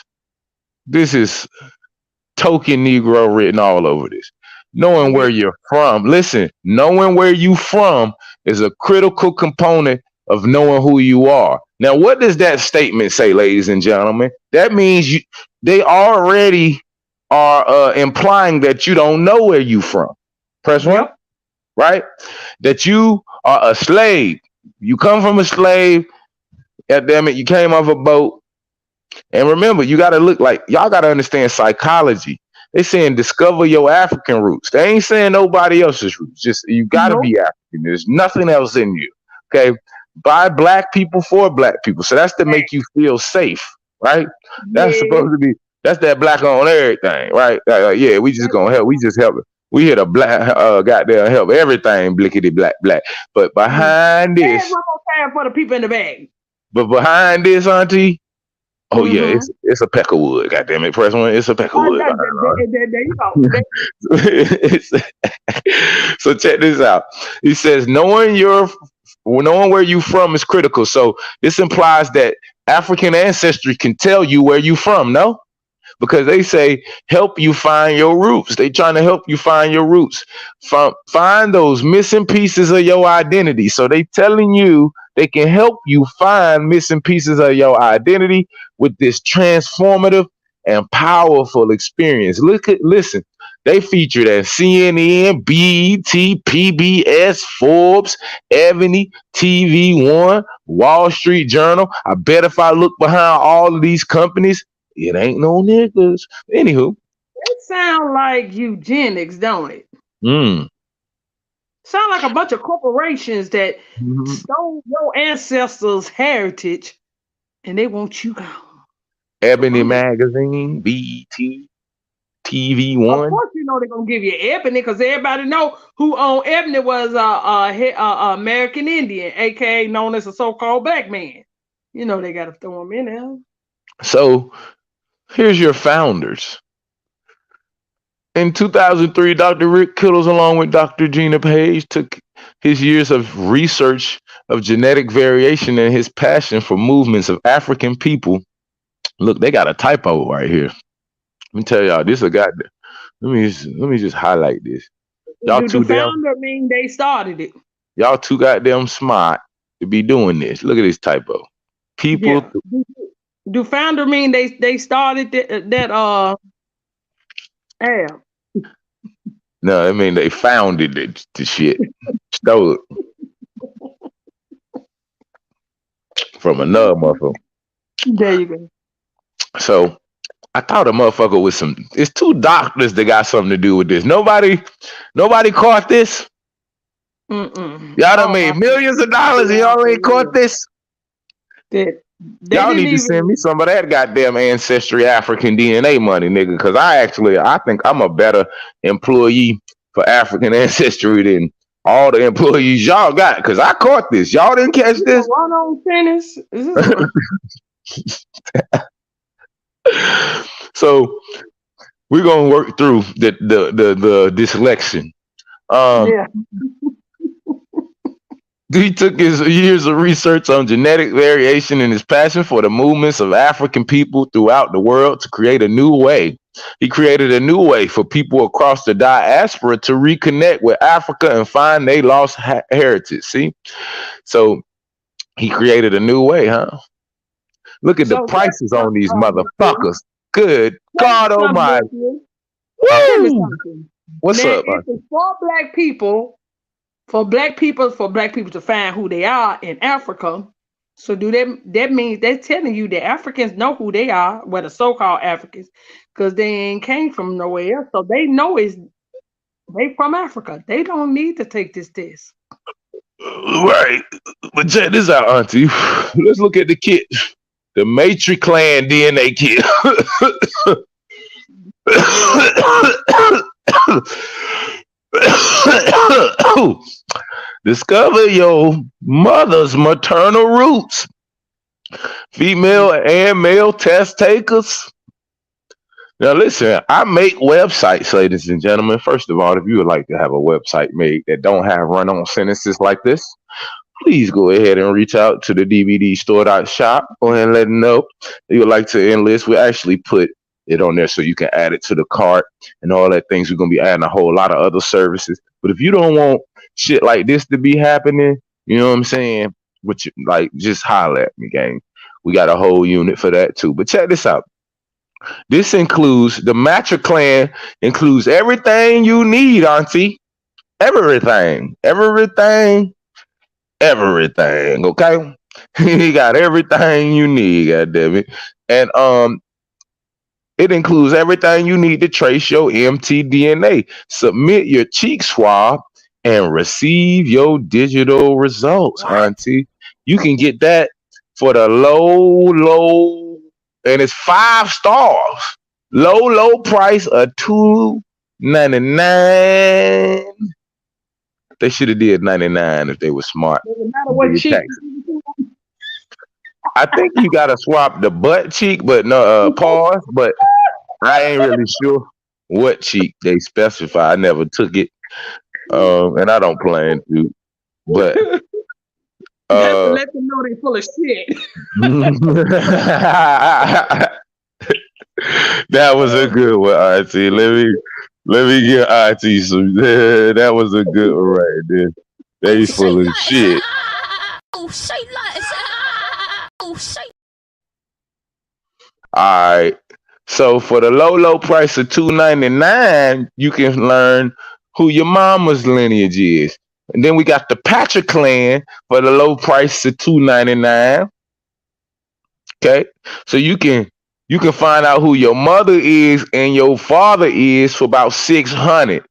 token Negro written all over this. Knowing where you're from. Listen, knowing where you from is a critical component of knowing who you are. Now, what does that statement say, ladies and gentlemen? That means they already are implying that you don't know where you from. Press one, right? That you are a slave. You come from a slave. God damn it, you came off a boat. And remember, you got to look like, y'all got to understand psychology. They saying discover your African roots. They ain't saying nobody else's roots. Just you got to be African. There's nothing else in you. Okay, by black people for black people. So that's to make you feel safe, right? That's supposed to be. That's that black on everything, right? Yeah, we just gonna help. We just help. We here to black goddamn help everything blickety black. But behind this, one more time for the people in the bag. But behind this, Auntie. Oh yeah, it's a peck of wood. Goddamn it, press one. It's a peck of wood. There you go. So check this out. He says knowing where you from is critical. So this implies that African ancestry can tell you where you from. No, because they say help you find your roots. They trying to help you find your roots. Find those missing pieces of your identity. So they telling you they can help you find missing pieces of your identity with this transformative and powerful experience. Listen, They featured at CNN, BET, PBS, Forbes, Ebony, TV One, Wall Street Journal. I bet if I look behind all of these companies, it ain't no niggas. Anywho. It sound like eugenics, don't it? Sound like a bunch of corporations that stole your ancestors' heritage and they want you gone. Ebony Magazine, BET, TV One. Of course, you know they're gonna give you Ebony because everybody know who owned Ebony was American Indian, aka known as a so-called black man. You know they gotta throw them in there. So here's your founders. In 2003, Dr. Rick Kittles, along with Dr. Gina Page, took his years of research of genetic variation and his passion for movements of African people. Look, they got a typo right here. Let me tell y'all, this a goddamn. Let me just highlight this. Y'all Do the founder mean they started it? Y'all too goddamn smart to be doing this. Look at this typo. People. Yeah. Do founder mean they started that app? No, I mean they founded it. The shit stole it from another motherfucker. There you go. So I thought a motherfucker with some. It's two doctors that got something to do with this. Nobody caught this. Y'all done made millions of dollars and y'all ain't caught this. Y'all need to send me some of that goddamn Ancestry African DNA money, nigga, because I think I'm a better employee for African Ancestry than all the employees y'all got, because I caught this. Y'all didn't catch this? Run on tennis. So we're gonna work through this election. Yeah. He took his years of research on genetic variation and his passion for the movements of African people throughout the world to create a new way. He created a new way for people across the diaspora to reconnect with Africa and find their lost heritage. See? So he created a new way, huh? Look at the prices on these motherfuckers. Good God almighty. Woo! What's up? If it's for black people, for black people to find who they are in Africa. So that means they're telling you that Africans know who they are, well, the so-called Africans, because they ain't came from nowhere else. So they know they from Africa. They don't need to take this test. Right. But check this out, Auntie. Let's look at the kit. The Matrix Clan DNA kit. Discover your mother's maternal roots. Female and male test takers. Now listen, I make websites, ladies and gentlemen. First of all, if you would like to have a website made that don't have run-on sentences like this, please go ahead and reach out to the dvdstore.shop. Go ahead and let them know you would like to enlist. We actually put it on there so you can add it to the cart and all that things. We're going to be adding a whole lot of other services. But if you don't want shit like this to be happening, you know what I'm saying? Which, like, just holler at me, gang. We got a whole unit for that too. But check this out. This includes, the Matcha Clan includes everything you need, Auntie. Everything. Okay? You got everything you need, goddammit. And it includes everything you need to trace your mtDNA. Submit your cheek swab and receive your digital results, Auntie. You can get that for the low, and it's 5 stars. Low price of $2.99. They should have did 99 if they were smart. Doesn't matter what cheek. I think you gotta swap the butt cheek, but no pause. But I ain't really sure what cheek they specify. I never took it, and I don't plan to. But let them know they full of shit. That was a good one, Auntie. Let me get Auntie some. That was a good one right there. They full of shit. All right. So for the low price of $2.99, you can learn who your mama's lineage is. And then we got the Patrick clan for the low price of $2.99. Okay, so you can find out who your mother is and your father is for about 600.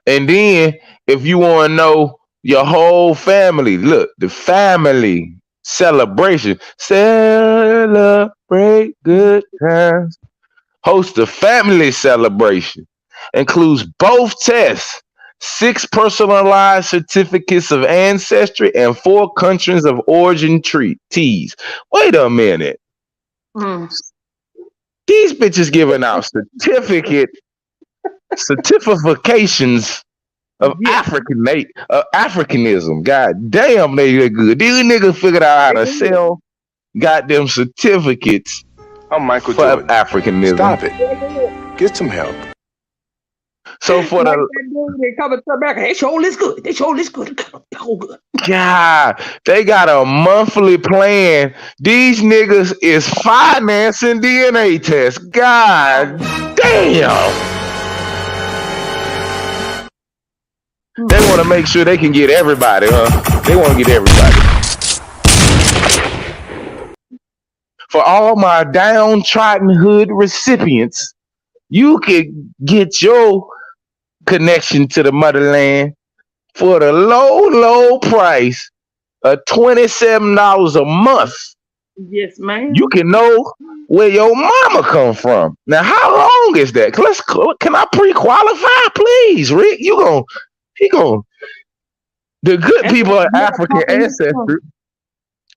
And then if you want to know your whole family, look, the family celebration, celebrate good times. Host a family celebration. Includes both tests, 6 personalized certificates of ancestry, and 4 countries of origin teas. Wait a minute. Mm. These bitches giving out certifications of Africanism. God damn, they good. These niggas figured out how to sell goddamn certificates. I'm Michael for Jordan. Africanism. Stop it. Get some help. So for like the that dude, they come and turn back. They sure is good. They sure is good. Oh, good. God, they got a monthly plan. These niggas is financing DNA tests. God damn. They want to make sure they can get everybody, huh? They want to get everybody. For all my downtrodden hood recipients, you can get your connection to the motherland for the low price of $27 a month. Yes, ma'am. You can know where your mama come from. Now, how long is that? Can I pre-qualify, please, Rick? The good people of African ancestry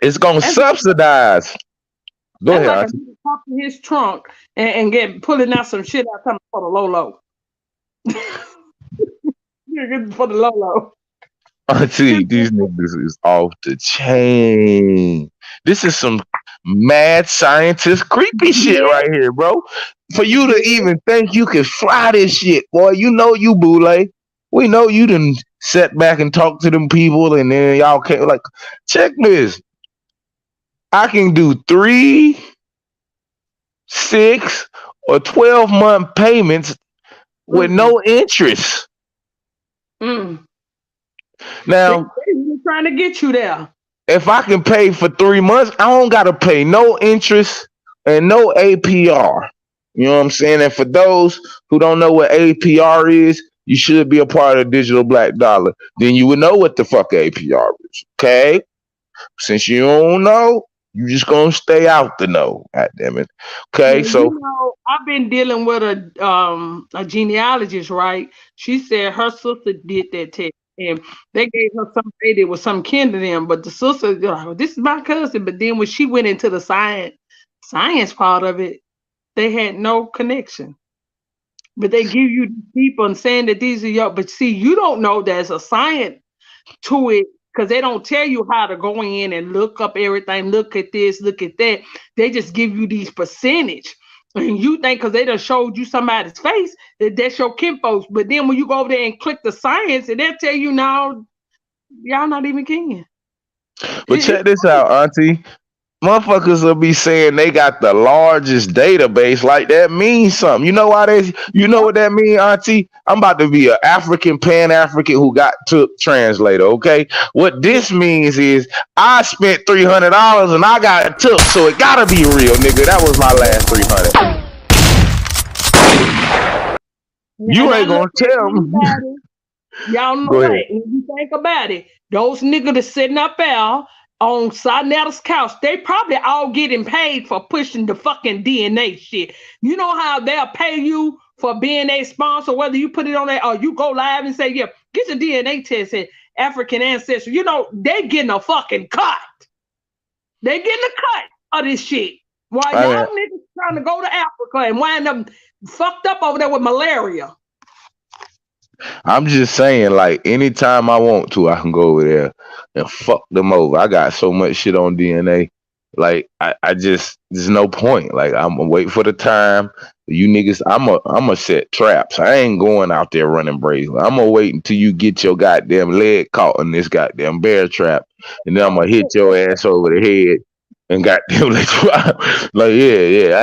is gonna subsidize. Go ahead. Like a pop in his trunk and get pulling out some shit out coming for the low. For the low. Auntie, these niggas is off the chain. This is some mad scientist creepy shit right here, bro. For you to even think you can fly this shit, boy, you know you boule. We know you done sit back and talk to them people and then y'all can't like, check this. I can do 3, 6, or 12-month payments with no interest. Now, they're trying to get you there. If I can pay for 3 months, I don't gotta pay no interest and no APR. You know what I'm saying? And for those who don't know what APR is, you should be a part of Digital Black Dollar. Then you would know what the fuck APR is. Okay? Since you don't know, you just gonna stay out the know. God damn it. Okay, so you know, I've been dealing with a genealogist, right? She said her sister did that test. And they gave her some baby with some kin to them, but the sister, this is my cousin. But then when she went into the science part of it, they had no connection. But they give you people and saying that these are your. But see, you don't know there's a science to it because they don't tell you how to go in and look up everything. Look at this, look at that. They just give you these percentage. And you think because they done showed you somebody's face that that's your kinfolks. But then when you go over there and click the science, and they'll tell you now, y'all not even kin. But check this out, Auntie. Motherfuckers will be saying they got the largest database. Like that means something. You know why you know what that means, Auntie? I'm about to be an African Pan-African who got took translator, okay? What this means is I spent $300 and I got it took, so it gotta be real, nigga. That was my last 300. You ain't gonna tell me. Y'all know what? When you think about it, those niggas that's sitting up there on Sanetta's couch, they probably all getting paid for pushing the fucking DNA shit. You know how they'll pay you for being a sponsor, whether you put it on there or you go live and say, yeah, get your DNA test at African ancestry. You know, they getting a fucking cut. They getting a cut of this shit. While y'all niggas trying to go to Africa and wind up fucked up over there with malaria. I'm just saying, like, anytime I want to, I can go over there and fuck them over. I got so much shit on DNA. Like, I just, there's no point. Like, I'm gonna wait for the time. You niggas, I'm a set traps. I ain't going out there running brazen. I'm gonna wait until you get your goddamn leg caught in this goddamn bear trap. And then I'm gonna hit your ass over the head and got them like yeah,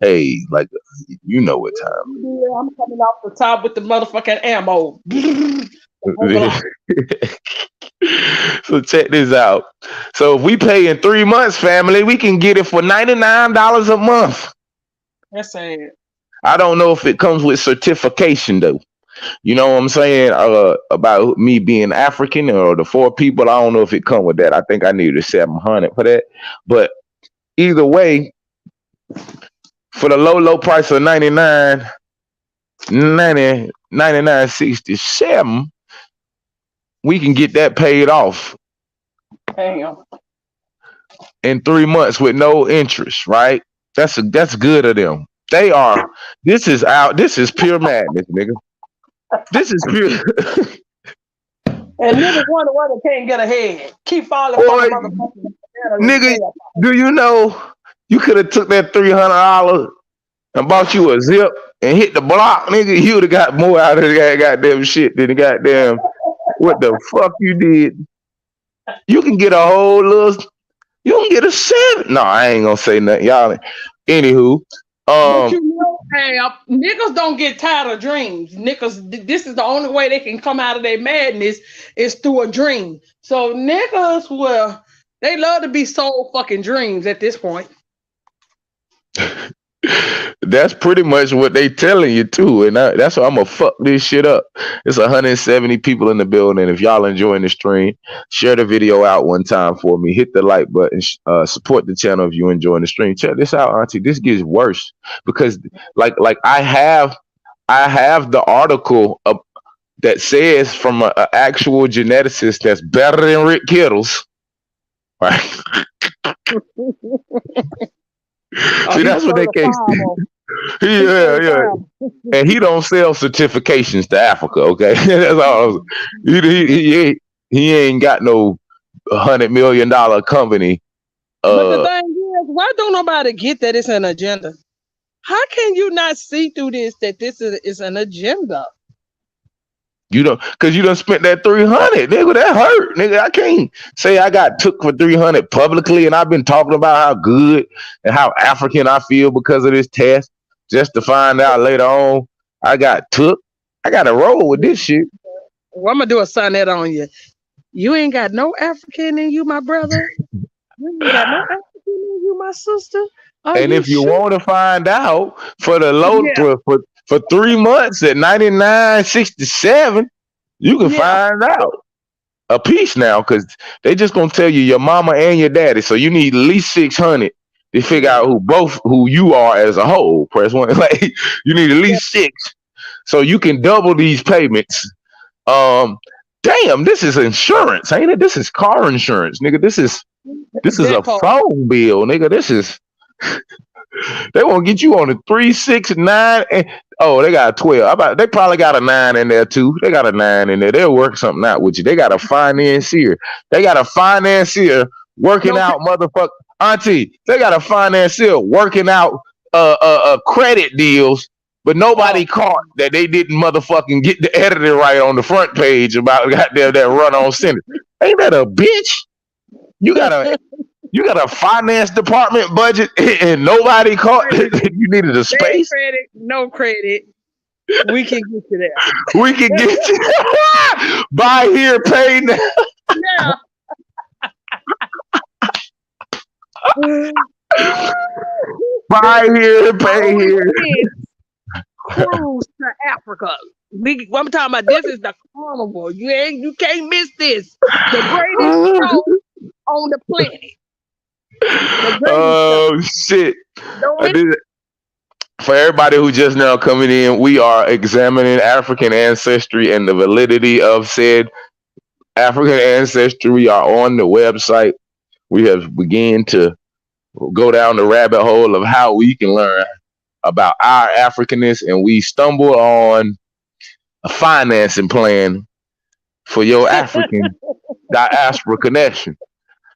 hey, like you know what time. Yeah, I'm coming off the top with the motherfucking ammo. So check this out. So if we pay in 3 months, family, we can get it for $99 a month. That's sad. I don't know if it comes with certification though. You know what I'm saying? About me being African or the 4 people. I don't know if it come with that. I think I needed 700 for that. But either way, for the low price of 99.67, we can get that paid off. Damn. In 3 months with no interest, right? That's good of them. This is pure madness, nigga. This is pure. And niggas wonder why they can't get ahead. Keep falling for the motherfucking nigga. Do you know you could have took that $300 and bought you a zip and hit the block, nigga? You would have got more out of that goddamn shit than the goddamn what the fuck you did. You can get a whole little. You can get a 7. No, I ain't gonna say nothing, y'all. Anywho, but you know, hey, niggas don't get tired of dreams. Niggas, this is the only way they can come out of their madness is through a dream. So niggas, well, they love to be sold fucking dreams at this point. That's pretty much what they telling you too, and that's why I'm gonna fuck this shit up. It's 170 people in the building. If y'all enjoying the stream, share the video out one time for me. Hit the like button. Support the channel if you enjoying the stream. Check this out, Auntie. This gets worse because like I have the article that says from an actual geneticist that's better than Rick Kittles, right? See, that's what they can't see. Yeah. And he don't sell certifications to Africa, okay? That's all. He ain't got no $100 million company. But the thing is, why don't nobody get that it's an agenda? How can you not see through this that this is an agenda? You don't, because you done spent that 300, nigga. That hurt, nigga. I can't say I got took for 300 publicly, and I've been talking about how good and how African I feel because of this test, just to find out later on I got took. I got to roll with this shit. Well, I'm gonna do a sonnet on you. You ain't got no African in you, my brother. You ain't got no African in you, my sister. And if you want to find out for the low for 3 months at 99.67, you can find out a piece now because they just gonna tell you your mama and your daddy. So you need at least 600 to figure out who you are as a whole. Press 1. Like you need at least 6, so you can double these payments. Damn, this is insurance, ain't it? This is car insurance, nigga. This is a phone bill, nigga. This is. They won't get you on the 3, 6, 9. And, they got a 12. They probably got a 9 in there too. They got a 9 in there. They'll work something out with you. They got a financier. Working out, motherfucker. Auntie, they got a financier working out credit deals, but nobody caught that they didn't motherfucking get the editor right on the front page about goddamn that run on sentence. Ain't that a bitch? You got a finance department budget and nobody caught that you needed a space. No credit. We can get you there. We can get you. Buy here, pay now. Yeah. Buy here, pay here. Cruise to Africa. I'm talking about this is the carnival. You can't miss this. The greatest show on the planet. Oh shit! For everybody who just now coming in, we are examining African ancestry and the validity of said African ancestry. We are on the website. We have begun to go down the rabbit hole of how we can learn about our Africanness, and we stumble on a financing plan for your African diaspora connection.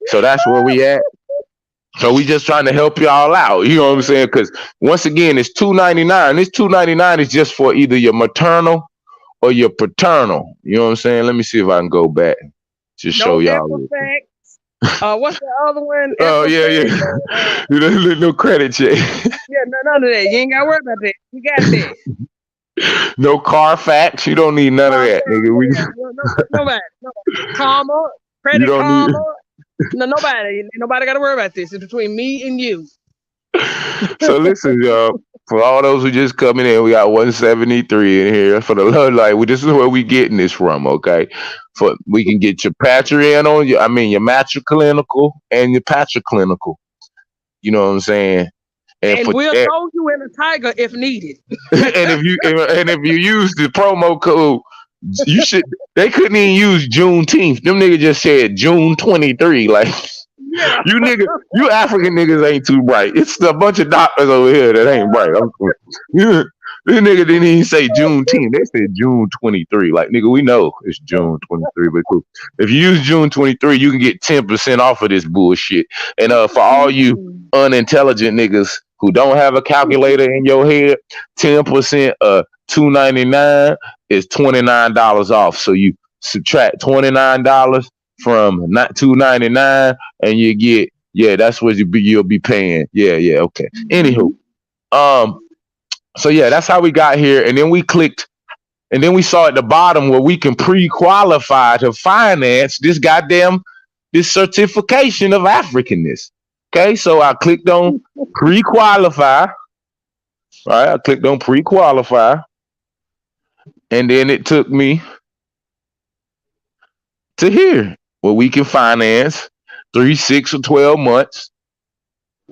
So that's where we at. So we just trying to help y'all out. You know what I'm saying? Because once again, it's $2.99. This $2.99 is just for either your maternal or your paternal. You know what I'm saying? Let me see if I can go back to show y'all. What's the other one? Oh yeah, you know, no credit check. Yeah, none of that. You ain't got to worry about that. You got that. No Carfax. You don't need none of that, nigga. Nobody. Karma, You credit don't need. karma. No, nobody got to worry about this. It's between me and you. So listen, y'all. For all those who just coming in, we got 173 in here. For the love light, this is where we getting this from, okay? For we can get your Patreon on your, your matriclinical and your patriclinical. You know what I'm saying? And we'll throw you in a tiger if needed. and if you use the promo code, you should. They couldn't even use Juneteenth. Them niggas just said June 23. Like, yeah. you African niggas ain't too bright. It's a bunch of doctors over here that ain't bright. This nigga didn't even say Juneteenth. They said June 23. Like, nigga, we know it's June 23, but cool. If you use June 23, you can get 10% off of this bullshit. And for all you unintelligent niggas who don't have a calculator in your head, 10% of $2.99 is $29 off. So you subtract $29 from $2.99 and you get, that's what you'll be paying. Yeah, okay. Anywho, so yeah, that's how we got here. And then we clicked, and then we saw at the bottom where we can pre-qualify to finance this certification of Africanness. Okay, so I clicked on pre-qualify. Right, I clicked on pre-qualify, and then it took me to here where we can finance 3, 6, or 12 months.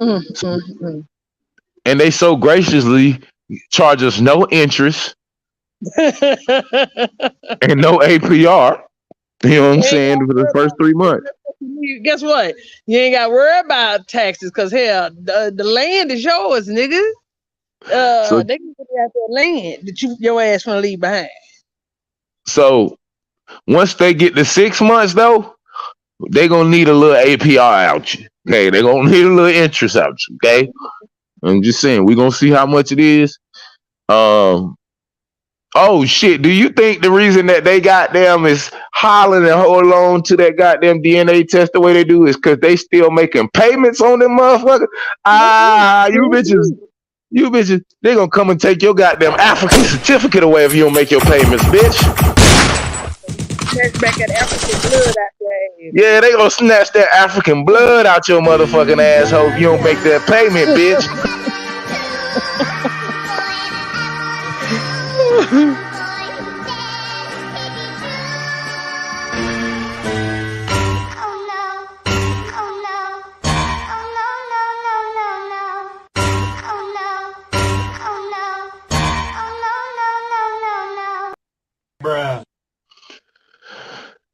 And they so graciously charge us no interest and no APR. You know what I'm saying? For the first 3 months. Guess what? You ain't got to worry about taxes because hell, the land is yours, nigga. So they can get out that land that your ass gonna leave behind. So once they get to 6 months though, they gonna need a little APR out you. Okay, they gonna need a little interest out you. Okay, I'm just saying we gonna see how much it is. Oh shit! Do you think the reason that they goddamn is hollering and hold on to that goddamn DNA test the way they do is because they still making payments on them motherfuckers? You bitches, they gonna come and take your goddamn African certificate away if you don't make your payments, bitch. Snatch back that African blood out there. Yeah, they gonna snatch that African blood out your motherfucking asshole if you don't make that payment, bitch.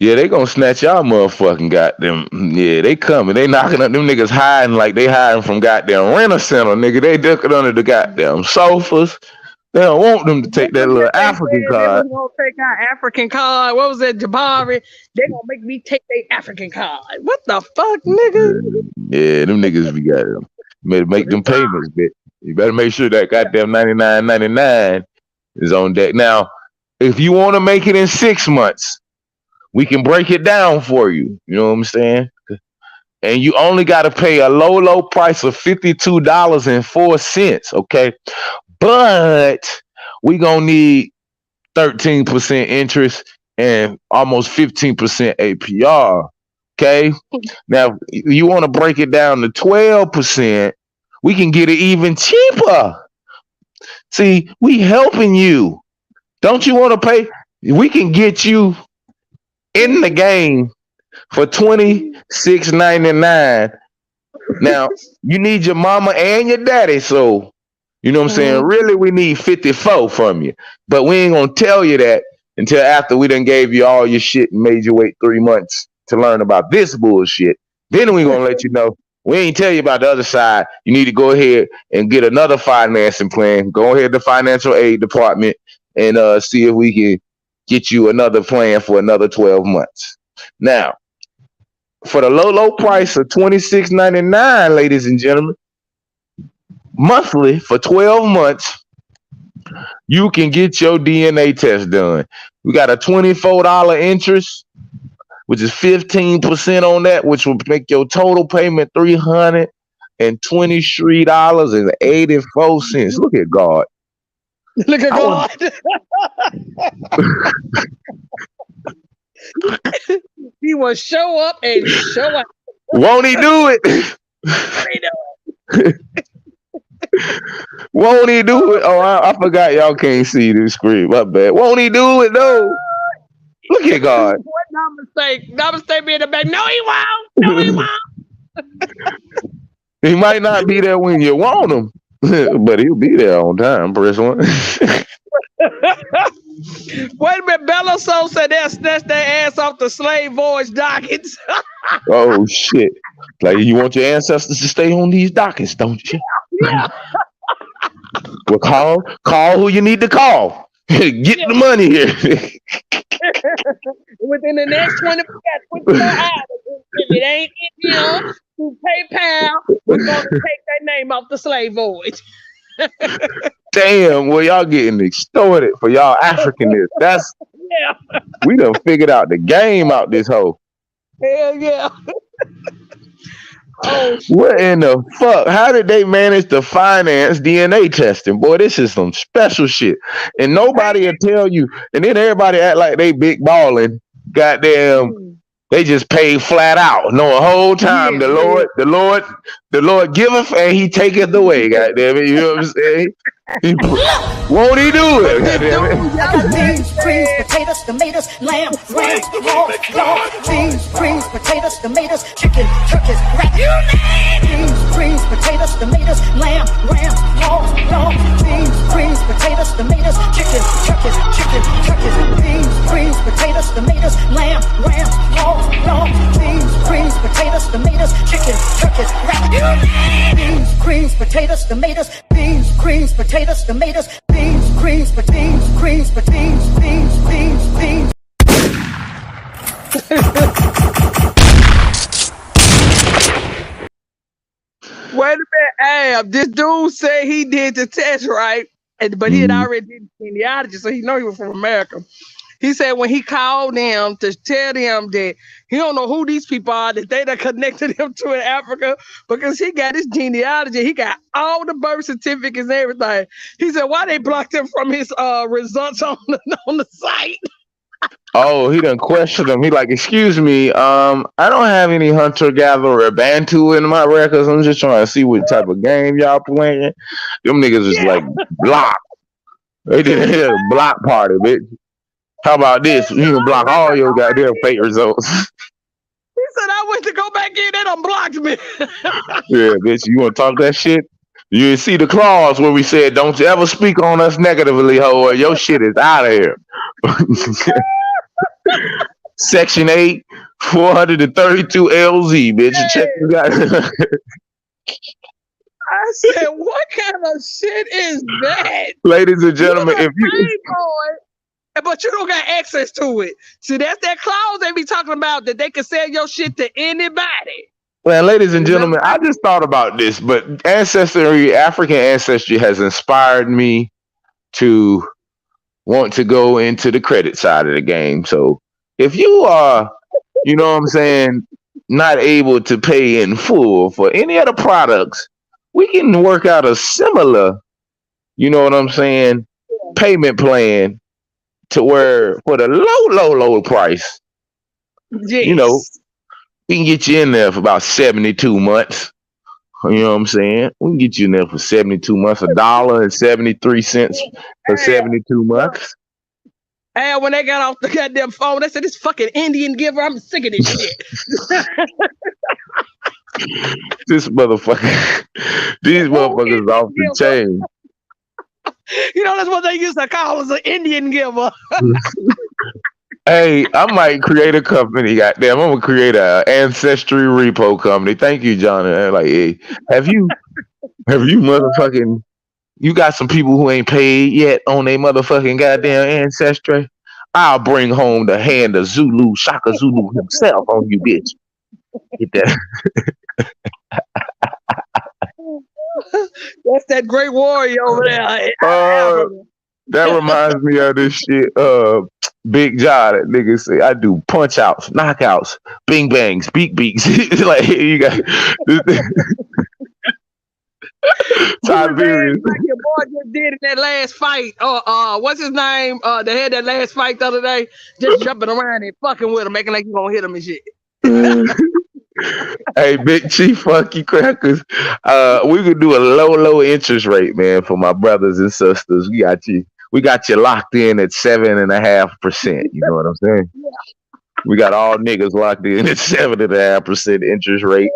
Yeah, they gonna snatch y'all motherfucking goddamn. Yeah, they coming. They knocking up them niggas hiding like they hiding from goddamn Rent-A-Center, nigga. They ducking under the goddamn sofas. They don't want them to take that little African card. They gonna take our African card. What was that, Jabari? They gonna make me take their African card. What the fuck, nigga? Yeah, them niggas be goddamn. You better make them payments, bitch. You better make sure that goddamn $99.99 is on deck. Now, if you want to make it in 6 months, we can break it down for you. You know what I'm saying? And you only got to pay a low price of $52.04. Okay. But we going to need 13% interest and almost 15% APR. Okay. Now, you want to break it down to 12%. We can get it even cheaper. See, we helping you. Don't you want to pay? We can get you in the game for $26.99. Now, you need your mama and your daddy, so you know what I'm saying? Really, we need 54 from you. But we ain't gonna tell you that until after we done gave you all your shit and made you wait 3 months to learn about this bullshit. Then we gonna let you know. We ain't tell you about the other side. You need to go ahead and get another financing plan. Go ahead to the financial aid department and see if we can get you another plan for another 12 months. Now, for the low price of $26.99, ladies and gentlemen, monthly for 12 months, you can get your DNA test done. We got a $24 interest, which is 15% on that, which will make your total payment $323.84. Look at God. Look at God. He will show up and show out. Won't he do it? Won't he do it? Oh, I forgot y'all can't see this screen. My bad. Won't he do it though? Look at God. What not mistake being the back. No, he won't. No, he won't. He might not be there when you want him, but he'll be there on time. Press one. Wait a minute, Bella Soul said they'll snatch their ass off the slave voyage dockets. Oh shit! Like you want your ancestors to stay on these dockets, don't you? Yeah. Well, call who you need to call. Get the money here. Within the next 24 hours, if it ain't in here through PayPal, we're gonna take that name off the slave voyage. Damn, well y'all getting extorted for y'all Africanness. We done figured out the game out this hole. Hell yeah. Oh, what in the fuck? How did they manage to finance DNA testing? Boy, this is some special shit. And nobody will tell you. And then everybody act like they big balling. Goddamn, they just pay flat out. No, the whole time the Lord giveth and he taketh away. Goddamn it, you know what I'm saying? Won't he do it? Goddamn it. I got beans, greens, potatoes, tomatoes, lamb, ram, pork, dog, beans, greens, potatoes, tomatoes, chicken, turkeys, rat. Beans, greens, potatoes, tomatoes, lamb, ram, pork, dog, beans, greens, potatoes, tomatoes, chicken, turkeys, beans, greens, potatoes, tomatoes, lamb, ram, pork, dog, beans, greens, potatoes, tomatoes, chicken, turkeys, rat. Beans, greens, potatoes, tomatoes, beans, greens, potatoes, tomatoes, beans, greens, beans, beans. Wait a minute, Ab. This dude said he did the test, right? But he had already did the genealogy, so he know he was from America. He said when he called them to tell them that he don't know who these people are, that they done connected him to in Africa, because he got his genealogy. He got all the birth certificates and everything. He said, why they blocked him from his results on the site? Oh, he done questioned him. He like, excuse me, I don't have any hunter-gatherer Bantu in my records. I'm just trying to see what type of game y'all playing. Them niggas is like block. They did a block party, bitch. How about this? You can block all your goddamn fake results. He said, I went to go back in, they done blocked me. Yeah, bitch, you want to talk that shit? You see the clause where we said, don't you ever speak on us negatively, ho, or your shit is out of here. Section 8, 432 LZ, bitch. Hey. Check this out. I said, what kind of shit is that? Ladies and gentlemen, if you... But you don't got access to it. See, that's that clause they be talking about, that they can sell your shit to anybody. Well, ladies and gentlemen, I just thought about this, but African ancestry has inspired me to want to go into the credit side of the game. So if you are, you know what I'm saying, not able to pay in full for any of the products, we can work out a similar, you know what I'm saying, payment plan to where for the low price, you know, we can get you in there for about 72 months. You know what I'm saying? We can get you in there for 72 months, $1.73 for 72 months. And when they got off the goddamn phone, they said, this fucking Indian giver, I'm sick of this shit. This motherfucker, these motherfuckers off the chain. You know, that's what they used to call us, an Indian giver. Hey, I might create a company. Goddamn, I'm gonna create a ancestry repo company. Thank you, John. And like, hey, have you motherfucking? You got some people who ain't paid yet on their motherfucking goddamn ancestry? I'll bring home the hand of Zulu, Shaka Zulu himself on you, bitch. Get that. That's that great warrior over there. That reminds me of this shit. Big John, that nigga say I do punch outs, knockouts, bing bangs, beat beats. Like you got Boomerang Tiberius. like your boy just did in that last fight. What's his name? They had that last fight the other day, just jumping around and fucking with him, making like you gonna hit him and shit. Hey, Big Chief, funky crackers. We could do a low interest rate, man, for my brothers and sisters. We got you locked in at 7.5%. You know what I'm saying? We got all niggas locked in at 7.5% interest rate.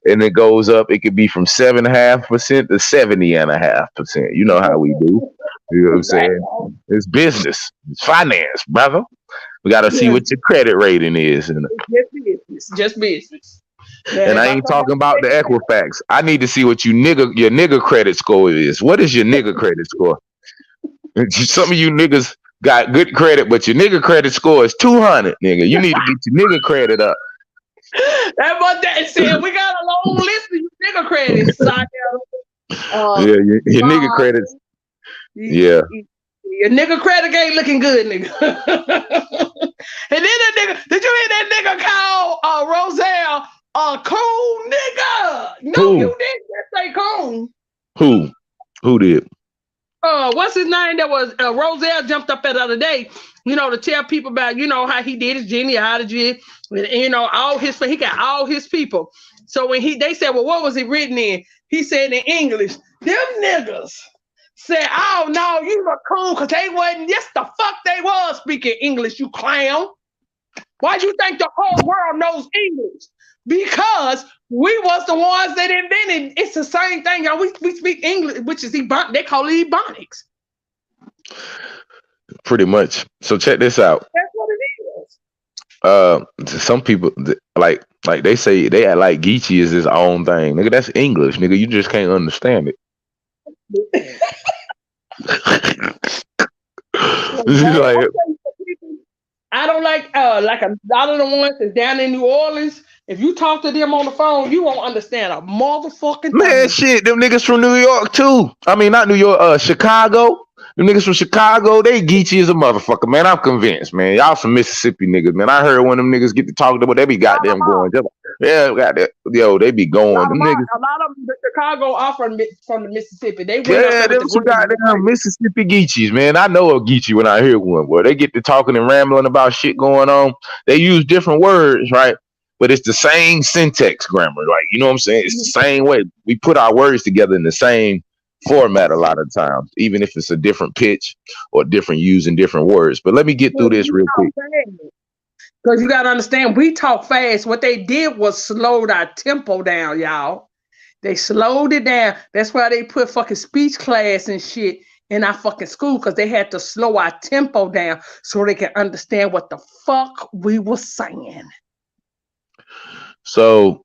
And it goes up. It could be from 7.5% to 70.5%. You know how we do. You know what I'm saying? It's business. It's finance, brother. We got to see what your credit rating is. And Just business. And I ain't talking about the Equifax. I need to see what your nigga credit score is. What is your nigga credit score? Some of you niggas got good credit, but your nigga credit score is 200, nigga. You need to get your nigga credit up. That what that said. We got a long list of nigga credits. Your nigga credits. Yeah. Your nigga credit ain't looking good, nigga. And then that nigga, did you hear that nigga call Roselle coon, nigga? No, you didn't just say coon. Who did? What's his name? That was Roselle jumped up the other day, to tell people about, how he did his genealogy, and, he got all his people. So when they said, well, what was it written in? He said in English, them niggas said, oh no, you look cool, because they wasn't, yes the fuck they was speaking English, you clown. Why do you think the whole world knows English? Because we was the ones that invented. It's the same thing, y'all. We speak English, which is they call it Ebonics. Pretty much. So check this out. That's what it is. Some people like they say they act like Geechee is his own thing. Nigga, that's English, nigga. You just can't understand it. I don't like a lot of the ones that's down in New Orleans. If you talk to them on the phone, you won't understand a motherfucking thing. Man, shit, them niggas from New York too. I mean, not New York, Chicago. Them niggas from Chicago, they Geechee as a motherfucker, man. I'm convinced, man. Y'all some Mississippi niggas, man. I heard when them niggas get to talk to them, they be goddamn going. Yeah, they be going. A lot of them, the Chicago are from the Mississippi. They them some goddamn Mississippi Geechees, man. I know a Geechee when I hear one, boy. They get to talking and rambling about shit going on. They use different words, right? But it's the same syntax grammar, like, you know what I'm saying? It's the same way. We put our words together in the same format a lot of times, even if it's a different pitch or different using different words. But let me get through this real quick. Because you got to understand, we talk fast. What they did was slowed our tempo down, y'all. They slowed it down. That's why they put fucking speech class and shit in our fucking school, because they had to slow our tempo down so they can understand what the fuck we were saying. So,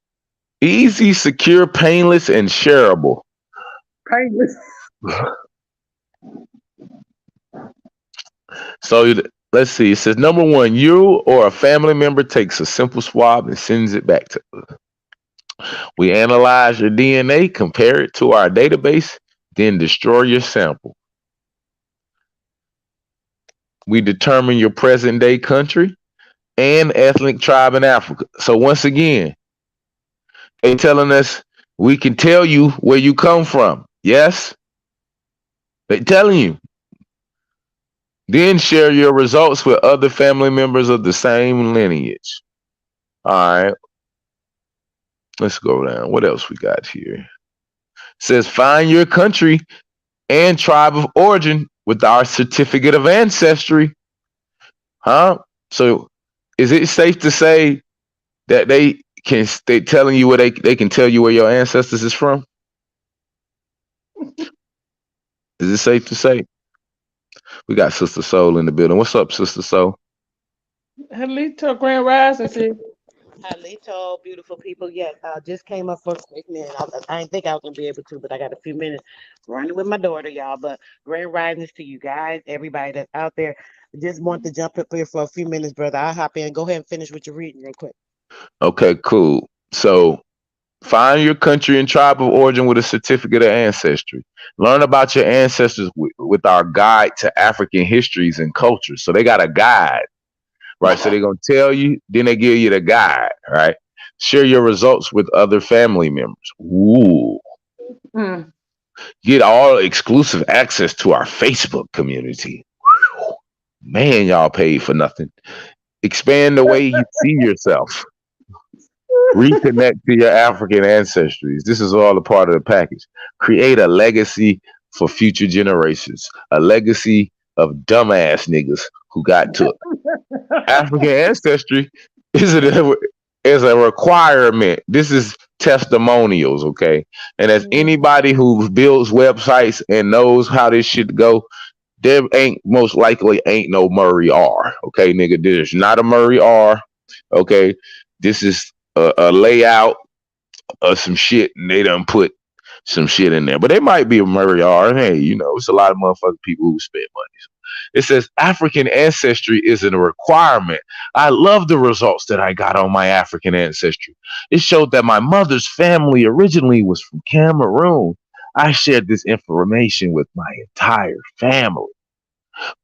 easy, secure, painless, and shareable. Painless. So, let's see. It says, number one, you or a family member takes a simple swab and sends it back to us. We analyze your DNA, compare it to our database, then destroy your sample. We determine your present day country and ethnic tribe in Africa. So once again, they telling us we can tell you where you come from. Yes? They telling you. Then share your results with other family members of the same lineage. All right. Let's go down. What else we got here? It says find your country and tribe of origin with our certificate of ancestry. Huh? So is it safe to say that they telling you where they can tell you where your ancestors is from? Is it safe to say? We got Sister Soul in the building. What's up, Sister Soul? Hello, Grand Rising, sis. Hello, beautiful people. Yes, I just came up for a quick minute. I didn't think I was gonna be able to, but I got a few minutes running with my daughter, y'all. But grand risings to you guys, everybody that's out there. Just want to jump up here for a few minutes, brother. I'll hop in. Go ahead and finish what you're reading real quick. Okay, cool. So Find your country and tribe of origin with a certificate of ancestry. Learn about your ancestors with our guide to African histories and cultures. So they got a guide, right? So they're going to tell you, then they give you the guide, right? Share your results with other family members. Ooh. Mm. Get all exclusive access to our Facebook community. Whew. Man, y'all paid for nothing. Expand the way you see yourself. Reconnect to your African ancestries. This is all a part of the package. Create a legacy for future generations. A legacy of dumbass niggas who got took. African ancestry is a requirement. This is testimonials, okay? And as anybody who builds websites and knows how this shit go, there ain't most likely ain't no Murray R. Okay, nigga, there's not a Murray R. Okay, this is a layout of some shit, and they done put some shit in there. But it might be a Murray R. Hey, you know, it's a lot of motherfucking people who spend money. It says African ancestry is a requirement. I love the results that I got on my African ancestry. It showed that my mother's family originally was from Cameroon. I shared this information with my entire family.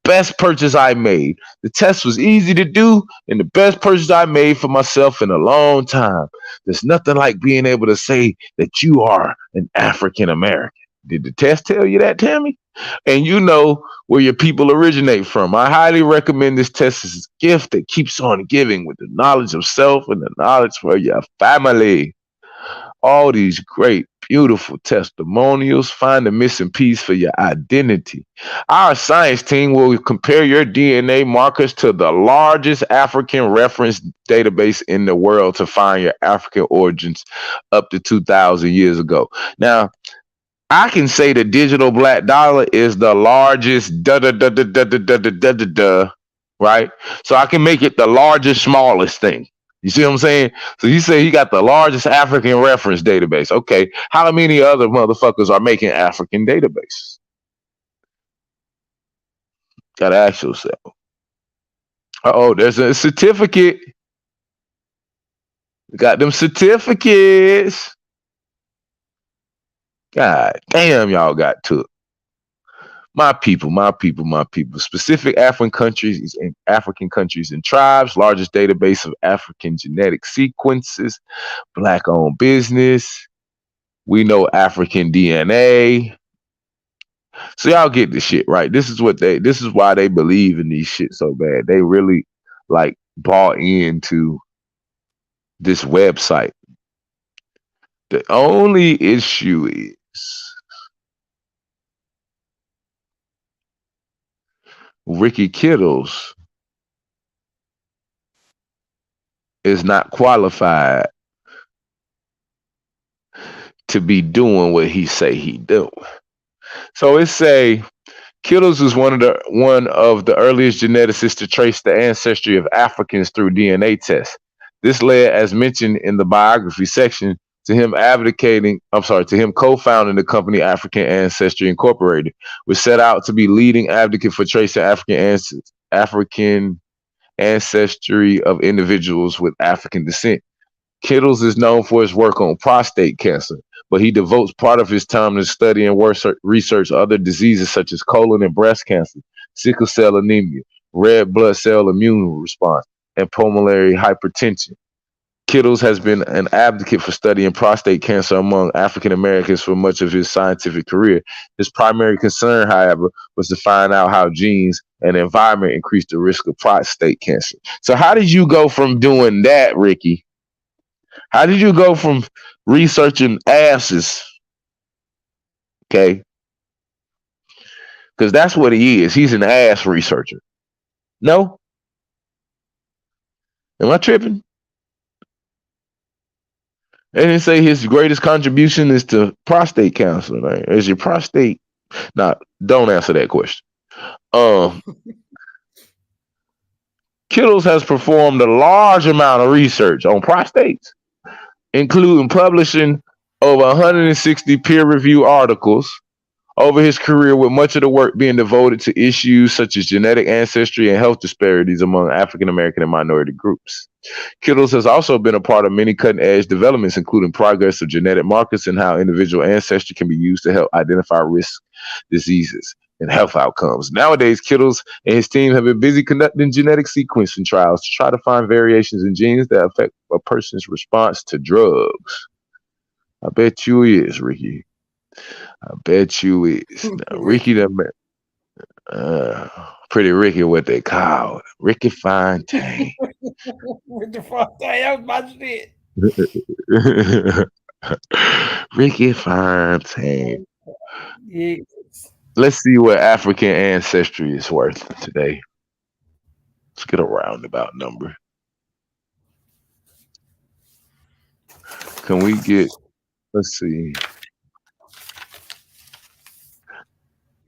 Best purchase I made. The test was easy to do, and the best purchase I made for myself in a long time. There's nothing like being able to say that you are an African American. Did the test tell you that, Tammy? And you know where your people originate from. I highly recommend this test as a gift that keeps on giving with the knowledge of self and the knowledge for your family. All these great, beautiful testimonials. Find the missing piece for your identity. Our science team will compare your DNA markers to the largest African reference database in the world to find your African origins up to 2,000 years ago. Now, I can say the digital black dollar is the largest right? So I can make it the largest, smallest thing. You see what I'm saying? So you say he got the largest African reference database. Okay, how many other motherfuckers are making African databases? Gotta ask yourself. Oh, there's a certificate. Got them certificates. God damn, y'all got took. My people, my people, my people. Specific African countries and tribes, largest database of African genetic sequences, black-owned business. We know African DNA. So y'all get this shit, right? This is why they believe in these shit so bad. They really like bought into this website. The only issue is Ricky Kittles is not qualified to be doing what he say he do. So it say Kittles is one of the earliest geneticists to trace the ancestry of Africans through DNA tests. This led, as mentioned in the biography section, to him co-founding the company African Ancestry Incorporated, which set out to be leading advocate for tracing African ancestry of individuals with African descent. Kittles is known for his work on prostate cancer, but he devotes part of his time to study and research other diseases such as colon and breast cancer, sickle cell anemia, red blood cell immune response, and pulmonary hypertension. Kittles has been an advocate for studying prostate cancer among African Americans for much of his scientific career. His primary concern, however, was to find out how genes and environment increase the risk of prostate cancer. So how did you go from doing that, Ricky? How did you go from researching asses? Okay. Because that's what he is. He's an ass researcher. No? Am I tripping? They didn't say his greatest contribution is to prostate cancer. Right? Is your prostate? Nah, don't answer that question. Kittles has performed a large amount of research on prostates, including publishing over 160 peer-reviewed articles over his career, with much of the work being devoted to issues such as genetic ancestry and health disparities among African American and minority groups. Kittles has also been a part of many cutting edge developments, including progress of genetic markers and how individual ancestry can be used to help identify risk diseases and health outcomes. Nowadays, Kittles and his team have been busy conducting genetic sequencing trials to try to find variations in genes that affect a person's response to drugs. I bet you is, Ricky. I bet you is. Now, Ricky, Ricky. Pretty Ricky, what they call Ricky Fontaine. With the fuck that was my shit. Ricky Fontaine. Yes. Let's see what African ancestry is worth today. Let's get a roundabout number. Can we get, let's see.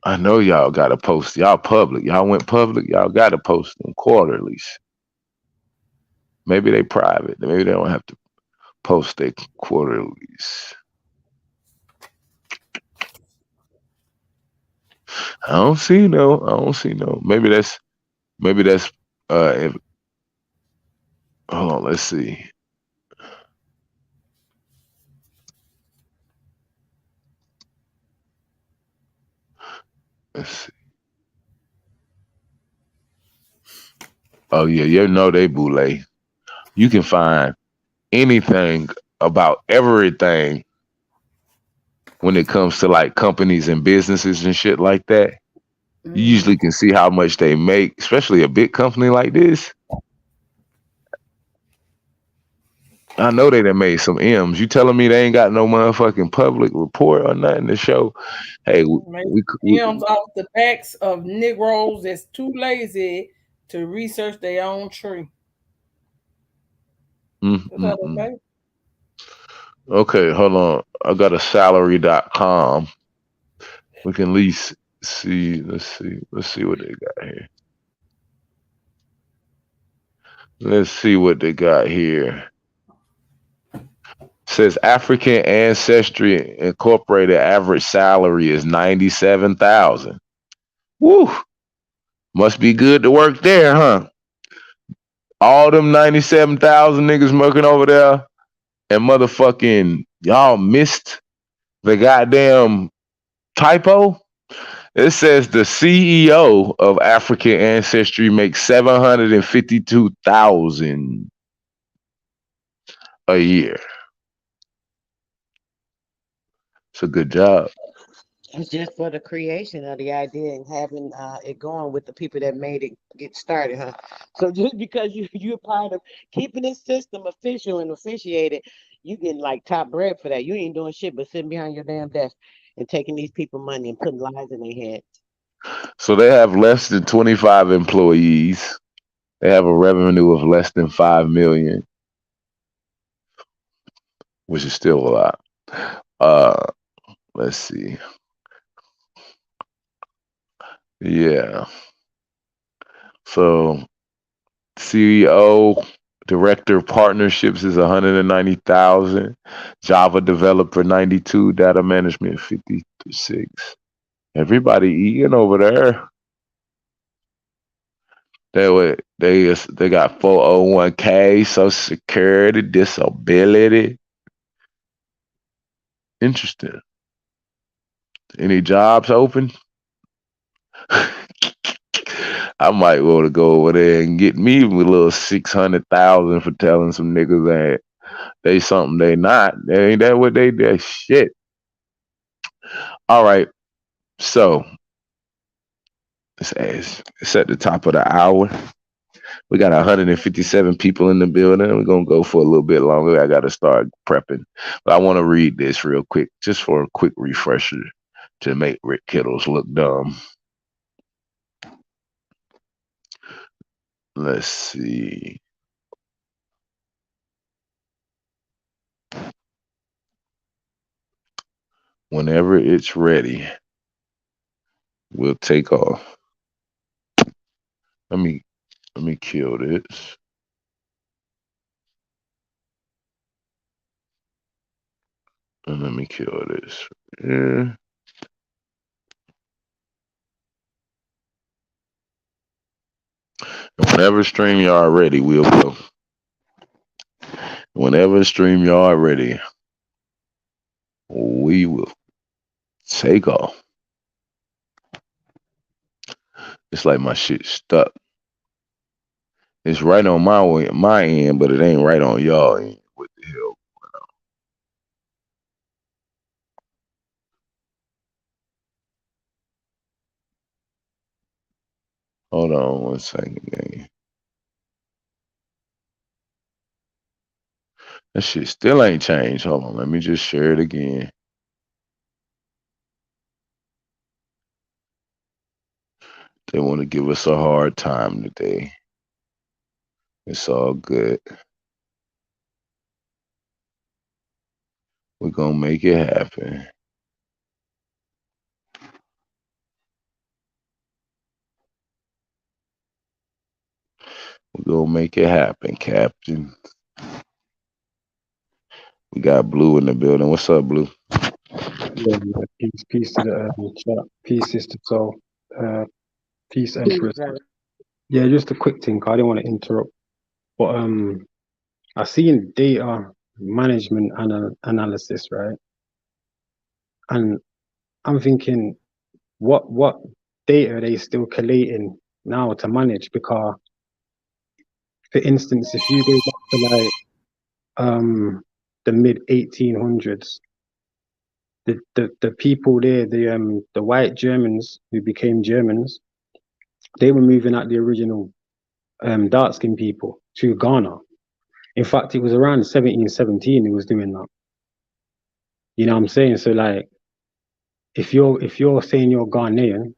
I know y'all got to post. Y'all public. Y'all went public. Y'all got to post them quarterlies. Maybe they private. Maybe they don't have to post their quarterlies. I don't see no. I don't see no. Maybe that's if, hold on, let's see. Let's see. Oh yeah, you know they boule. You can find anything about everything when it comes to like companies and businesses and shit like that. You usually can see how much they make, especially a big company like this. I know they done made some M's. You telling me they ain't got no motherfucking public report or nothing to show? Hey, we M's off the backs of Negroes that's too lazy to research their own tree. mm, That's mm, how they mm. pay. Okay, hold on. I got a salary.com. We can at least see. Let's see. Let's see what they got here. Let's see what they got here. Says African Ancestry Incorporated average salary is 97,000. Woo! Must be good to work there, huh? All them 97,000 niggas working over there, and motherfucking y'all missed the goddamn typo. It says the CEO of African Ancestry makes 752,000 a year. It's a good job. It's just for the creation of the idea and having it going with the people that made it get started, huh? So just because you're part of keeping this system official and officiated, you getting like top bread for that. You ain't doing shit but sitting behind your damn desk and taking these people money and putting lies in their head. So they have less than 25 employees. They have a revenue of less than 5 million, which is still a lot. Uh, let's see. Yeah. So CEO, director of partnerships is 190,000. Java developer 92. Data management 56. Everybody eating over there. They got 401k, Social Security, disability. Interesting. Any jobs open? I might want to go over there and get me a little 600,000 for telling some niggas that they something they not. They ain't that what they did. Shit. All right. So it's at the top of the hour. We got 157 people in the building. We're gonna go for a little bit longer. I gotta start prepping. But I want to read this real quick, just for a quick refresher to make Rick Kittles look dumb. Let's see. Whenever it's ready, we'll take off. Let me kill this. And let me kill this. Yeah. Whenever StreamYard ready, we'll go. Whenever StreamYard ready, we will take off. It's like my shit stuck. It's right on my end, but it ain't right on y'all end. What the hell? Hold on 1 second, gang. That shit still ain't changed. Hold on, let me just share it again. They want to give us a hard time today. It's all good. We're gonna make it happen. We're gonna make it happen, Captain. We got Blue in the building. What's up, Blue? Yeah, man. Peace to the chat. Peace, Sister Soul. Peace, Peace, Empress. brother. Yeah, just a quick thing. 'Cause I didn't want to interrupt, but I see in data management analysis, right? And I'm thinking, what data are they still collating now to manage? Because, for instance, if you go back to like the mid 1800s, the people there, the white Germans who became Germans, they were moving out the original dark skinned people to Ghana. In fact, it was around 1717 he was doing that. You know what I'm saying? So like, if you're saying you're Ghanaian,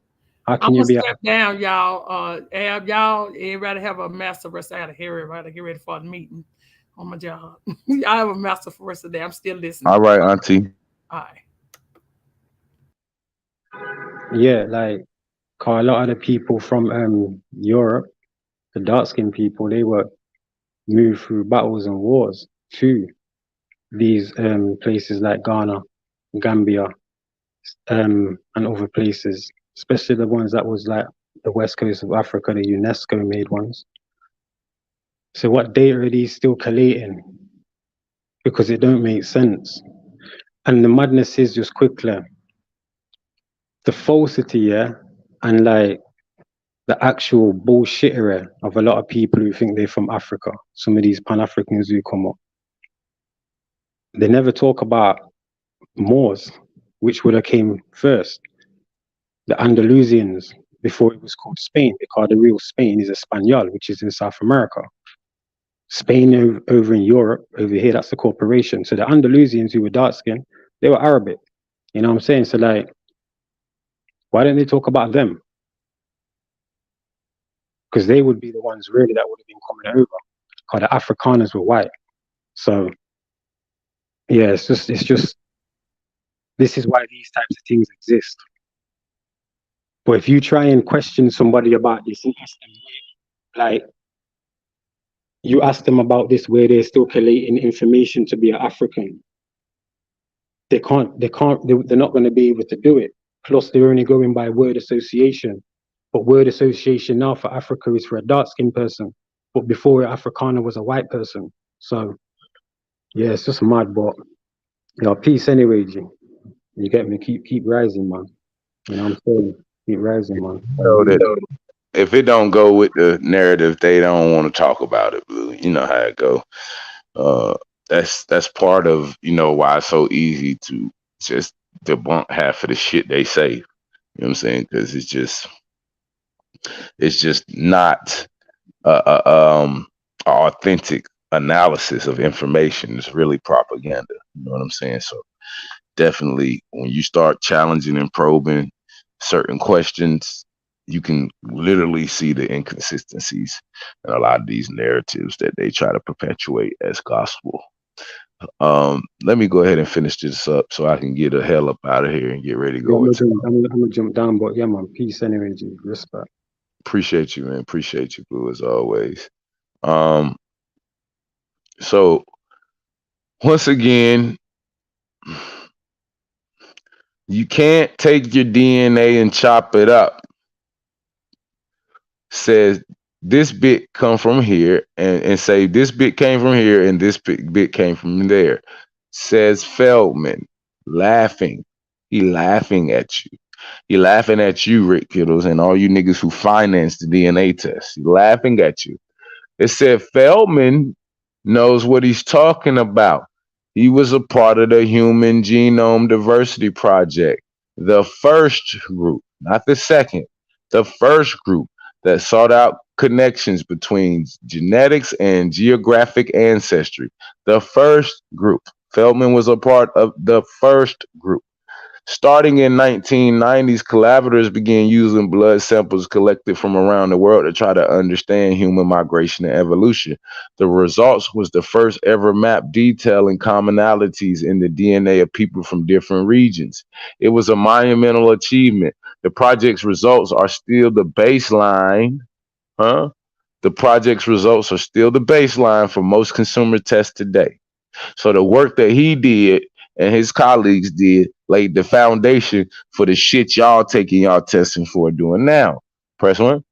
how I'm can you gonna be a step down, y'all. Ab, y'all, everybody have a master for us out of here. Everybody get ready for the meeting on my job. I have a master for us today. I'm still listening. All right, Auntie. All right. yeah, like 'cause a lot of the people from Europe, the dark skinned people, they were moved through battles and wars to these places like Ghana, Gambia, and other places, especially the ones that was like the west coast of Africa, the UNESCO made ones. So what data are these still collating? Because it don't make sense. And the madness is just quickly the falsity, yeah, and like the actual bullshittery of a lot of people who think they're from Africa. Some of these Pan Africans who come up, they never talk about Moors, which would have came first. The Andalusians before it was called Spain, because the real Spain is Espanol, which is in South America. Spain over in Europe, over here, that's the corporation. So the Andalusians who were dark skinned, they were Arabic. You know what I'm saying? So like, why don't they talk about them? Because they would be the ones really that would have been coming over. Because the Afrikaners were white. So yeah, it's just this is why these types of things exist. But if you try and question somebody about this and ask them, like, you ask them about this where they're still collating information to be an African, they're not going to be able to do it. Plus, they're only going by word association. But word association now for Africa is for a dark skinned person. But before, Afrikaner was a white person. So yeah, it's just mad. But peace anyway, G. You get me? Keep rising, man. You know what I'm saying? Keep rising, man. So that if it don't go with the narrative, they don't want to talk about it, Blue. You know how it go. Uh, that's part of why it's so easy to just debunk half of the shit they say. You know what I'm saying? Because it's just not a authentic analysis of information. It's really propaganda. You know what I'm saying? So definitely, when you start challenging and probing certain questions, you can literally see the inconsistencies in a lot of these narratives that they try to perpetuate as gospel. Let me go ahead and finish this up so I can get the hell up out of here and get ready to Yeah, go into. I'm gonna jump down, but yeah, man. Peace anyway, G. Respect. Appreciate you, man. Appreciate you, Blue, as always. So once again, you can't take your DNA and chop it up, says this bit come from here and say this bit came from here and this bit came from there. Says Feldman, laughing. He laughing at you. He laughing at you, Rick Kittles, and all you niggas who financed the DNA test. He laughing at you. It said Feldman knows what he's talking about. He was a part of the Human Genome Diversity Project, the first group, not the second, the first group that sought out connections between genetics and geographic ancestry. The first group. Feldman was a part of the first group. Starting in 1990s, collaborators began using blood samples collected from around the world to try to understand human migration and evolution. The results was the first ever map detailing commonalities in the DNA of people from different regions. It was a monumental achievement. The project's results are still the baseline, huh? The project's results are still the baseline for most consumer tests today. So the work that he did and his colleagues did laid the foundation for the shit y'all taking y'all testing for doing now. Press one.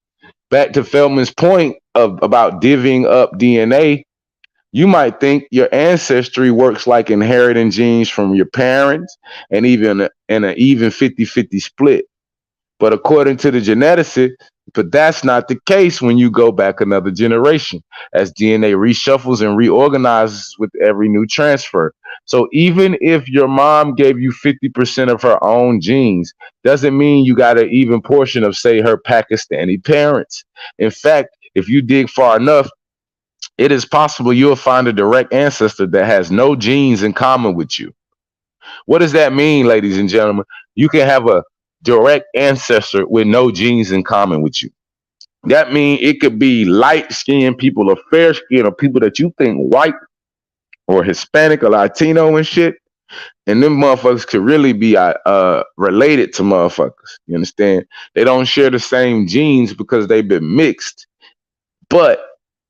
Back to Feldman's point of about divvying up DNA, you might think your ancestry works like inheriting genes from your parents and even in an even 50-50 split. But according to the geneticist, but that's not the case when you go back another generation, as DNA reshuffles and reorganizes with every new transfer. So even if your mom gave you 50% of her own genes, doesn't mean you got an even portion of, say, her Pakistani parents. In fact, if you dig far enough, it is possible you'll find a direct ancestor that has no genes in common with you. What does that mean, ladies and gentlemen? You can have a direct ancestor with no genes in common with you. That means it could be light-skinned people or fair-skinned or people that you think white or Hispanic or Latino and shit. And them motherfuckers could really be related to motherfuckers. You understand? They don't share the same genes because they've been mixed, but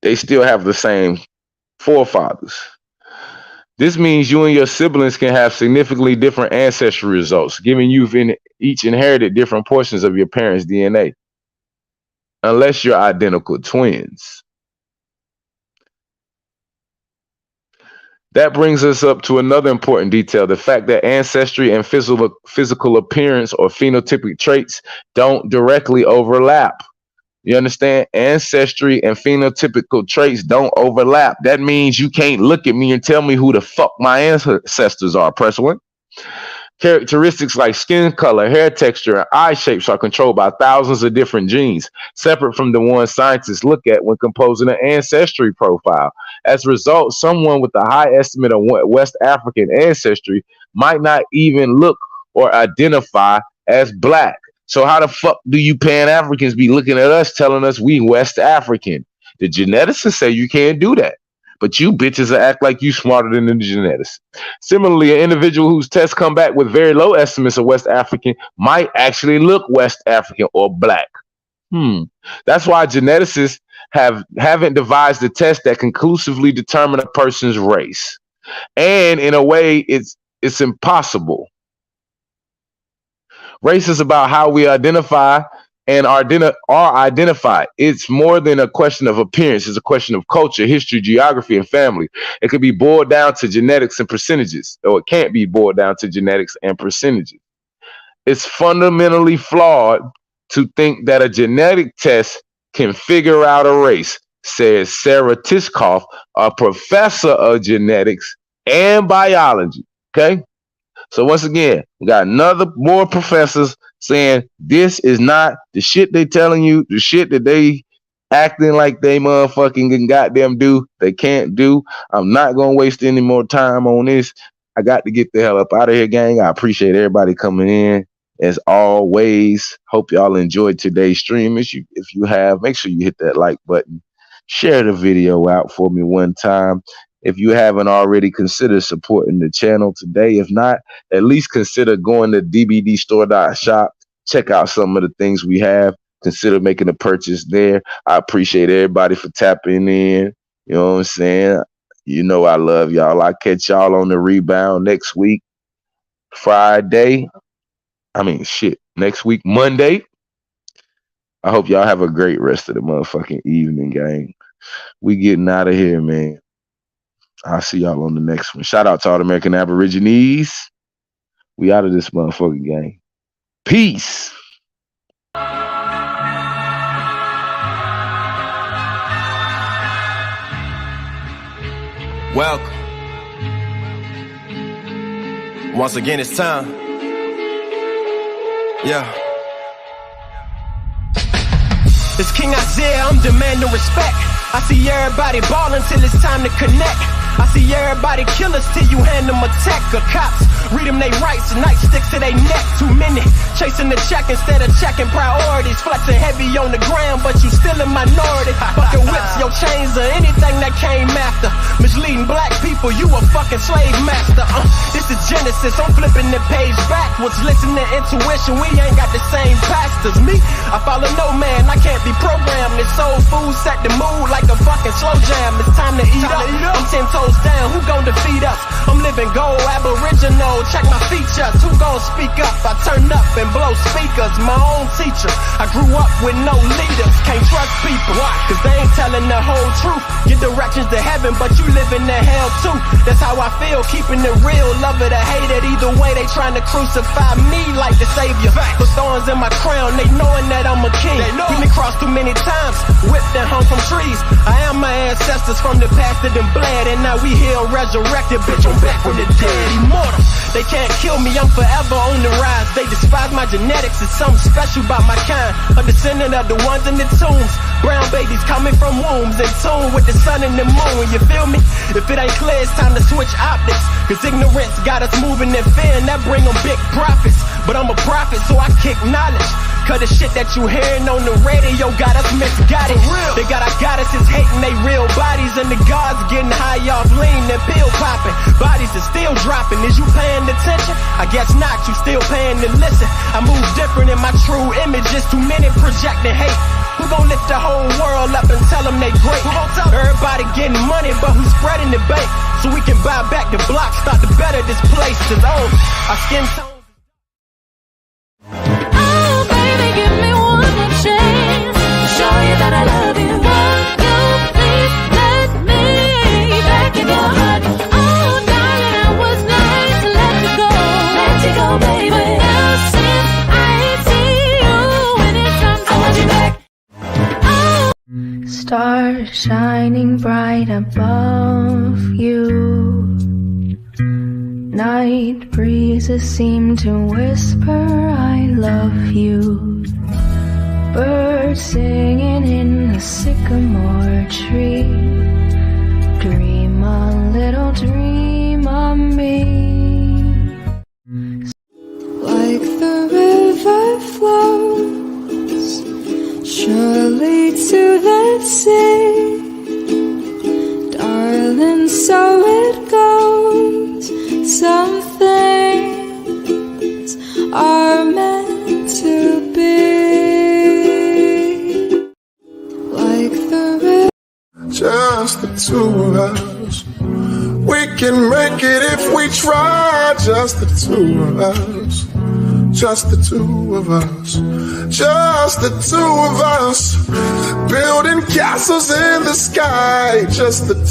they still have the same forefathers. This means you and your siblings can have significantly different ancestry results, giving you each inherited different portions of your parents' DNA, unless you're identical twins. That brings us up to another important detail, the fact that ancestry and physical appearance or phenotypic traits don't directly overlap. You understand? Ancestry and phenotypical traits don't overlap. That means you can't look at me and tell me who the fuck my ancestors are. Press one. Characteristics like skin color, hair texture, and eye shapes are controlled by thousands of different genes, separate from the ones scientists look at when composing an ancestry profile. As a result, someone with a high estimate of West African ancestry might not even look or identify as black. So how the fuck do you Pan-Africans be looking at us telling us we West African? The geneticists say you can't do that. But you bitches act like you smarter than the geneticists. Similarly, an individual whose tests come back with very low estimates of West African might actually look West African or black. That's why geneticists haven't devised a test that conclusively determine a person's race. And in a way, it's impossible. Race is about how we identify and are identified. It's more than a question of appearance. It's a question of culture, history, geography, and family. It can be boiled down to genetics and percentages, or it can't be boiled down to genetics and percentages. It's fundamentally flawed to think that a genetic test can figure out a race, says Sarah Tishkoff, a professor of genetics and biology. Okay? So once again, we got more professors saying this is not the shit they telling you, the shit that they acting like they motherfucking can goddamn do, they can't do. I'm not going to waste any more time on this. I got to get the hell up out of here, gang. I appreciate everybody coming in. As always, hope y'all enjoyed today's stream. If you have, make sure you hit that like button. Share the video out for me one time. If you haven't already, consider supporting the channel today. If not, at least consider going to dbdstore.shop. Check out some of the things we have. Consider making a purchase there. I appreciate everybody for tapping in. You know what I'm saying? You know I love y'all. I'll catch y'all on the rebound next week, next week, Monday. I hope y'all have a great rest of the motherfucking evening, gang. We getting out of here, man. I'll see y'all on the next one. Shout out to all the American Aborigines. We out of this motherfucking gang. Peace. Welcome. Once again, it's time. Yeah. It's King Isaiah, I'm demanding respect. I see everybody ballin' till it's time to connect. I see everybody killers till you hand them a tech. Or cops read them they rights, nightsticks to they neck. Too many chasing the check instead of checking priorities. Flexing heavy on the ground, but you still a minority. Fucking whips, your chains, or anything that came after. Misleading black people, you a fucking slave master. This is Genesis, I'm flipping the page backwards. Listen to intuition, we ain't got the same pastors. Me, I follow no man, I can't be programmed. This soul food set the mood like a fucking slow jam. It's time to eat up. I'm 10 toes down, who gon' defeat us? I'm living gold, aboriginal, check my features. Who gon' speak up? I turn up and blow speakers. My own teacher, I grew up with no leaders. Can't trust people, cause they ain't telling the whole truth. Get directions to heaven, but you living in hell too. That's how I feel, keeping it real. Love it or hate it, either way they trying to crucify me like the savior. Put thorns in my crown, they knowing that I'm a king. We been crossed too many times, whipped and hung from trees. I am my ancestors from the past that done bled, and now we here resurrected, bitch, I'm back from the dead, immortal. They can't kill me, I'm forever on the rise. They despise my genetics, it's something special about my kind. A descendant of the ones in the tombs. Brown babies coming from wombs, in tune with the sun and the moon, you feel me? If it ain't clear, it's time to switch optics. Cause ignorance got us moving in fear, and that bring them big profits. But I'm a prophet, so I kick knowledge. Cause the shit that you hearing on the radio got us misguided. They got our goddesses hating they real bodies, and the gods getting high off lean and pill popping. Bodies are still dropping. Is you paying attention? I guess not. You still paying to listen. I move different in my true image. Just too many projecting hate. Who gon' lift the whole world up and tell them they great? Everybody getting money, but who's spreading the bait? So we can buy back the block, start to better this place. Cause our skin tone. Show you that I love you. Won't you please let me back in your heart? Oh, darling, I was nice to let you go. Let you go, baby. But now since I see you, when it comes, I want you back. Oh. Stars shining bright above you. Night breezes seem to whisper, I love you. Birds singing in the sycamore tree. Dream a little dream of me. Like the river flows surely to the sea. Darling, so it goes. Some things are meant to be. Just the two of us. We can make it if we try. Just the two of us. Just the two of us. Just the two of us. Building castles in the sky. Just the two.